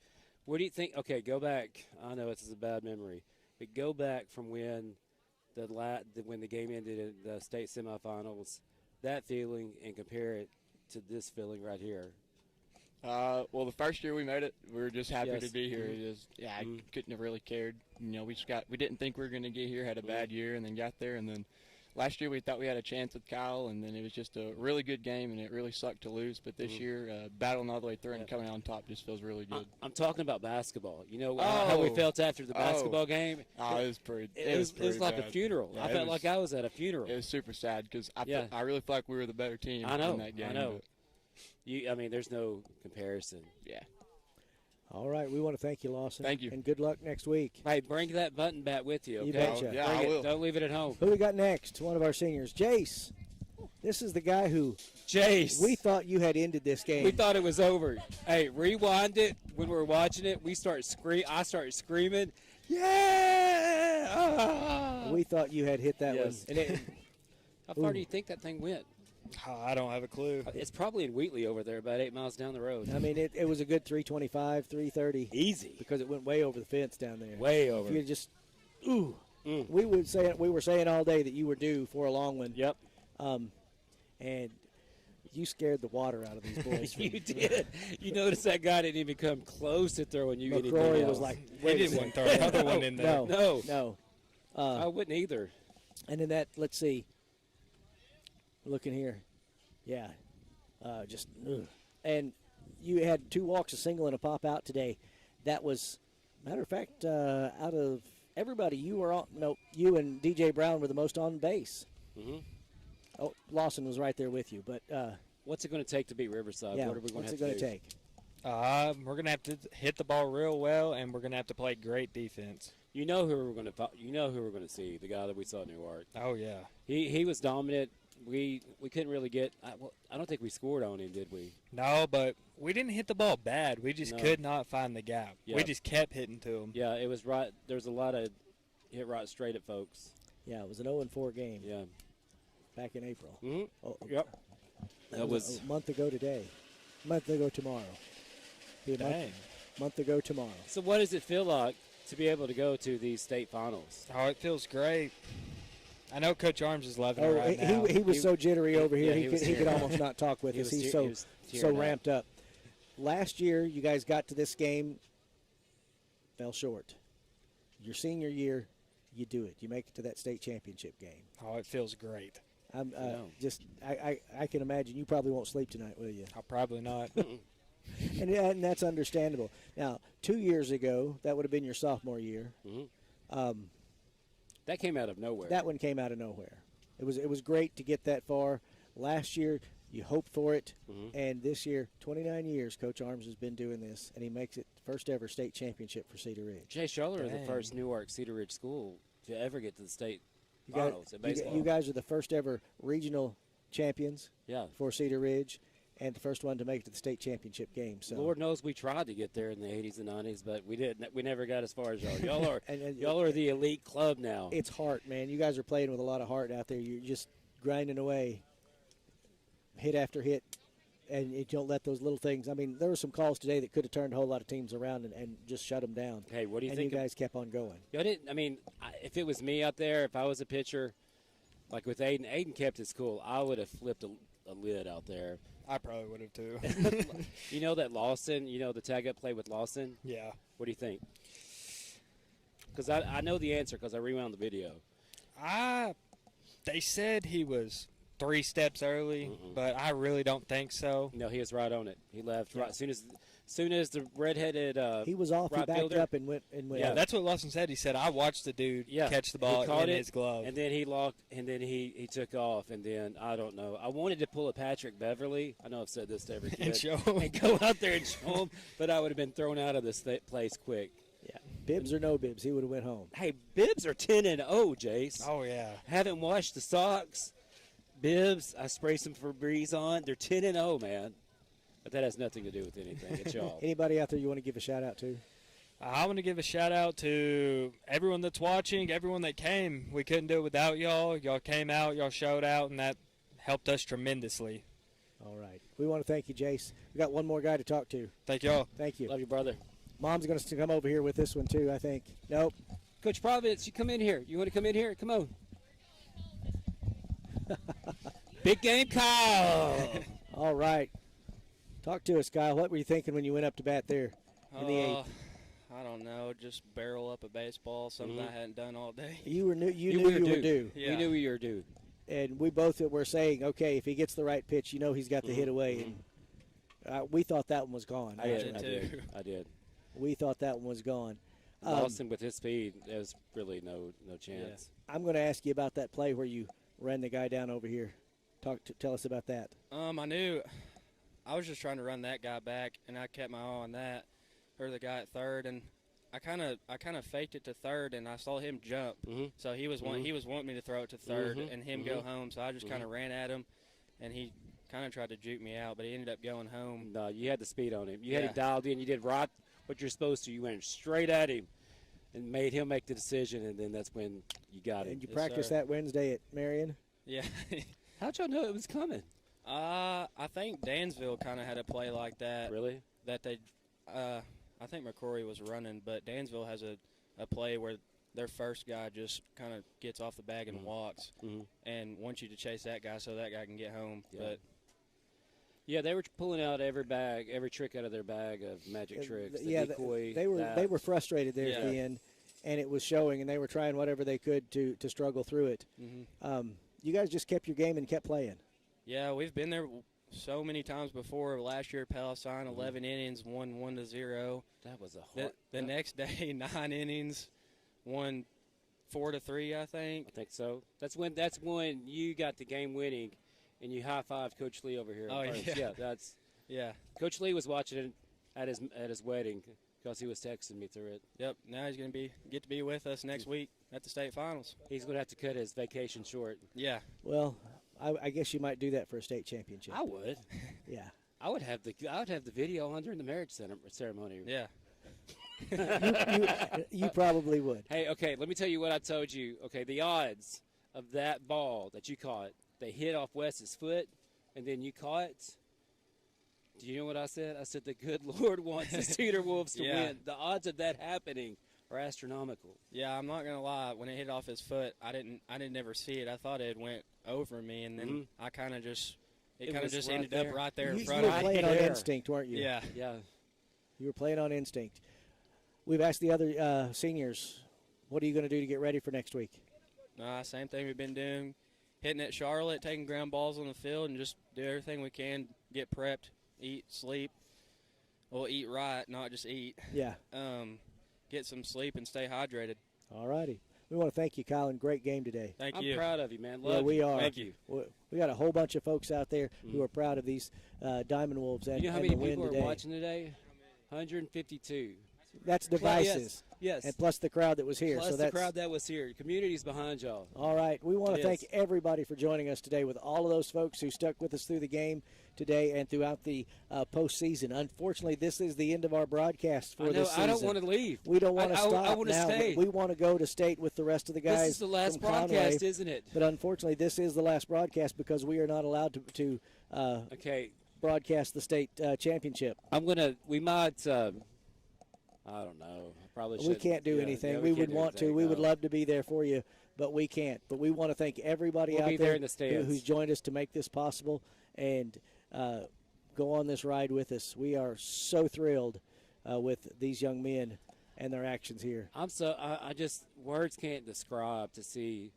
[SPEAKER 9] What do you think? Okay, go back. I know this is a bad memory, but go back from when when the game ended in the state semifinals, that feeling, and compare it to this feeling right here.
[SPEAKER 10] Well, the first year we made it, we were just happy to be here.
[SPEAKER 9] Mm-hmm.
[SPEAKER 10] I couldn't have really cared. You know, we didn't think we were going to get here. Had a bad year, and then got there, and then last year we thought we had a chance with Kyle, and then it was just a really good game, and it really sucked to lose. But this year, battling all the way through and coming out on top just feels really good.
[SPEAKER 9] I'm talking about basketball. You know how we felt after the basketball game?
[SPEAKER 10] Oh, it was pretty.
[SPEAKER 9] It was like
[SPEAKER 10] bad.
[SPEAKER 9] a funeral.
[SPEAKER 10] Yeah,
[SPEAKER 9] I felt like I was at a funeral.
[SPEAKER 10] It was super sad because I really felt like we were the better team in that game.
[SPEAKER 9] I know. There's no comparison.
[SPEAKER 10] Yeah.
[SPEAKER 1] All right, we want to thank you, Lawson.
[SPEAKER 10] Thank you.
[SPEAKER 1] And good luck next week.
[SPEAKER 9] Hey, bring that button bat with you, okay?
[SPEAKER 1] You betcha.
[SPEAKER 10] Yeah, I will.
[SPEAKER 9] Don't leave it at home.
[SPEAKER 1] Who we got next? One of our seniors, Jace. This is the guy who
[SPEAKER 9] Jace.
[SPEAKER 1] we thought you had ended this game.
[SPEAKER 9] We thought it was over. Hey, rewind it. When we're watching it, I start screaming, yeah! Ah!
[SPEAKER 1] We thought you had hit that
[SPEAKER 9] Yes.
[SPEAKER 1] one. And
[SPEAKER 9] How far do you think that thing went?
[SPEAKER 11] I don't have a clue.
[SPEAKER 9] It's probably in Wheatley over there, about 8 miles down the road.
[SPEAKER 1] I mean, it was a good 325, 330.
[SPEAKER 9] Easy.
[SPEAKER 1] Because it went way over the fence down there.
[SPEAKER 9] Way over.
[SPEAKER 1] If you just, we were saying all day that you were due for a long one.
[SPEAKER 9] Yep.
[SPEAKER 1] And you scared the water out of these boys.
[SPEAKER 9] You did. You noticed that guy didn't even come close to throwing you anything
[SPEAKER 1] McCrory
[SPEAKER 9] else.
[SPEAKER 1] was like,
[SPEAKER 11] He didn't want to throw another one in there.
[SPEAKER 1] No.
[SPEAKER 9] I wouldn't either.
[SPEAKER 1] And then that, let's see. Looking here. Yeah. And you had 2 walks, a single, and a pop out today. That was, matter of fact, out of everybody, you and DJ Brown were the most on base.
[SPEAKER 9] Mm-hmm.
[SPEAKER 1] Oh, Lawson was right there with you. But
[SPEAKER 9] what's it going to take to beat Riverside?
[SPEAKER 1] Yeah,
[SPEAKER 9] What are we going
[SPEAKER 1] what's
[SPEAKER 9] to
[SPEAKER 1] it
[SPEAKER 9] have to
[SPEAKER 1] going
[SPEAKER 9] do?
[SPEAKER 1] to take?
[SPEAKER 11] We're going to have to hit the ball real well, and we're going to have to play great defense.
[SPEAKER 9] You know who we're going to see, the guy that we saw at Newark.
[SPEAKER 11] Oh, yeah.
[SPEAKER 9] He was dominant. We couldn't really get I don't think we scored on him, did we?
[SPEAKER 11] No, but we didn't hit the ball bad. We just could not find the gap.
[SPEAKER 9] Yeah.
[SPEAKER 11] We just kept hitting to him.
[SPEAKER 9] Yeah, it was right. There was a lot of hit right straight at folks.
[SPEAKER 1] Yeah, it was an 0-4 game.
[SPEAKER 9] Yeah.
[SPEAKER 1] Back in April.
[SPEAKER 9] Mm-hmm.
[SPEAKER 1] Oh,
[SPEAKER 9] Yep.
[SPEAKER 1] That was a month ago today. A month ago tomorrow. Be a
[SPEAKER 11] Dang.
[SPEAKER 1] month ago tomorrow.
[SPEAKER 9] So what does it feel like to be able to go to these state finals?
[SPEAKER 11] Oh, it feels great. I know Coach Arms is loving it right now.
[SPEAKER 1] He was so jittery over here.
[SPEAKER 9] Yeah,
[SPEAKER 1] he could almost not talk with us. He's so ramped up. Last year, you guys got to this game, fell short. Your senior year, you do it. You make it to that state championship game.
[SPEAKER 11] Oh, it feels great.
[SPEAKER 1] I can imagine you probably won't sleep tonight, will you?
[SPEAKER 11] I'll probably not.
[SPEAKER 1] and that's understandable. Now, 2 years ago, that would have been your sophomore year.
[SPEAKER 9] Mm-hmm. That came out of nowhere.
[SPEAKER 1] That one came out of nowhere. It was great to get that far. Last year, you hoped for it, and this year, 29 years, Coach Arms has been doing this, and he makes it first ever state championship for Cedar Ridge.
[SPEAKER 9] Jay Schuller is the first Newark Cedar Ridge school to ever get to the state finals in baseball.
[SPEAKER 1] You guys are the first ever regional champions for Cedar Ridge, and the first one to make it to the state championship game. So
[SPEAKER 9] Lord knows we tried to get there in the 80s and 90s, but we didn't. We never got as far as y'all. Y'all are y'all are the elite club now.
[SPEAKER 1] It's heart, man. You guys are playing with a lot of heart out there. You're just grinding away, hit after hit, and you don't let those little things. I mean, there were some calls today that could have turned a whole lot of teams around and just shut them down.
[SPEAKER 9] Hey, what do you
[SPEAKER 1] and
[SPEAKER 9] think?
[SPEAKER 1] You guys kept on going.
[SPEAKER 9] Y'all didn't. I mean, if it was me out there, if I was a pitcher, like with Aiden kept his cool. I would have flipped a lid out there.
[SPEAKER 11] I probably would have too.
[SPEAKER 9] You know that Lawson, the tag-up play with Lawson?
[SPEAKER 11] Yeah.
[SPEAKER 9] What do you think? Because I know the answer because I rewound the video.
[SPEAKER 11] They said he was 3 steps early, but I really don't think so.
[SPEAKER 9] No, he was right on it. He left right as Soon as the redheaded
[SPEAKER 1] he was off. He
[SPEAKER 9] right
[SPEAKER 1] backed
[SPEAKER 9] fielder,
[SPEAKER 1] up and went.
[SPEAKER 11] Yeah, that's what Lawson said. He said, "I watched the dude catch the ball in his glove,
[SPEAKER 9] and then he locked, and then he took off, and then I don't know. I wanted to pull a Patrick Beverly. I know I've said this to every kid,
[SPEAKER 11] and show him.
[SPEAKER 9] and go out there and show him, but I would have been thrown out of this place quick.
[SPEAKER 1] Yeah, bibs or no bibs, he would have went home.
[SPEAKER 9] Hey, bibs are 10-0, Jace.
[SPEAKER 11] Oh yeah,
[SPEAKER 9] haven't washed the socks. Bibs, I spray some Febreze on. They're 10-0, man. But that has nothing to do with anything. It's y'all.
[SPEAKER 1] Anybody out there you want to give a shout out to?
[SPEAKER 11] I want to give a shout out to everyone that's watching, everyone that came. We couldn't do it without y'all. Y'all came out, y'all showed out, and that helped us tremendously.
[SPEAKER 1] All right. We want to thank you, Jace. We got one more guy to talk to.
[SPEAKER 11] Thank y'all.
[SPEAKER 1] Thank you.
[SPEAKER 9] Love you, brother.
[SPEAKER 1] Mom's going to come over here with this one, too, I think. Nope.
[SPEAKER 9] Coach Providence, you come in here. You want to come in here? Come on. Big game call.
[SPEAKER 1] All right. Talk to us, Kyle. What were you thinking when you went up to bat there in the 8th?
[SPEAKER 12] I don't know. Just barrel up a baseball, something I hadn't done all day.
[SPEAKER 1] You knew you were due.
[SPEAKER 12] Yeah.
[SPEAKER 9] We knew you were due.
[SPEAKER 1] And we both were saying, okay, if he gets the right pitch, he's got the hit away. And we thought that one was gone.
[SPEAKER 9] I did.
[SPEAKER 1] We thought that one was gone.
[SPEAKER 9] Lawson with his speed, there's really no chance.
[SPEAKER 1] Yeah. I'm going to ask you about that play where you ran the guy down over here. Tell us about that.
[SPEAKER 12] I knew I was just trying to run that guy back, and I kept my eye on that, or the guy at third, and I kind of faked it to third, and I saw him jump. So he was wanting me to throw it to third and him go home. So I just kind of ran at him, and he kind of tried to juke me out, but he ended up going home.
[SPEAKER 9] No, you had the speed on him. You had it dialed in. You did right what you're supposed to. You went straight at him and made him make the decision, and then that's when you got him.
[SPEAKER 1] And you practiced that Wednesday at Marion?
[SPEAKER 12] Yeah.
[SPEAKER 9] How'd y'all know it was coming?
[SPEAKER 12] I think Dansville kind of had a play like that.
[SPEAKER 9] Really?
[SPEAKER 12] That they, I think McCrory was running, but Dansville has a play where their first guy just kind of gets off the bag and walks, and wants you to chase that guy so that guy can get home.
[SPEAKER 9] Yeah.
[SPEAKER 12] But
[SPEAKER 9] yeah, they were pulling out every trick out of their bag of magic tricks. The decoy,
[SPEAKER 1] they were frustrated there at the end, and it was showing, and they were trying whatever they could to struggle through it. You guys just kept your game and kept playing.
[SPEAKER 12] Yeah, we've been there so many times before. Last year, Palestine, 11 innings, won 1-0.
[SPEAKER 9] That was a hard.
[SPEAKER 12] The next day, 9 innings, won 4-3, I think.
[SPEAKER 9] I think so. That's when you got the game winning, and you high-fived Coach Lee over here.
[SPEAKER 12] Oh
[SPEAKER 9] yeah. Coach Lee was watching it at his wedding because he was texting me through it.
[SPEAKER 12] Yep. Now he's going to get to be with us next week at the state finals.
[SPEAKER 9] He's going to have to cut his vacation short.
[SPEAKER 12] Yeah.
[SPEAKER 1] Well, I guess you might do that for a state championship.
[SPEAKER 9] I would.
[SPEAKER 1] Yeah.
[SPEAKER 9] I would have the video on during the marriage ceremony.
[SPEAKER 12] Yeah.
[SPEAKER 1] you probably would.
[SPEAKER 9] Hey, okay, let me tell you what I told you. Okay, the odds of that ball that you caught, they hit off Wes's foot, and then you caught. Do you know what I said? I said the good Lord wants the Cedar Wolves to win. The odds of that happening are astronomical.
[SPEAKER 12] Yeah, I'm not gonna lie. When it hit off his foot, I didn't never see it. I thought it went over me, and then I kind of just ended up right there in front of me.
[SPEAKER 1] You were playing on instinct, weren't you?
[SPEAKER 12] Yeah.
[SPEAKER 1] You were playing on instinct. We've asked the other seniors, what are you going to do to get ready for next week?
[SPEAKER 12] Same thing we've been doing, hitting at Charlotte, taking ground balls on the field, and just do everything we can, get prepped, eat, sleep. Well, eat right, not just eat.
[SPEAKER 1] Yeah.
[SPEAKER 12] Get some sleep and stay hydrated.
[SPEAKER 1] All righty. We want to thank you, Colin. Great game today.
[SPEAKER 12] Thank you.
[SPEAKER 9] I'm proud of you, man.
[SPEAKER 1] We are.
[SPEAKER 12] Thank you.
[SPEAKER 1] We got a whole bunch of folks out there who are proud of these Diamond Wolves and,
[SPEAKER 9] you know how
[SPEAKER 1] and
[SPEAKER 9] many
[SPEAKER 1] the win
[SPEAKER 9] people
[SPEAKER 1] today.
[SPEAKER 9] are watching today? 152.
[SPEAKER 1] That's devices.
[SPEAKER 9] Yes.
[SPEAKER 1] And plus the crowd that was here.
[SPEAKER 9] Plus
[SPEAKER 1] so
[SPEAKER 9] the crowd that was here. Community's behind y'all.
[SPEAKER 1] All right. We want to thank everybody for joining us today, with all of those folks who stuck with us through the game today and throughout the postseason. Unfortunately, this is the end of our broadcast for this season.
[SPEAKER 9] I don't want to leave.
[SPEAKER 1] We don't want to stop.
[SPEAKER 9] I want to stay.
[SPEAKER 1] We want to go to state with the rest of the guys.
[SPEAKER 9] This is the last
[SPEAKER 1] from
[SPEAKER 9] broadcast,
[SPEAKER 1] Conway,
[SPEAKER 9] isn't it?
[SPEAKER 1] But unfortunately, this is the last broadcast because we are not allowed to broadcast the state championship.
[SPEAKER 9] We might, I don't know. Probably
[SPEAKER 1] we can't do anything.
[SPEAKER 9] Yeah,
[SPEAKER 1] we would want to. We would love to be there for you, but we can't. But we want to thank everybody out there
[SPEAKER 9] in the
[SPEAKER 1] who's joined us to make this possible and go on this ride with us. We are so thrilled with these young men and their actions here.
[SPEAKER 9] I just, words can't describe to see,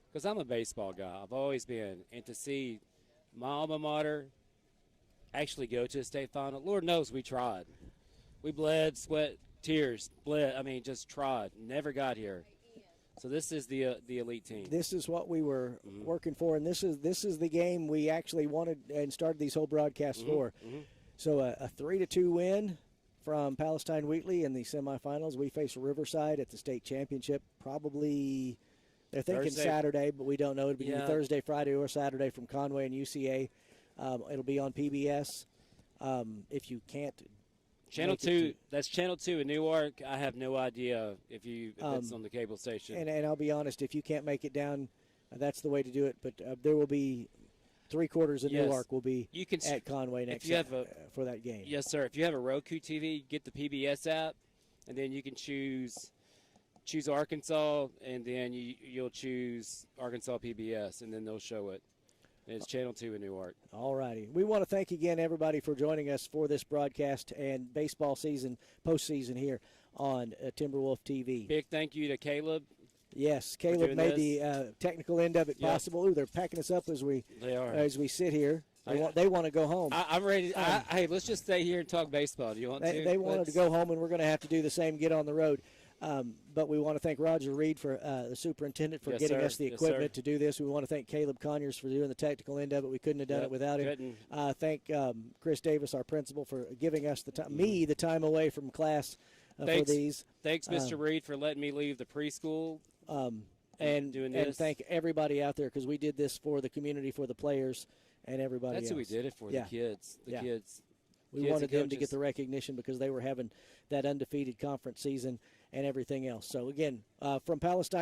[SPEAKER 9] because I'm a baseball guy. I've always been. And to see my alma mater actually go to a state final, Lord knows we tried. We bled, sweat, tears, bled. I mean, just trod. Never got here. So this is the elite team.
[SPEAKER 1] This is what we were working for, and this is the game we actually wanted and started these whole broadcasts for. So a 3-2 win from Palestine Wheatley in the semifinals. We face Riverside at the state championship. Probably they're thinking
[SPEAKER 9] Thursday.
[SPEAKER 1] Saturday, but we don't know. It'll be either Thursday, Friday, or Saturday from Conway and UCA. It'll be on PBS. If you can't.
[SPEAKER 9] Channel 2, that's Channel 2 in Newark. I have no idea if it's on the cable station.
[SPEAKER 1] And I'll be honest, if you can't make it down, that's the way to do it. But there will be three-quarters of Newark will be at Conway next for that game.
[SPEAKER 9] Yes, sir. If you have a Roku TV, get the PBS app, and then you can choose Arkansas, and then you'll choose Arkansas PBS, and then they'll show it. It's Channel 2 in Newark.
[SPEAKER 1] All righty. We want to thank again everybody for joining us for this broadcast and baseball season, postseason here on Timberwolf TV.
[SPEAKER 9] Big thank you to Caleb.
[SPEAKER 1] Yes, Caleb made the technical end of it possible. Ooh, they're packing us up as we sit here. They want to go home.
[SPEAKER 9] I'm ready. Hey, let's just stay here and talk baseball. Do you want to?
[SPEAKER 1] They wanted to go home, and we're going to have to do the same, get on the road. But we want to thank Roger Reed, for the superintendent, for getting us the equipment to do this. We want to thank Caleb Conyers for doing the technical end of it. We couldn't have done it without him. Thank Chris Davis, our principal, for giving us the time away from class for these.
[SPEAKER 9] Thanks, Mr. Reed, for letting me leave the preschool.
[SPEAKER 1] And
[SPEAKER 9] doing this.
[SPEAKER 1] And thank everybody out there, because we did this for the community, for the players, and everybody else.
[SPEAKER 9] That's who we did it for, the kids. The kids.
[SPEAKER 1] We wanted them to get the recognition because they were having that undefeated conference season and everything else. So, again, from Palestine